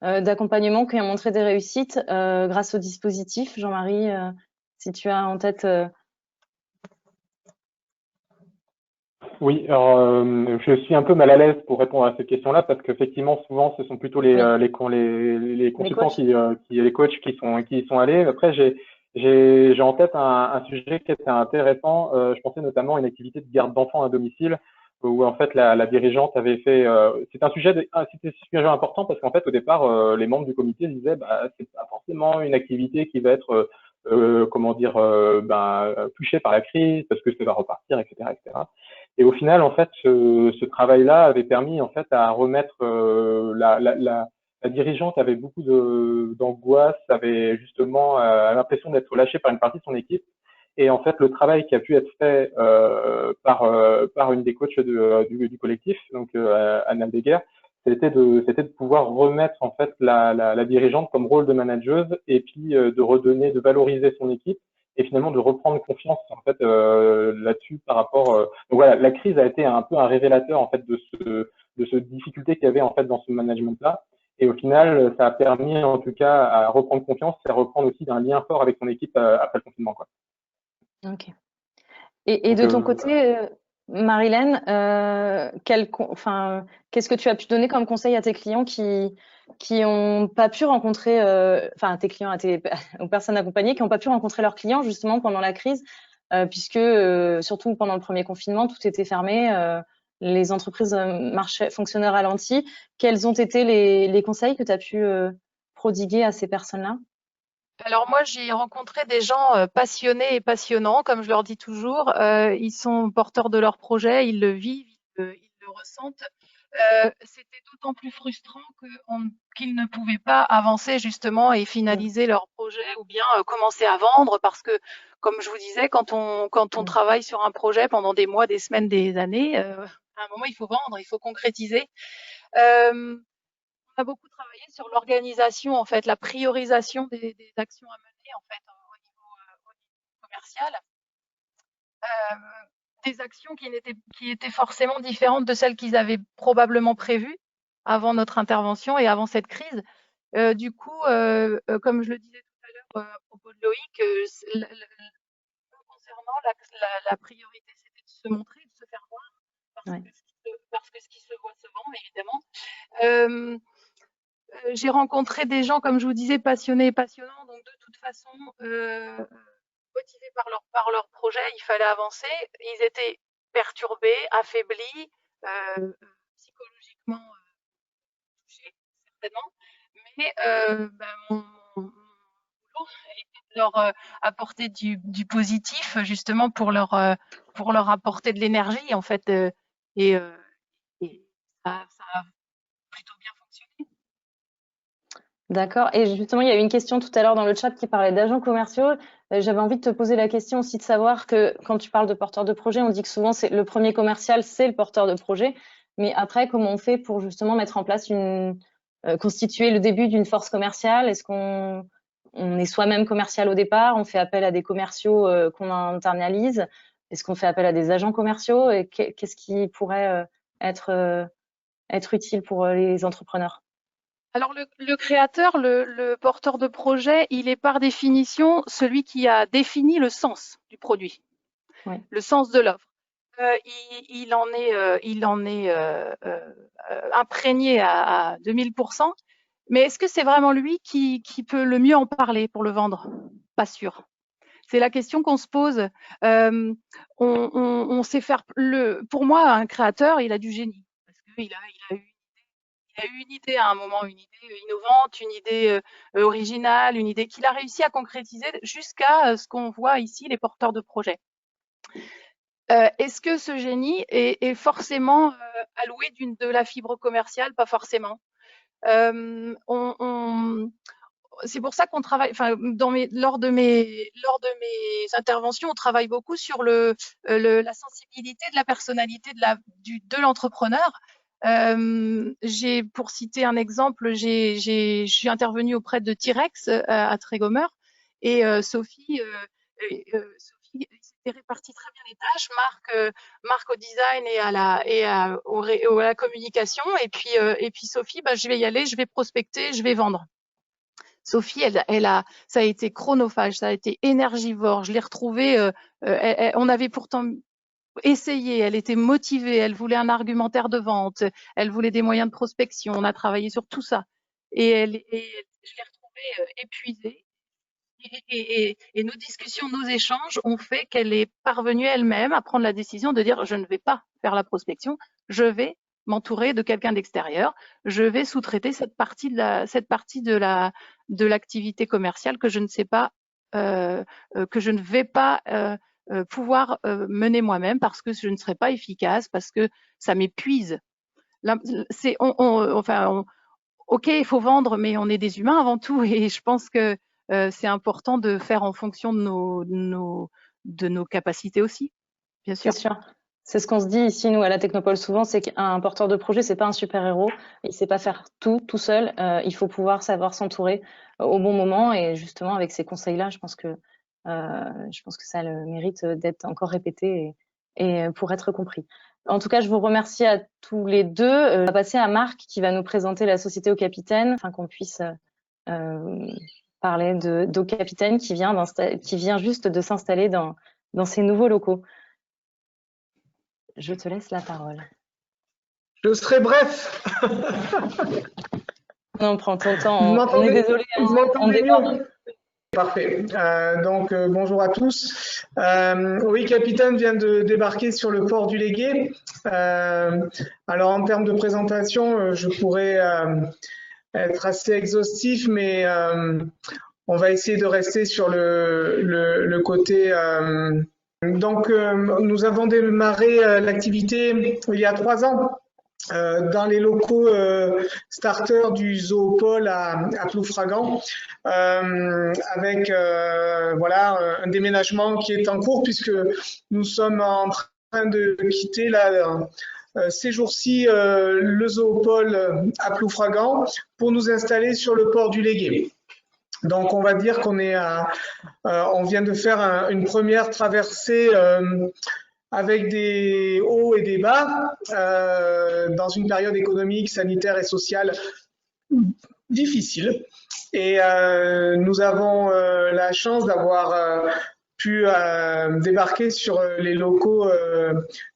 d'accompagnement qui ont montré des réussites grâce au dispositif? Jean-Marie, si tu as en tête. Oui, alors je suis un peu mal à l'aise pour répondre à cette question-là parce qu'effectivement, souvent, ce sont plutôt les consultants les coachs qui y sont allés. Après, j'ai en tête un sujet qui était intéressant. Je pensais notamment à une activité de garde d'enfants à domicile où en fait la dirigeante avait fait. C'était un sujet important parce qu'en fait au départ, les membres du comité disaient bah c'est pas forcément une activité qui va être touchée par la crise parce que ça va repartir, etc., etc. Et au final, en fait, ce travail-là avait permis en fait à remettre la dirigeante avait beaucoup d'angoisse, avait justement l'impression d'être lâchée par une partie de son équipe. Et en fait, le travail qui a pu être fait par une des coachs du collectif, donc Anna Deguer, c'était de pouvoir remettre en fait la dirigeante comme rôle de manageuse et puis de redonner, de valoriser son équipe et finalement de reprendre confiance en fait là-dessus par rapport. Donc voilà, la crise a été un peu un révélateur en fait de ce difficulté qu'il y avait en fait dans ce management-là. Et au final, ça a permis en tout cas à reprendre confiance et à reprendre aussi un lien fort avec son équipe après le confinement, quoi. Ok. Et de ton côté, Marilène, qu'est-ce que tu as pu donner comme conseil à tes clients qui ont pas pu rencontrer, enfin tes clients, aux personnes accompagnées qui n'ont pas pu rencontrer leurs clients justement pendant la crise, puisque surtout pendant le premier confinement, tout était fermé, les entreprises fonctionnaient ralenties. Quels ont été les conseils que tu as pu prodiguer à ces personnes-là? Alors moi, j'ai rencontré des gens passionnés et passionnants, comme je leur dis toujours. Ils sont porteurs de leur projet, ils le vivent, ils le ressentent. C'était d'autant plus frustrant qu'ils ne pouvaient pas avancer justement et finaliser leur projet ou bien commencer à vendre parce que, comme je vous disais, quand on travaille sur un projet pendant des mois, des semaines, des années, à un moment, il faut vendre, il faut concrétiser. On a beaucoup travaillé sur l'organisation, en fait, la priorisation des actions à mener, en fait, au niveau commercial. Des actions qui étaient forcément différentes de celles qu'ils avaient probablement prévues avant notre intervention et avant cette crise. Du coup, comme je le disais tout à l'heure à propos de Loïc, concernant la priorité, c'était de se montrer, de se faire voir, parce que ce qui se voit se vend, évidemment. J'ai rencontré des gens, comme je vous disais, passionnés et passionnants, donc de toute façon, motivés par leur projet, il fallait avancer. Ils étaient perturbés, affaiblis, psychologiquement touchés, certainement. Mais mon boulot était de leur apporter du positif, justement, pour leur apporter de l'énergie, en fait. Et ça a plutôt bien fonctionné. D'accord. Et justement, il y a eu une question tout à l'heure dans le chat qui parlait d'agents commerciaux. J'avais envie de te poser la question aussi de savoir que quand tu parles de porteur de projet, on dit que souvent c'est le premier commercial, c'est le porteur de projet. Mais après, comment on fait pour justement mettre en place constituer le début d'une force commerciale? Est-ce qu'on est soi-même commercial au départ? On fait appel à des commerciaux qu'on internalise? Est-ce qu'on fait appel à des agents commerciaux? Et qu'est-ce qui pourrait être utile pour les entrepreneurs? Alors le créateur, le porteur de projet, il est par définition celui qui a défini le sens du produit, le sens de l'offre. Il en est imprégné à 2000%. Mais est-ce que c'est vraiment lui qui peut le mieux en parler pour le vendre? Pas sûr. C'est la question qu'on se pose. On sait faire pour moi, un créateur, il a du génie parce qu'il a eu une idée à un moment, une idée innovante, une idée originale, une idée qu'il a réussi à concrétiser jusqu'à ce qu'on voit ici, les porteurs de projets. Est-ce que ce génie est forcément alloué de la fibre commerciale? Pas forcément. C'est pour ça qu'on travaille, enfin, lors de mes interventions, on travaille beaucoup sur la sensibilité de la personnalité de l'entrepreneur. Pour citer un exemple, je suis intervenue auprès de T-Rex à Trégomer et Sophie, c'était répartit très bien les tâches, Marc au design et à la communication, et puis Sophie, bah, je vais y aller, je vais prospecter, je vais vendre. Sophie, ça a été chronophage, ça a été énergivore. Je l'ai retrouvée, on avait pourtant essayé, elle était motivée, elle voulait un argumentaire de vente, elle voulait des moyens de prospection, on a travaillé sur tout ça. Et je l'ai retrouvée épuisée. Et nos discussions, nos échanges ont fait qu'elle est parvenue elle-même à prendre la décision de dire je ne vais pas faire la prospection, je vais m'entourer de quelqu'un d'extérieur, je vais sous-traiter cette partie de l'activité commerciale que je ne sais pas, que je ne vais pas pouvoir mener moi-même parce que je ne serai pas efficace, parce que ça m'épuise. Ok, il faut vendre, mais on est des humains avant tout, et je pense que c'est important de faire en fonction de nos capacités aussi, bien sûr. C'est sûr. C'est ce qu'on se dit ici, nous, à la Technopole, souvent, c'est qu'un porteur de projet, c'est pas un super-héros. Il sait pas faire tout seul. Il faut pouvoir savoir s'entourer au bon moment. Et justement, avec ces conseils-là, je pense que ça a le mérite d'être encore répété et pour être compris. En tout cas, je vous remercie à tous les deux. On va passer à Marc qui va nous présenter la société Au Capitaine, afin qu'on puisse parler d'Au Capitaine qui vient juste de s'installer dans ces nouveaux locaux. Je te laisse la parole. Je serai bref. Non, prends ton temps. On est désolé. Vous m'entendez mieux ? Parfait. Bonjour à tous. Oui, Capitaine vient de débarquer sur le port du Légué. Alors, en termes de présentation, je pourrais être assez exhaustif, mais on va essayer de rester sur le côté. Nous avons démarré l'activité il y a 3 ans. Dans les locaux starter du Zoopôle à Ploufragan, avec un déménagement qui est en cours puisque nous sommes en train de quitter ces jours-ci le Zoopôle à Ploufragan pour nous installer sur le port du Légué. Donc on va dire qu'on vient de faire une première traversée avec des hauts et des bas, dans une période économique, sanitaire et sociale difficile. Et nous avons la chance d'avoir pu débarquer sur les locaux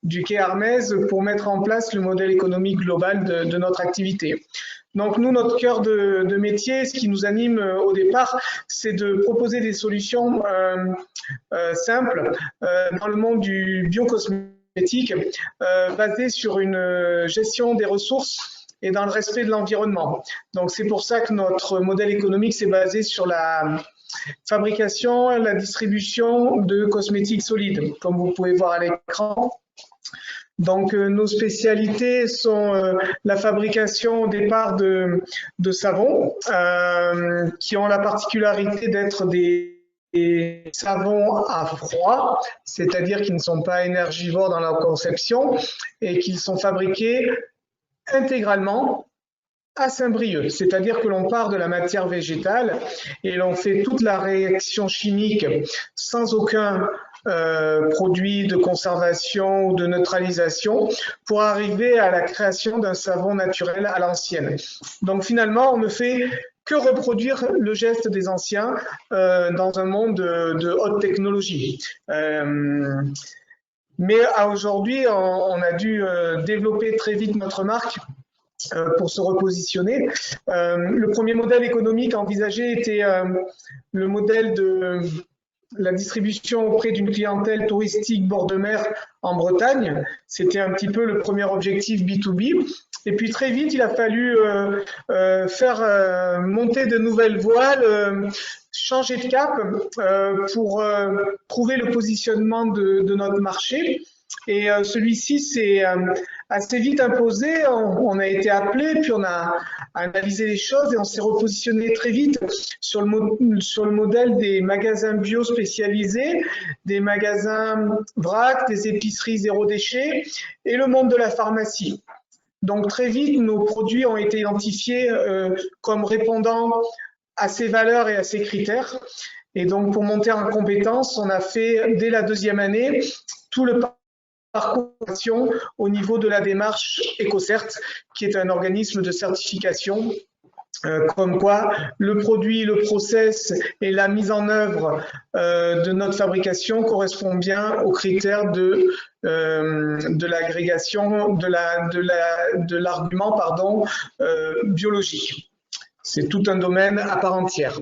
du quai Hermès pour mettre en place le modèle économique global de notre activité. Donc nous, notre cœur de métier, ce qui nous anime au départ, c'est de proposer des solutions simples dans le monde du biocosmétique, basées sur une gestion des ressources et dans le respect de l'environnement. Donc c'est pour ça que notre modèle économique s'est basé sur la fabrication et la distribution de cosmétiques solides, comme vous pouvez voir à l'écran. Donc nos spécialités sont la fabrication au départ de savons qui ont la particularité d'être des savons à froid, c'est-à-dire qu'ils ne sont pas énergivores dans leur conception et qu'ils sont fabriqués intégralement à Saint-Brieuc, c'est-à-dire que l'on part de la matière végétale et l'on fait toute la réaction chimique sans aucun produit de conservation ou de neutralisation pour arriver à la création d'un savon naturel à l'ancienne. Donc finalement, on ne fait que reproduire le geste des anciens dans un monde de haute technologie. Mais aujourd'hui, on a dû développer très vite notre marque pour se repositionner. Le premier modèle économique envisagé était le modèle de la distribution auprès d'une clientèle touristique bord de mer en Bretagne. C'était un petit peu le premier objectif B2B. Et puis très vite, il a fallu faire monter de nouvelles voiles, changer de cap pour trouver le positionnement de notre marché. Et celui-ci s'est assez vite imposé. On a été appelé, puis on a analysé les choses et on s'est repositionné très vite sur le modèle des magasins bio spécialisés, des magasins vrac, des épiceries zéro déchet et le monde de la pharmacie. Donc très vite, nos produits ont été identifiés comme répondant à ces valeurs et à ces critères. Et donc, pour monter en compétences, on a fait, dès la 2e année, tout le parcours au niveau de la démarche EcoCert, qui est un organisme de certification, comme quoi le produit, le process et la mise en œuvre de notre fabrication correspond bien aux critères de l'agrégation, de l'argument biologique. C'est tout un domaine à part entière.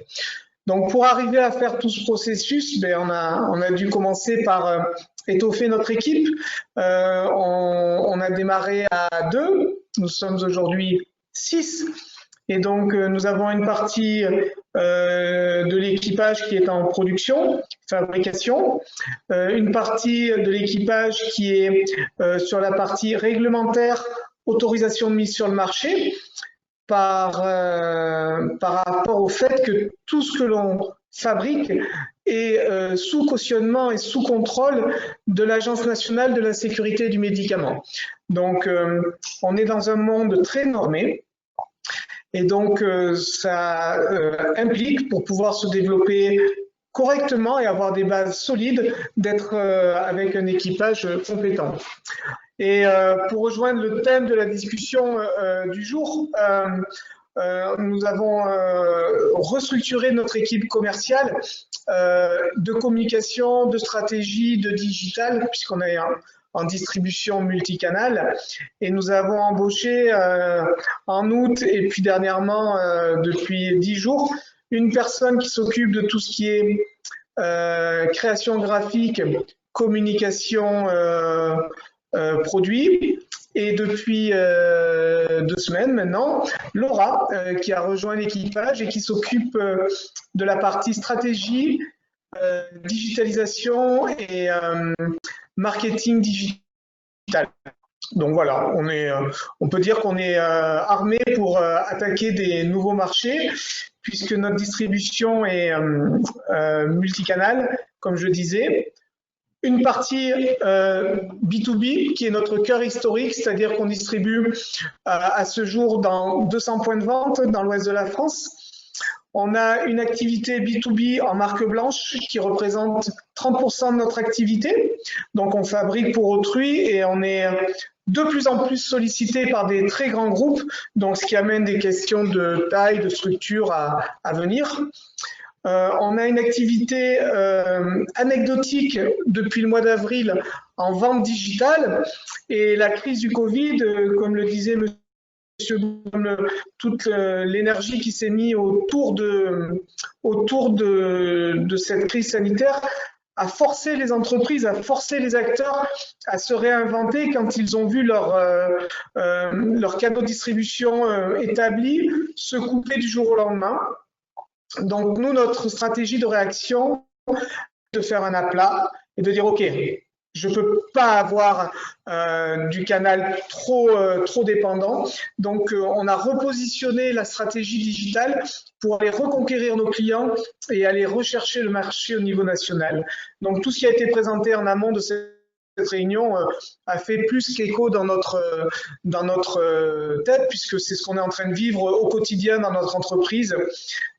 Donc, pour arriver à faire tout ce processus, on a dû commencer par étoffer notre équipe. On a démarré à 2, nous sommes aujourd'hui 6. Et donc, nous avons une partie de l'équipage qui est en production, fabrication, une partie de l'équipage qui est sur la partie réglementaire, autorisation de mise sur le marché, par rapport au fait que tout ce que l'on fabrique est sous cautionnement et sous contrôle de l'Agence nationale de la sécurité du médicament. Donc, on est dans un monde très normé. Et donc, ça implique, pour pouvoir se développer correctement et avoir des bases solides, d'être avec un équipage compétent. Et pour rejoindre le thème de la discussion du jour, nous avons restructuré notre équipe commerciale de communication, de stratégie, de digital, puisqu'on est en distribution multicanal. Et nous avons embauché en août et puis dernièrement, depuis 10 jours, une personne qui s'occupe de tout ce qui est création graphique, communication produit. Et depuis 2 semaines maintenant, Laura, qui a rejoint l'équipage et qui s'occupe de la partie stratégie, digitalisation et marketing digital. Donc voilà, on peut dire qu'on est armé pour attaquer des nouveaux marchés, puisque notre distribution est multicanal, comme je disais. Une partie B2B, qui est notre cœur historique, c'est-à-dire qu'on distribue à ce jour dans 200 points de vente dans l'ouest de la France. On a une activité B2B en marque blanche qui représente 30% de notre activité. Donc, on fabrique pour autrui et on est de plus en plus sollicité par des très grands groupes, donc ce qui amène des questions de taille, de structure à venir. On a une activité anecdotique depuis le mois d'avril en vente digitale et la crise du Covid, comme le disait Monsieur Blum, toute l'énergie qui s'est mise autour de cette crise sanitaire a forcé les entreprises, a forcé les acteurs à se réinventer quand ils ont vu leur canaux de distribution établi se couper du jour au lendemain. Donc, nous, notre stratégie de réaction, de faire un aplat et de dire, OK, je ne peux pas avoir du canal trop dépendant. Donc, on a repositionné la stratégie digitale pour aller reconquérir nos clients et aller rechercher le marché au niveau national. Donc, tout ce qui a été présenté en amont de cette réunion a fait plus qu'écho dans notre tête, puisque c'est ce qu'on est en train de vivre au quotidien dans notre entreprise.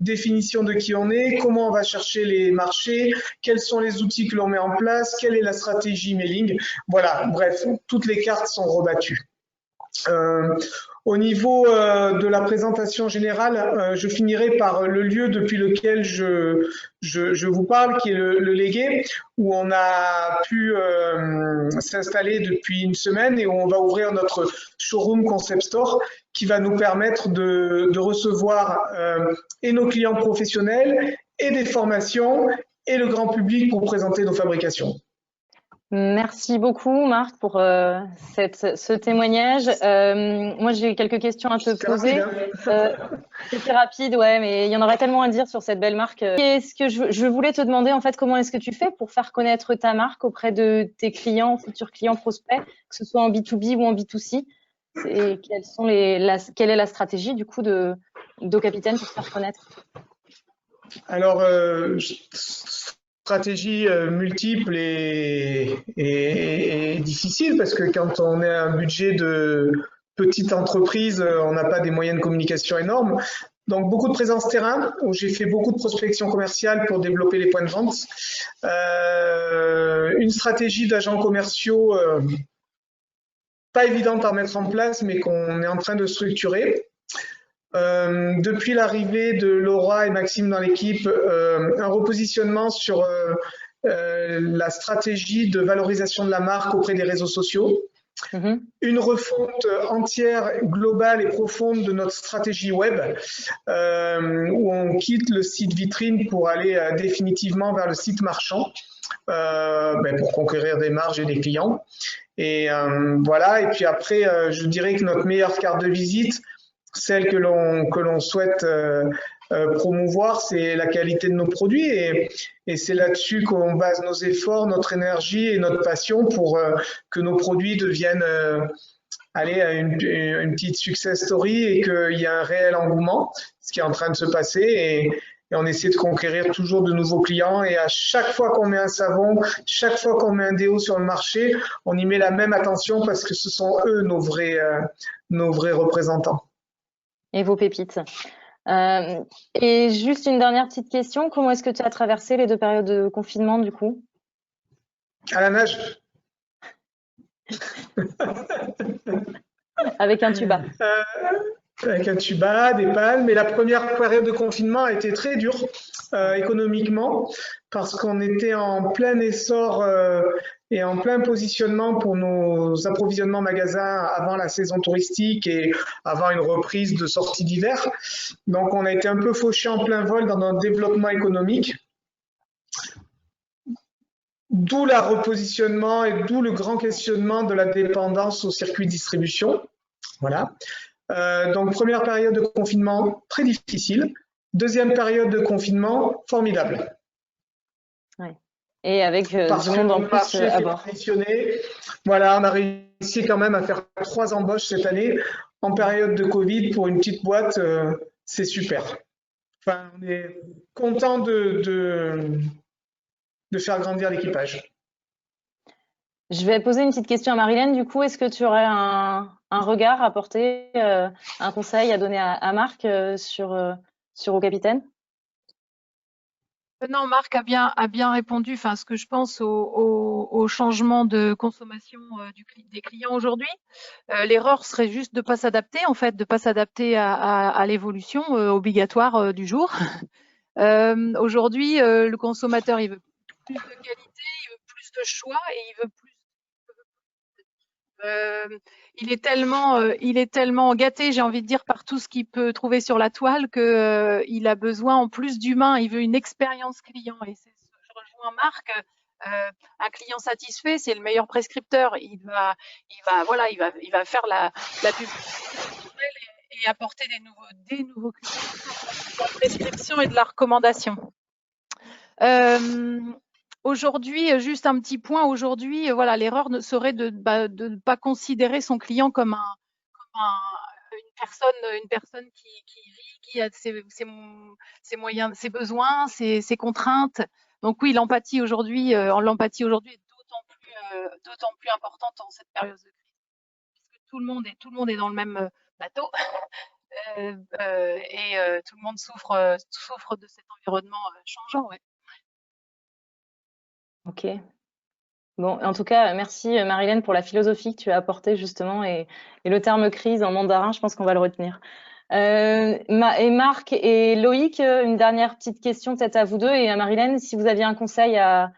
Définition de qui on est, comment on va chercher les marchés, quels sont les outils que l'on met en place, quelle est la stratégie mailing. Voilà, bref, toutes les cartes sont rebattues. Au niveau de la présentation générale, je finirai par le lieu depuis lequel je vous parle, qui est le Légué, où on a pu s'installer depuis une semaine et où on va ouvrir notre showroom Concept Store, qui va nous permettre de recevoir et nos clients professionnels et des formations et le grand public pour présenter nos fabrications. Merci beaucoup, Marc, pour ce témoignage. Moi, j'ai quelques questions à te poser. C'était rapide, ouais, mais il y en aurait tellement à dire sur cette belle marque. Est-ce que je voulais te demander, en fait, comment est-ce que tu fais pour faire connaître ta marque auprès de tes clients, futurs clients prospects, que ce soit en B2B ou en B2C? Et quelle est la stratégie, du coup, d'Eau-Capitaine pour se faire connaître? Alors, stratégie multiple et difficile, parce que quand on a un budget de petite entreprise, on n'a pas des moyens de communication énormes. Donc, beaucoup de présence terrain, où j'ai fait beaucoup de prospection commerciale pour développer les points de vente. Une stratégie d'agents commerciaux pas évidente à mettre en place, mais qu'on est en train de structurer. Depuis l'arrivée de Laura et Maxime dans l'équipe, un repositionnement sur la stratégie de valorisation de la marque auprès des réseaux sociaux. Une refonte entière, globale et profonde de notre stratégie web, où on quitte le site vitrine pour aller définitivement vers le site marchand, pour conquérir des marges et des clients. Et voilà, et puis après, je dirais que notre meilleure carte de visite, celle que l'on souhaite promouvoir, c'est la qualité de nos produits, et c'est là-dessus qu'on base nos efforts, notre énergie et notre passion pour que nos produits deviennent une petite success story et qu'il y ait un réel engouement, ce qui est en train de se passer, et on essaie de conquérir toujours de nouveaux clients, et à chaque fois qu'on met un savon, chaque fois qu'on met un déo sur le marché, on y met la même attention parce que ce sont eux nos vrais représentants. Et vos pépites. Et juste une dernière petite question, comment est-ce que tu as traversé les 2 périodes de confinement du coup? À la nage. Avec un tuba. Avec un tuba, des palmes. Et la première période de confinement a été très dure économiquement, parce qu'on était en plein essor et en plein positionnement pour nos approvisionnements magasins avant la saison touristique et avant une reprise de sortie d'hiver. Donc on a été un peu fauché en plein vol dans notre développement économique. D'où le repositionnement et d'où le grand questionnement de la dépendance au circuit de distribution. Voilà. Donc, première période de confinement très difficile. Deuxième période de confinement formidable. Ouais. Et avec du monde en plus à bord. Voilà, on a réussi quand même à faire 3 embauches cette année en période de Covid pour une petite boîte. C'est super. Enfin, on est content de faire grandir l'équipage. Je vais poser une petite question à Marilène. Du coup, est-ce que tu aurais un regard à porter, un conseil à donner à Marc sur Au Capitaine? Non, Marc a bien répondu. Enfin, ce que je pense au changement de consommation des clients aujourd'hui, l'erreur serait juste de pas s'adapter, en fait, de pas s'adapter à l'évolution obligatoire du jour. Aujourd'hui, le consommateur, il veut plus de qualité, il veut plus de choix et il veut plus. Il est tellement gâté, j'ai envie de dire, par tout ce qu'il peut trouver sur la toile que il a besoin en plus d'humain. Il veut une expérience client. Et je rejoins Marc. Un client satisfait, c'est le meilleur prescripteur. Il va faire la publicité et apporter des nouveaux clients, de la prescription et de la recommandation. Aujourd'hui, juste un petit point. Aujourd'hui, voilà, l'erreur serait de ne pas considérer son client comme une personne qui vit, qui a ses moyens, ses besoins, ses contraintes. Donc oui, l'empathie aujourd'hui est d'autant plus importante en cette période de crise, puisque tout le monde est dans le même bateau et tout le monde souffre de cet environnement changeant. Ouais. Ok. Bon, en tout cas, merci Marilène pour la philosophie que tu as apportée justement et le terme crise en mandarin, je pense qu'on va le retenir. Et Marc et Loïc, une dernière petite question peut-être à vous deux et à Marilène, si vous aviez un conseil à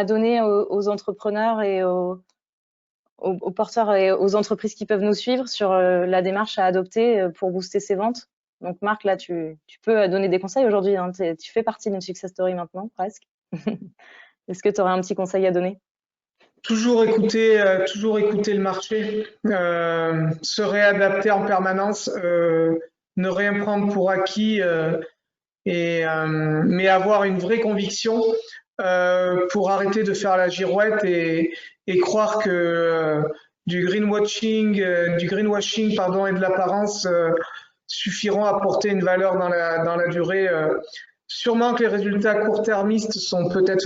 donner aux entrepreneurs et aux porteurs et aux entreprises qui peuvent nous suivre sur la démarche à adopter pour booster ses ventes. Donc Marc, là, tu peux donner des conseils aujourd'hui, hein, tu fais partie d'une success story maintenant, presque. Est-ce que tu aurais un petit conseil à donner? Toujours écouter le marché, se réadapter en permanence, ne rien prendre pour acquis, mais avoir une vraie conviction pour arrêter de faire la girouette et croire que du greenwashing et de l'apparence suffiront à apporter une valeur dans la durée. Sûrement que les résultats court-termistes sont peut-être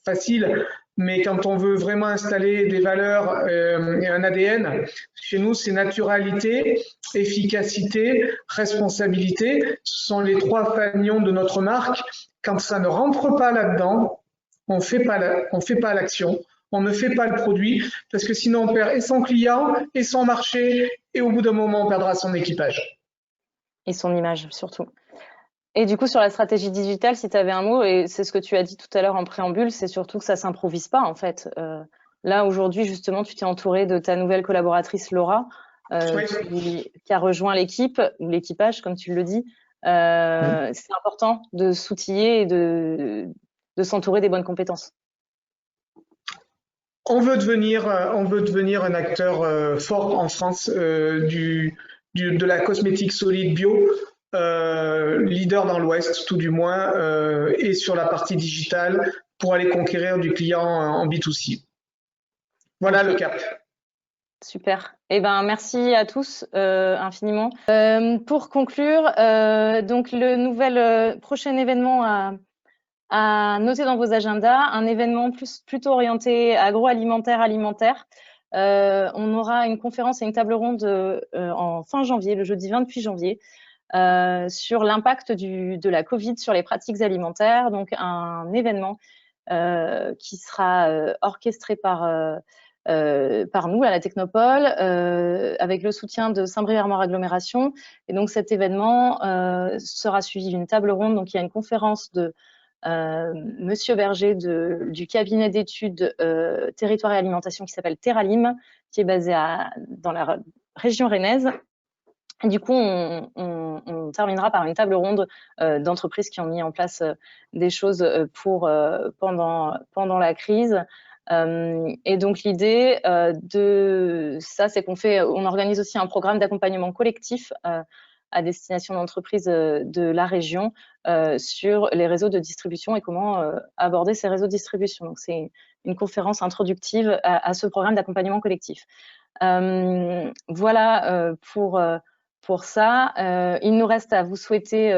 faciles, Mais quand on veut vraiment installer des valeurs et un ADN, chez nous, c'est naturalité, efficacité, responsabilité. Ce sont les 3 fanions de notre marque. Quand ça ne rentre pas là-dedans, on ne fait pas l'action, on ne fait pas le produit, parce que sinon on perd et son client, et son marché, et au bout d'un moment, on perdra son équipage. Et son image, surtout. Et du coup, sur la stratégie digitale, si tu avais un mot, et c'est ce que tu as dit tout à l'heure en préambule, c'est surtout que ça s'improvise pas, en fait. Là, aujourd'hui, justement, tu t'es entouré de ta nouvelle collaboratrice, Laura, Oui. qui a rejoint l'équipe, ou l'équipage, comme tu le dis. C'est important de s'outiller et de s'entourer des bonnes compétences. On veut devenir un acteur fort en France de la cosmétique solide bio, leader dans l'Ouest, tout du moins, et sur la partie digitale pour aller conquérir du client en B2C. Voilà le cap. Super. Eh ben, merci à tous infiniment. Pour conclure, donc le prochain événement à noter dans vos agendas, un événement plutôt orienté alimentaire. On aura une conférence et une table ronde en fin janvier, le jeudi 28 janvier, sur l'impact de la Covid sur les pratiques alimentaires. Donc, un événement qui sera orchestré par nous à la Technopole, avec le soutien de Saint-Brévert-Armoire Agglomération. Et donc, cet événement sera suivi d'une table ronde. Donc, il y a une conférence de Monsieur Berger du cabinet d'études territoire et alimentation qui s'appelle Terralim, qui est basé dans la région rennaise. Et du coup, on terminera par une table ronde d'entreprises qui ont mis en place des choses pendant la crise. Et donc l'idée de ça, c'est on organise aussi un programme d'accompagnement collectif à destination d'entreprises de la région sur les réseaux de distribution et comment aborder ces réseaux de distribution. Donc, c'est une conférence introductive à ce programme d'accompagnement collectif. Voilà pour ça. Il nous reste à vous souhaiter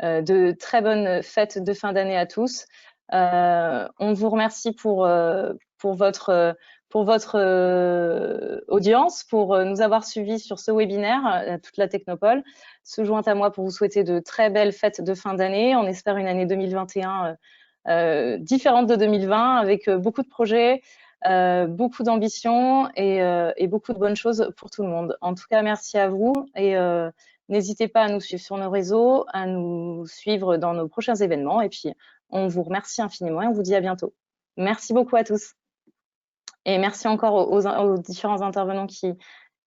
de très bonnes fêtes de fin d'année à tous. On vous remercie pour votre audience, pour nous avoir suivis sur ce webinaire, toute la Technopole se joint à moi pour vous souhaiter de très belles fêtes de fin d'année. On espère une année 2021 différente de 2020, avec beaucoup de projets, beaucoup d'ambition et beaucoup de bonnes choses pour tout le monde. En tout cas, merci à vous et n'hésitez pas à nous suivre sur nos réseaux, à nous suivre dans nos prochains événements. Et puis, on vous remercie infiniment et on vous dit à bientôt. Merci beaucoup à tous. Et merci encore aux différents intervenants qui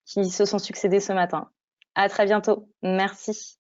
se sont succédés ce matin. À très bientôt. Merci.